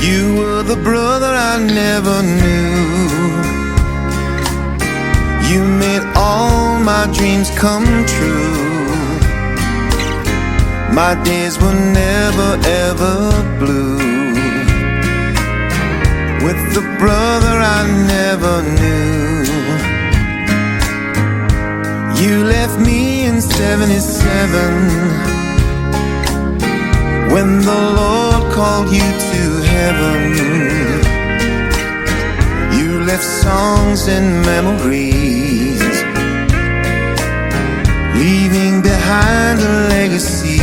You were the brother I never knew. You made all my dreams come true. My days were never ever blue. With the brother I never knew. You left me in 77 when the Lord called you to heaven. You left songs and memories, leaving behind a legacy.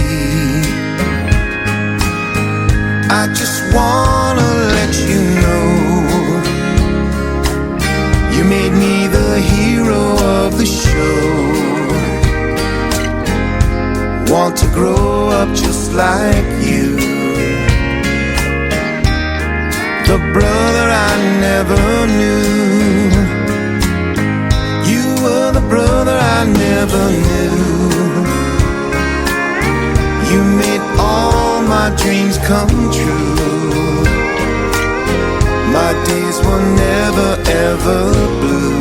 I just wanna let you know you made me the hero of the show. Want to grow up just like you. The brother I never knew. never knew. You made all my dreams come true. My days were never ever blue.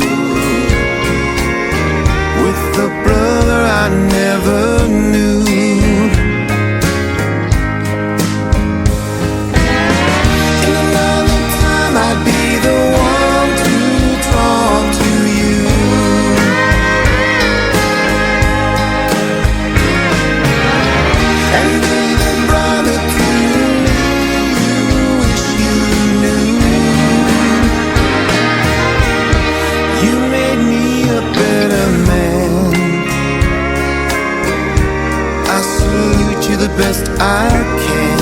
With the brother I never knew. In another time I'd be the one to talk to you. And be the brother to me you wish you knew. You made me a better man. I salute you the best I can.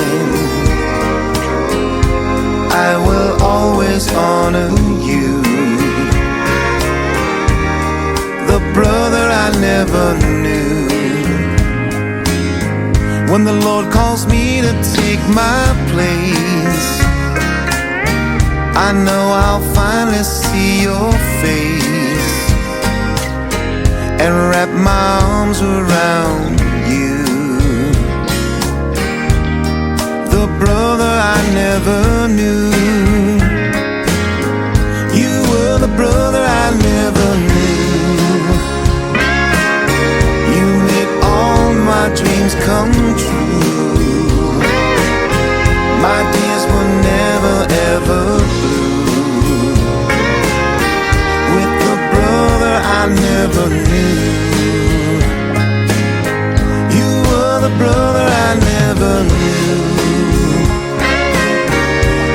I will always honor you. The brother I never knew. When the Lord calls me to take my place, I know I'll finally see your face and wrap my arms around you. The brother I never knew. You were the brother I never knew. You made all my dreams come true. My days were never ever blue. With the brother I never knew. You were the brother I never knew.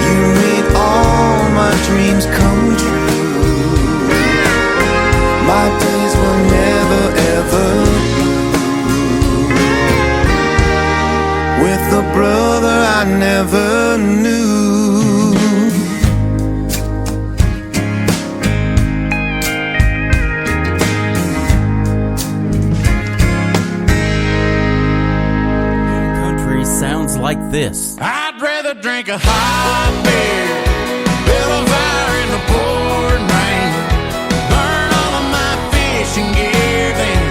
You made all my dreams come true. My days were never ever blue. With the brother I never knew. Country sounds like this. I'd rather drink a hot beer, build a fire in the pouring rain, burn all of my fishing gear, then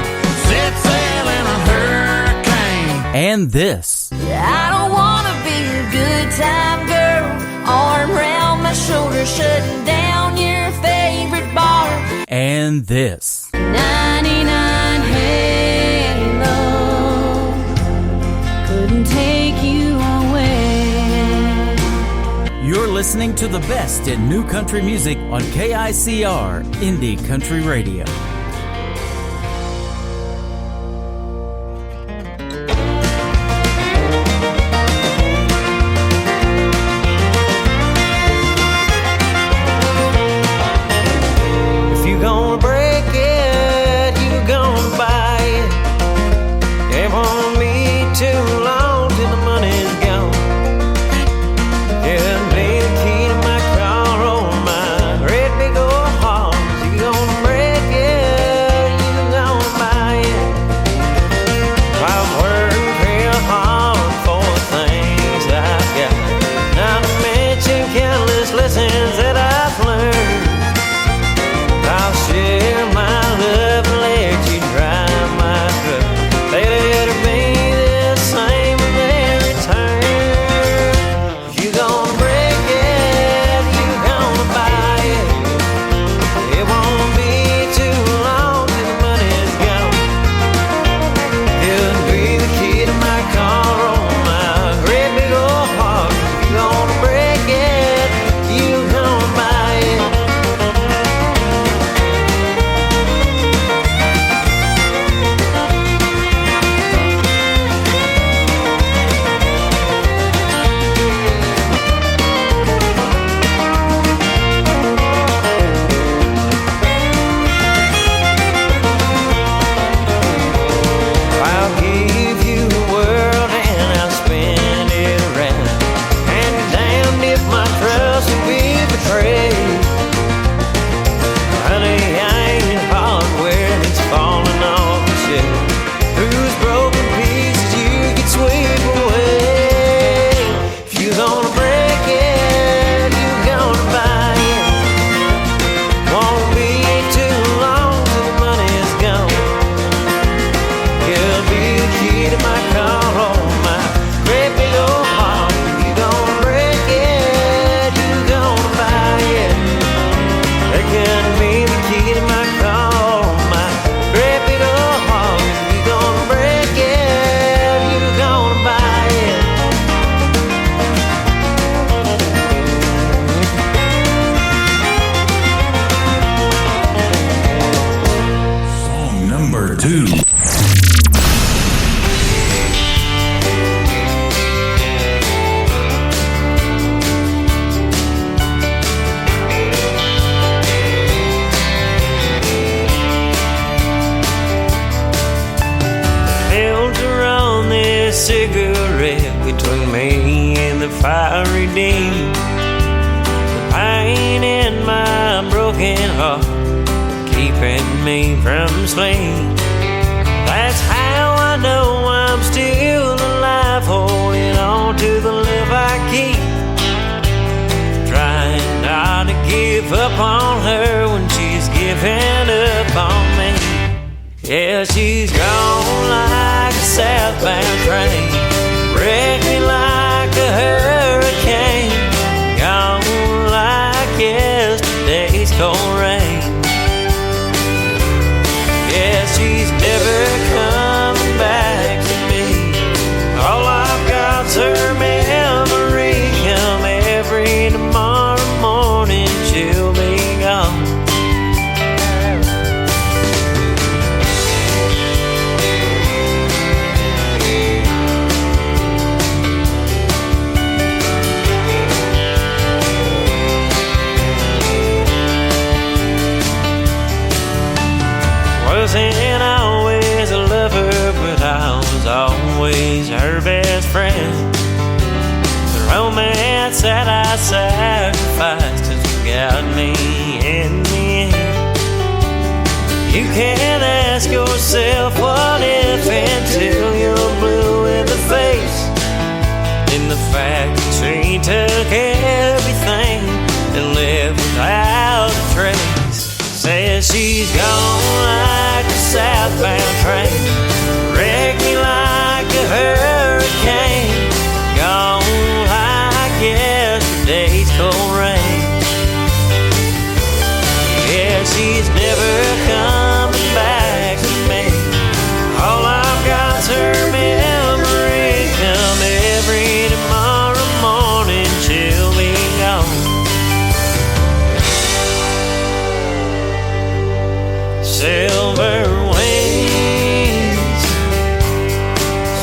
set sail in a hurricane. And this. I don't wanna be a good time girl, arm around my shoulder, shutting down your favorite bar. And this. 99 Halo couldn't take you away. You're listening to the best in new country music on KICR Indie Country Radio. If you gonna break it, you gonna buy it. It won't be too long till the money's gone. Yeah, be the key to my car or my red big old horse. You gonna break it, Number 2. Cigarette between me and the fiery dean. The pain in my broken heart keeping me from sleep. That's how I know I'm still alive, holding on to the love I keep. Trying not to give up on her when she's giving up on me. Yeah, she's gone like a southbound train, wrecked me like a hurricane, gone like yesterday's cold rain. Yeah, she's never coming back to me. All I've got's her memory. Come every tomorrow morning, she'll be gone. Wasn't always a lover, but I was always her best friend. The romance that I sacrificed has got me in the end. You can't ask yourself what if until you're blue in the face. In the fact that she took everything and lived without a trace. Says she's gone like a southbound train, wrecked me like a hurricane, gone like yesterday's cold rain. Yeah, she's never coming back to me. All I've got's her memory. Come every tomorrow morning, she'll be gone. Silver wings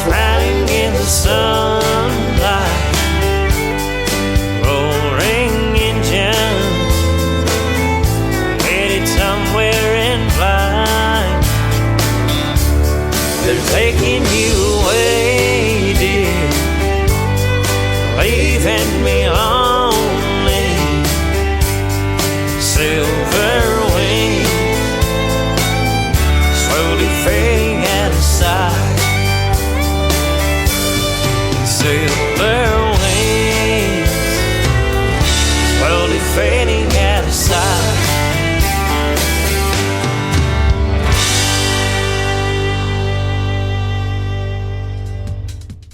riding in the sunlight, roaring engines headed somewhere in flight. They're taking you away, dear, leaving me lonely. Silver wings slowly fading out of sight. Silver wings slowly fading out of sight.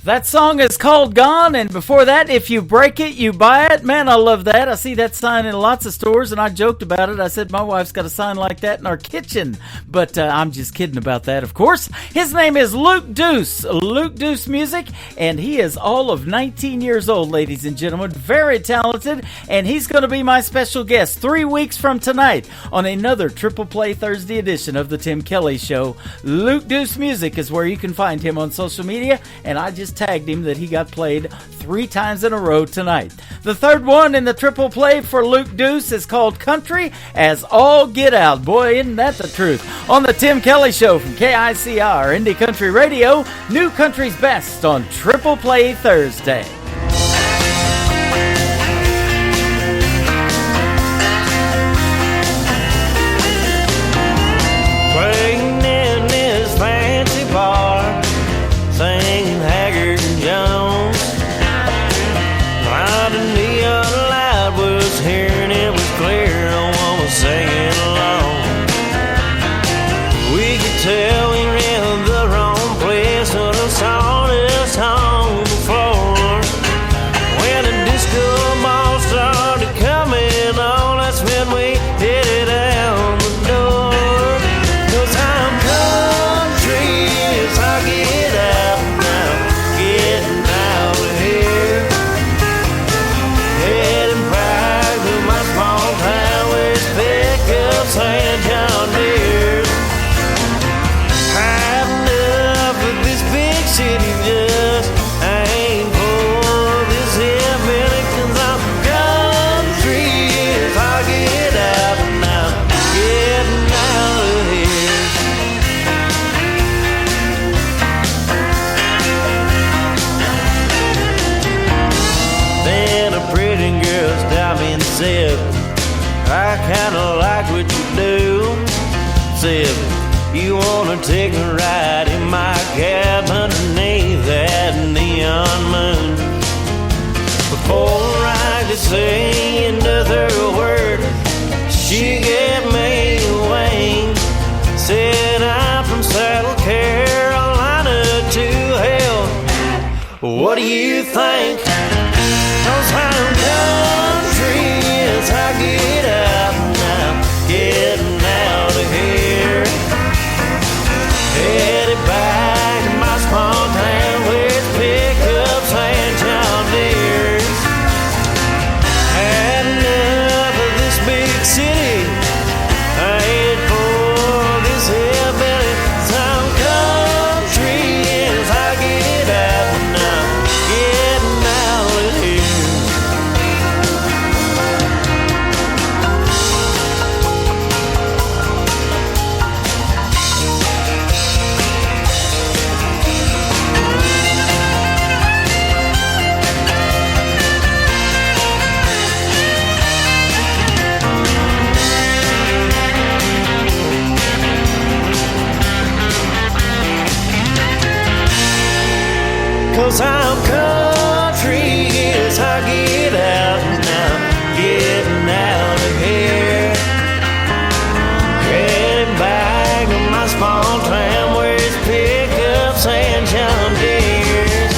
That song is called Gone, and before that, If You Break It, You Buy It. Man, I love that. I see that sign in lots of stores, and I joked about it. I said my wife's got a sign like that in our kitchen, but I'm just kidding about that, of course. His name is Luke Deuce, Luke Deuce Music, and he is all of 19 years old, ladies and gentlemen. Very talented, and he's going to be my special guest 3 weeks from tonight on another Triple Play Thursday edition of The Tim Kelly Show. Luke Deuce Music is where you can find him on social media, and I just tagged him that he got played 3 times in a row tonight. The third one in the triple play for Luke Deuce is called Country as All Get Out. Boy, isn't that the truth? On the Tim Kelly Show from KICR, Indie Country Radio, New Country's Best on Triple Play Thursday. Playing in this fancy bar, singing Haggard and Jones. Loud and neon light was hearing it was clear, no one was singing along. We could tell we were in the wrong place, so the song is on the floor. When the disco ball started coming on, that's when we headed out the door. 'Cause I'm country as I get out now, getting out of here. Heading back to my small town with pickups and John Deere. Said, I kinda like what you do. Said, you wanna take a ride in my cab underneath that neon moon. Before I could say another word, she gave me a wing. Said, I'm from South Carolina to hell. What do you think? 'Cause I'm country as I get out now, getting out of here. Headed back to my small town with pickups and John Deere's. Had enough of this big city. I ain't for this hillbilly. Some country as I get out now, getting out of here. Cause I'm country as I get out now, getting out of here. Heading back to my small town where it's pickups and John Deere's.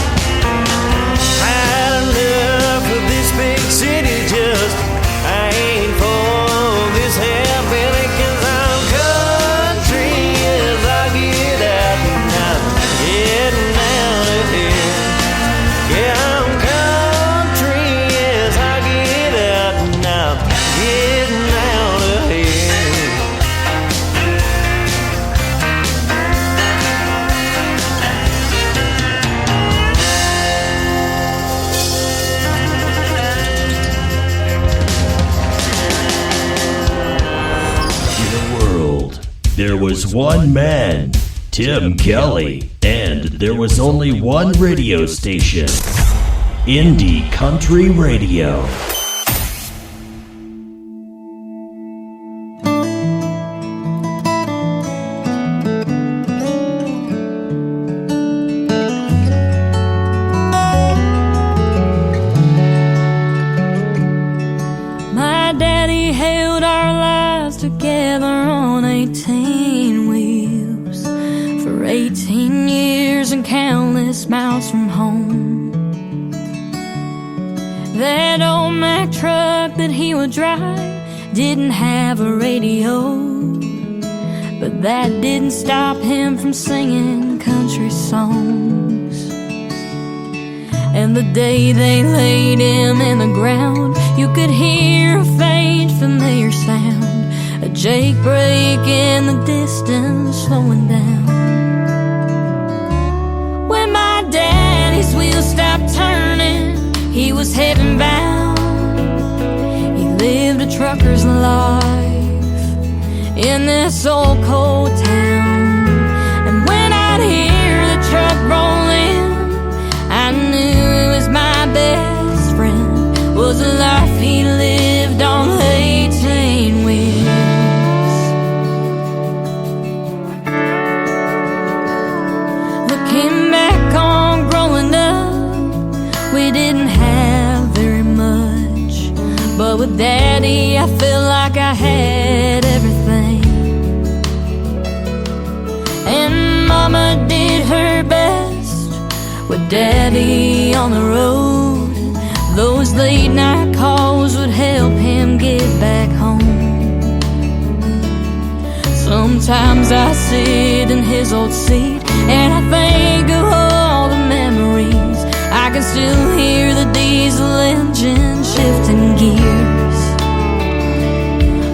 Had enough of this big city, just I ain't for this hillbilly. Cause I'm country as I get out now, getting out of here. Yeah, I'm country as I get out now, getting out of here. In a world, there was one man, Tim Kelly, and there was only one radio station, Indie Country Radio. My daddy held our lives together on 18 wheels for 18 years and countless miles from home. That old Mack truck that he would drive didn't have a radio, but that didn't stop him from singing country songs. And the day they laid him in the ground, you could hear a faint familiar sound, a jake brake in the distance slowing down. When my daddy's wheels stopped turning, he was heaven bound. He lived a trucker's life in this old cold town. And when I'd hear the truck roll in, I knew it was my best friend, was the life he lived on 18 wheels. Looking back on growing up, we didn't have very much, but with Daddy I felt like I had everything. And Mama did her best with Daddy on the road. Those late night calls would help him get back home. Sometimes I sit in his old seat and I think of all the memories. I can still hear the diesel engine shifting gears.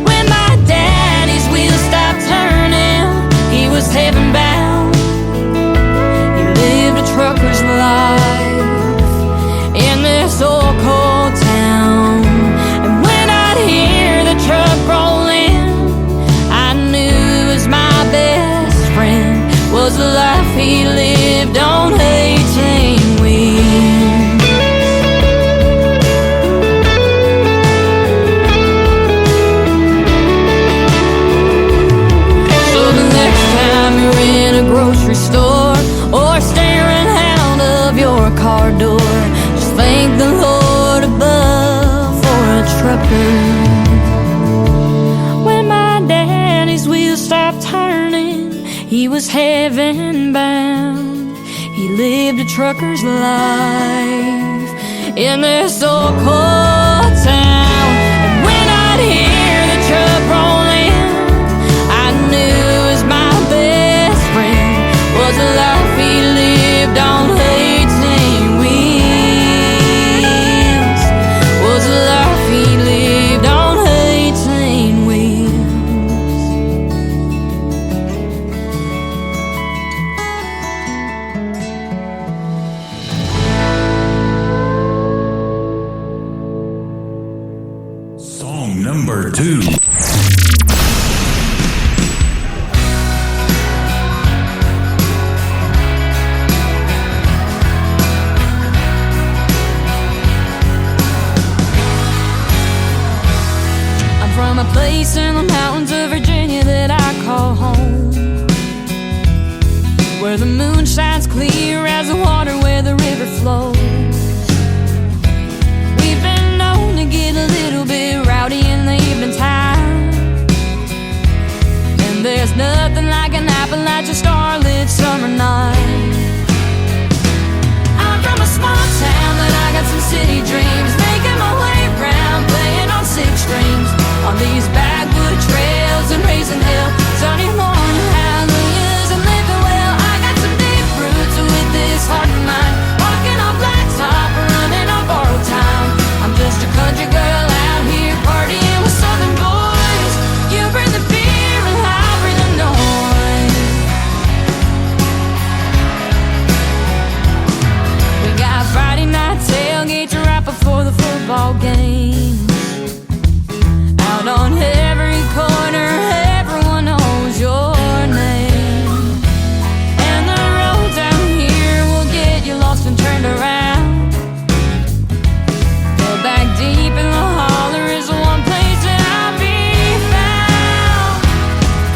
When my daddy's wheels stopped turning, he was heaven bound. He lived a trucker's life in this old cold town. And when I'd hear the truck roll in, I knew it was my best friend, was the life he lived on 18 wheels. heaven bound. He lived a trucker's life in this old cold town. And when I'd hear the truck roll in, I knew it was my best friend. Was a life he lived on 18 wheels. Was a life he lived on 18 wheels. Song number 2. From a place in the mountains of Virginia that I call home, where the moon shines clear as the water where the river flows. We've been known to get a little bit rowdy in the evening time, and there's nothing like an Appalachian starlit summer night. I'm from a small town, but I got some city dreams, making my way round, playing on 6 strings. On these backwood trails and raising hell, Sunday morning hallelujahs and living well. I got some deep roots with this heart of mine, walking on blacktop, running on borrowed time. I'm just a country girl out here partying with southern boys. You bring the beer and I'll bring the noise. We got Friday night tailgates right before the football game. Out on every corner, everyone knows your name. And the road down here will get you lost and turned around. But back deep in the holler is the one place that I'll be found.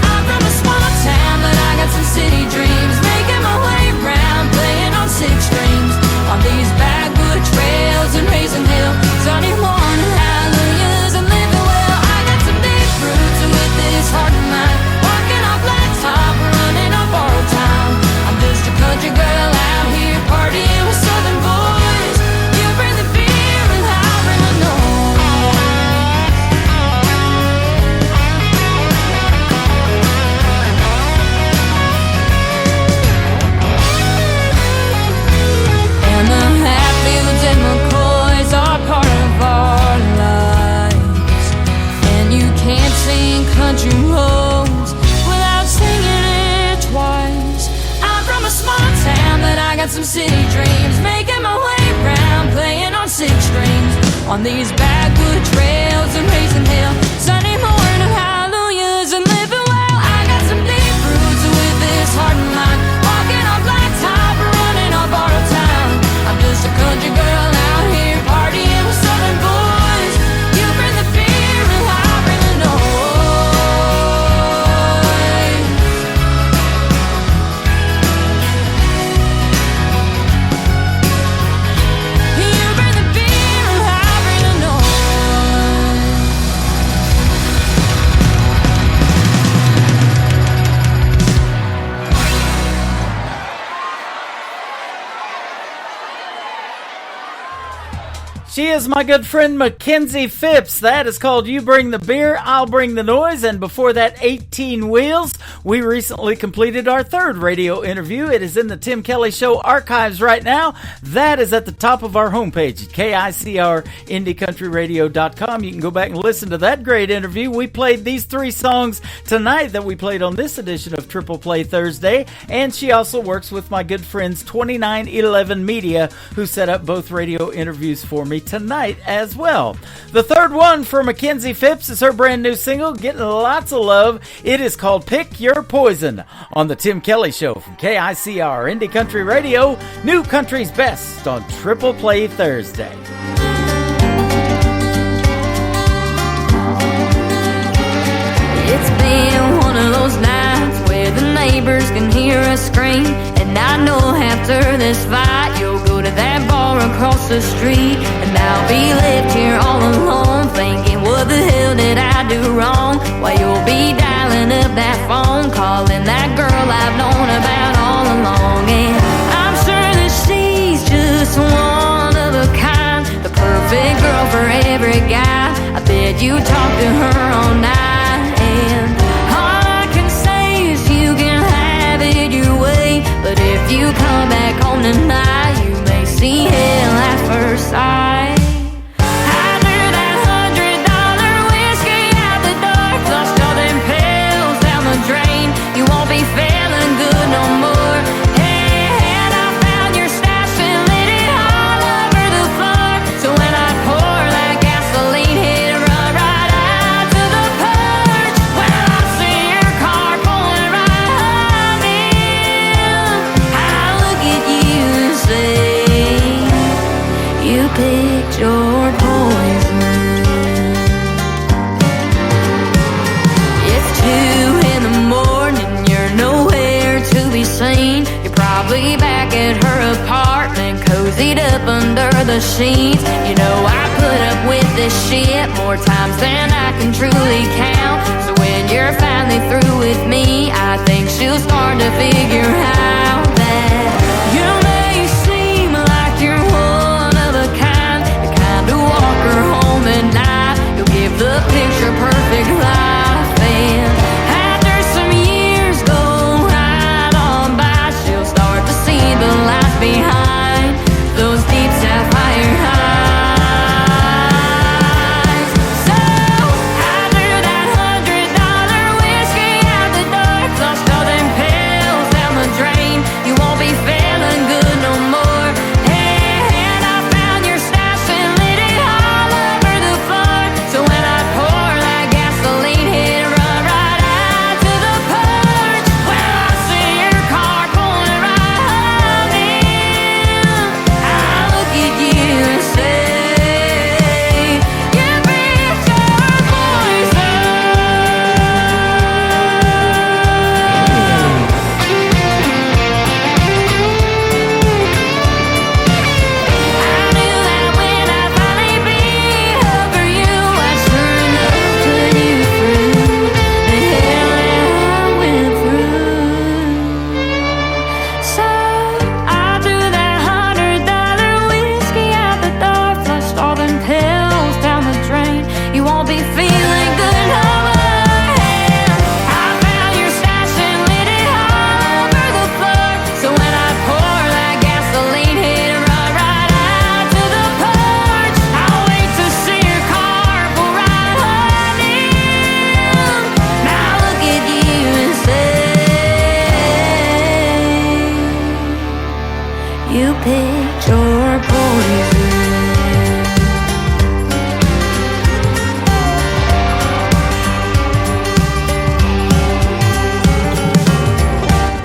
I'm from a small town, but I got some city dreams, making my way round, playing on 6 strings. On these backwood trails and raising hell, Sunday morning hallelujahs and living well. I got some deep roots with this heart of mine, walking on blacktop, running on borrowed time. I'm just a country girl out here partying with southern boys. You bring the beer and I'll bring the noise. And the Hatfields and McCoys are part of our lives, and you can't sing country roads without singing it twice. I'm from a small town, but I got some city dreams, making my way round, playing on 6 strings. On these backwood trails and raising hell, Sunday morning hallelujahs and living well. I got some deep roots with this heart of mine, walking on blacktop, running on borrowed time. I'm just a country girl out here partying with southern boys. You bring the beer and I'll bring the noise. You bring the beer and I'll bring the noise. She is my good friend Mackenzie Phipps. That is called You Bring the Beer, I'll Bring the Noise. And before that, 18 Wheels. We recently completed our 3rd radio interview. It is in the Tim Kelly Show archives right now. That is at the top of our homepage at KICRIndieCountryRadio.com. You can go back and listen to that great interview. We played these 3 songs tonight that we played on this edition of Triple Play Thursday. And she also works with my good friends 2911 Media, who set up both radio interviews for me tonight as well. The 3rd one for Mackenzie Phipps is her brand new single, getting lots of love. It is called Pick Your Poison on the Tim Kelly Show from KICR Indie Country Radio, New Country's Best on Triple Play Thursday. It's been one of those nights where the neighbors can hear us scream, and I know after this fight you'll go to that bar across the street, and I'll be left here all alone thinking, what the hell did I do wrong? Why you'll be dialing up that phone, calling that girl I've known about all along. And I'm sure that she's just one of a kind, the perfect girl for every guy. I bet you talk to her all night, and all I can say is you can have it your way. But if you come back home tonight, you may see hell at first sight. You won't be feeling good no more. Hey, and I found your stash and lit it all over the floor. So when I pour that gasoline, hit it right out to the porch. Well, I see your car pulling right on in. I look at you and say, you picked your poison. It's 2 in the morning, nowhere to be seen. You're probably back at her apartment, cozied up under the sheets. You know I put up with this shit more times than I can truly count. So when you're finally through with me, I think she'll start to figure out that you may seem like you're one of a kind, the kind to walk her home at night. You'll give the picture perfect life, and after some years go the light behind those deep sapphire eyes. So after that $100 whiskey out the door, flushed all them pills down the drain, you won't be feeling good no more. Hey, and I found your stash and lit it all over the floor. So when I pour that gasoline, hit it right out to the porch. Well, I see your car pulling right. You picked your poison.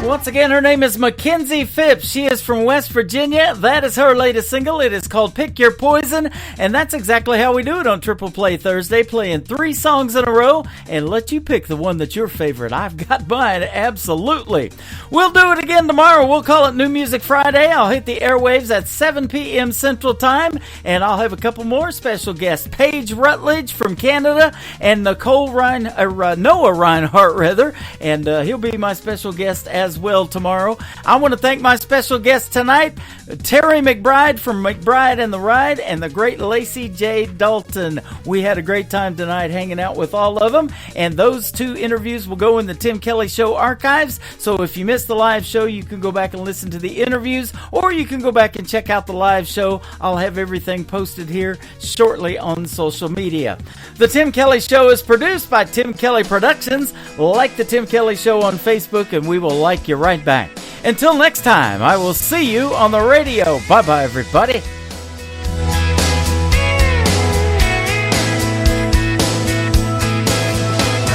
Once again, her name is Mackenzie Phipps. She is from West Virginia. That is her latest single. It is called Pick Your Poison, and that's exactly how we do it on Triple Play Thursday, playing 3 songs in a row and let you pick the one that's your favorite. I've got mine, absolutely. We'll do it again tomorrow. We'll call it New Music Friday. I'll hit the airwaves at 7 p.m. Central Time, and I'll have a couple more special guests. Paige Rutledge from Canada and Noah Reinhardt, rather, and he'll be my special guest as well tomorrow. I want to thank my special guest tonight, Terry McBride from McBride and the Ride, and the great Lacey J. Dalton. We had a great time tonight hanging out with all of them, and those 2 interviews will go in the Tim Kelly Show archives, so if you missed the live show, you can go back and listen to the interviews, or you can go back and check out the live show. I'll have everything posted here shortly on social media. The Tim Kelly Show is produced by Tim Kelly Productions. Like the Tim Kelly Show on Facebook, and we will like you right back. Until next time, I will see you on the radio. Bye-bye, everybody.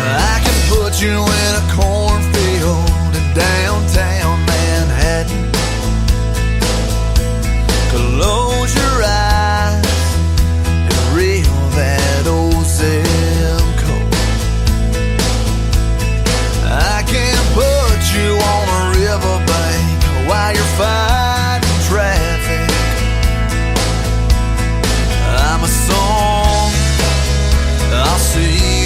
I can put you in a cornfield in downtown Manhattan. Close your eyes and reel that old zip code. I can put you on a riverbank while you're fighting traffic. I'm a song I'll see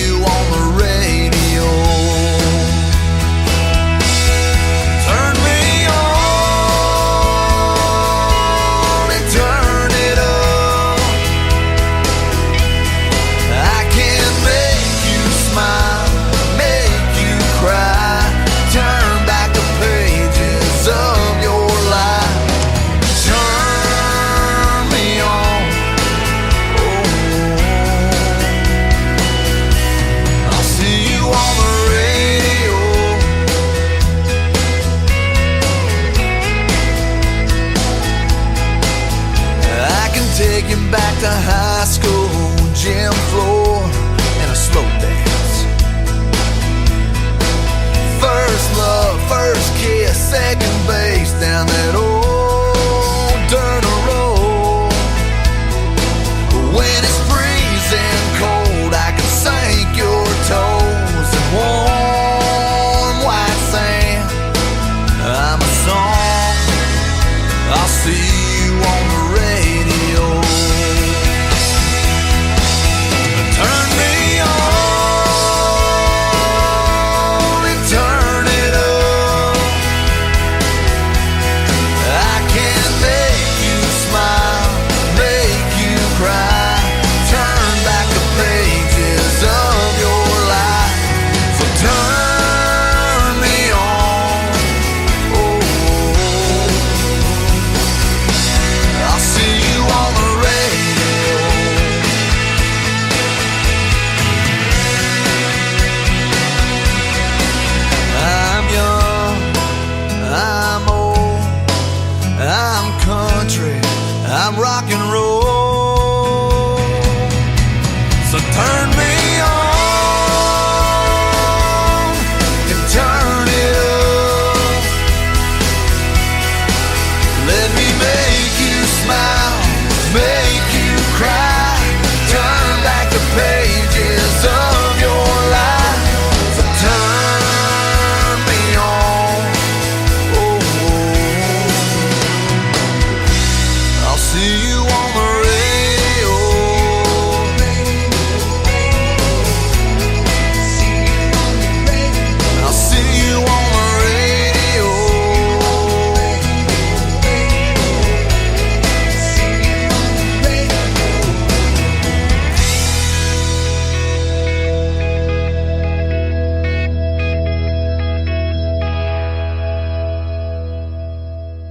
take you back to high school, gym floor, and a slow dance. First love, first kiss, second base down that old dirt road. When it's freezing cold, I can sink your toes in warm white sand. I'm a song, I'll see you on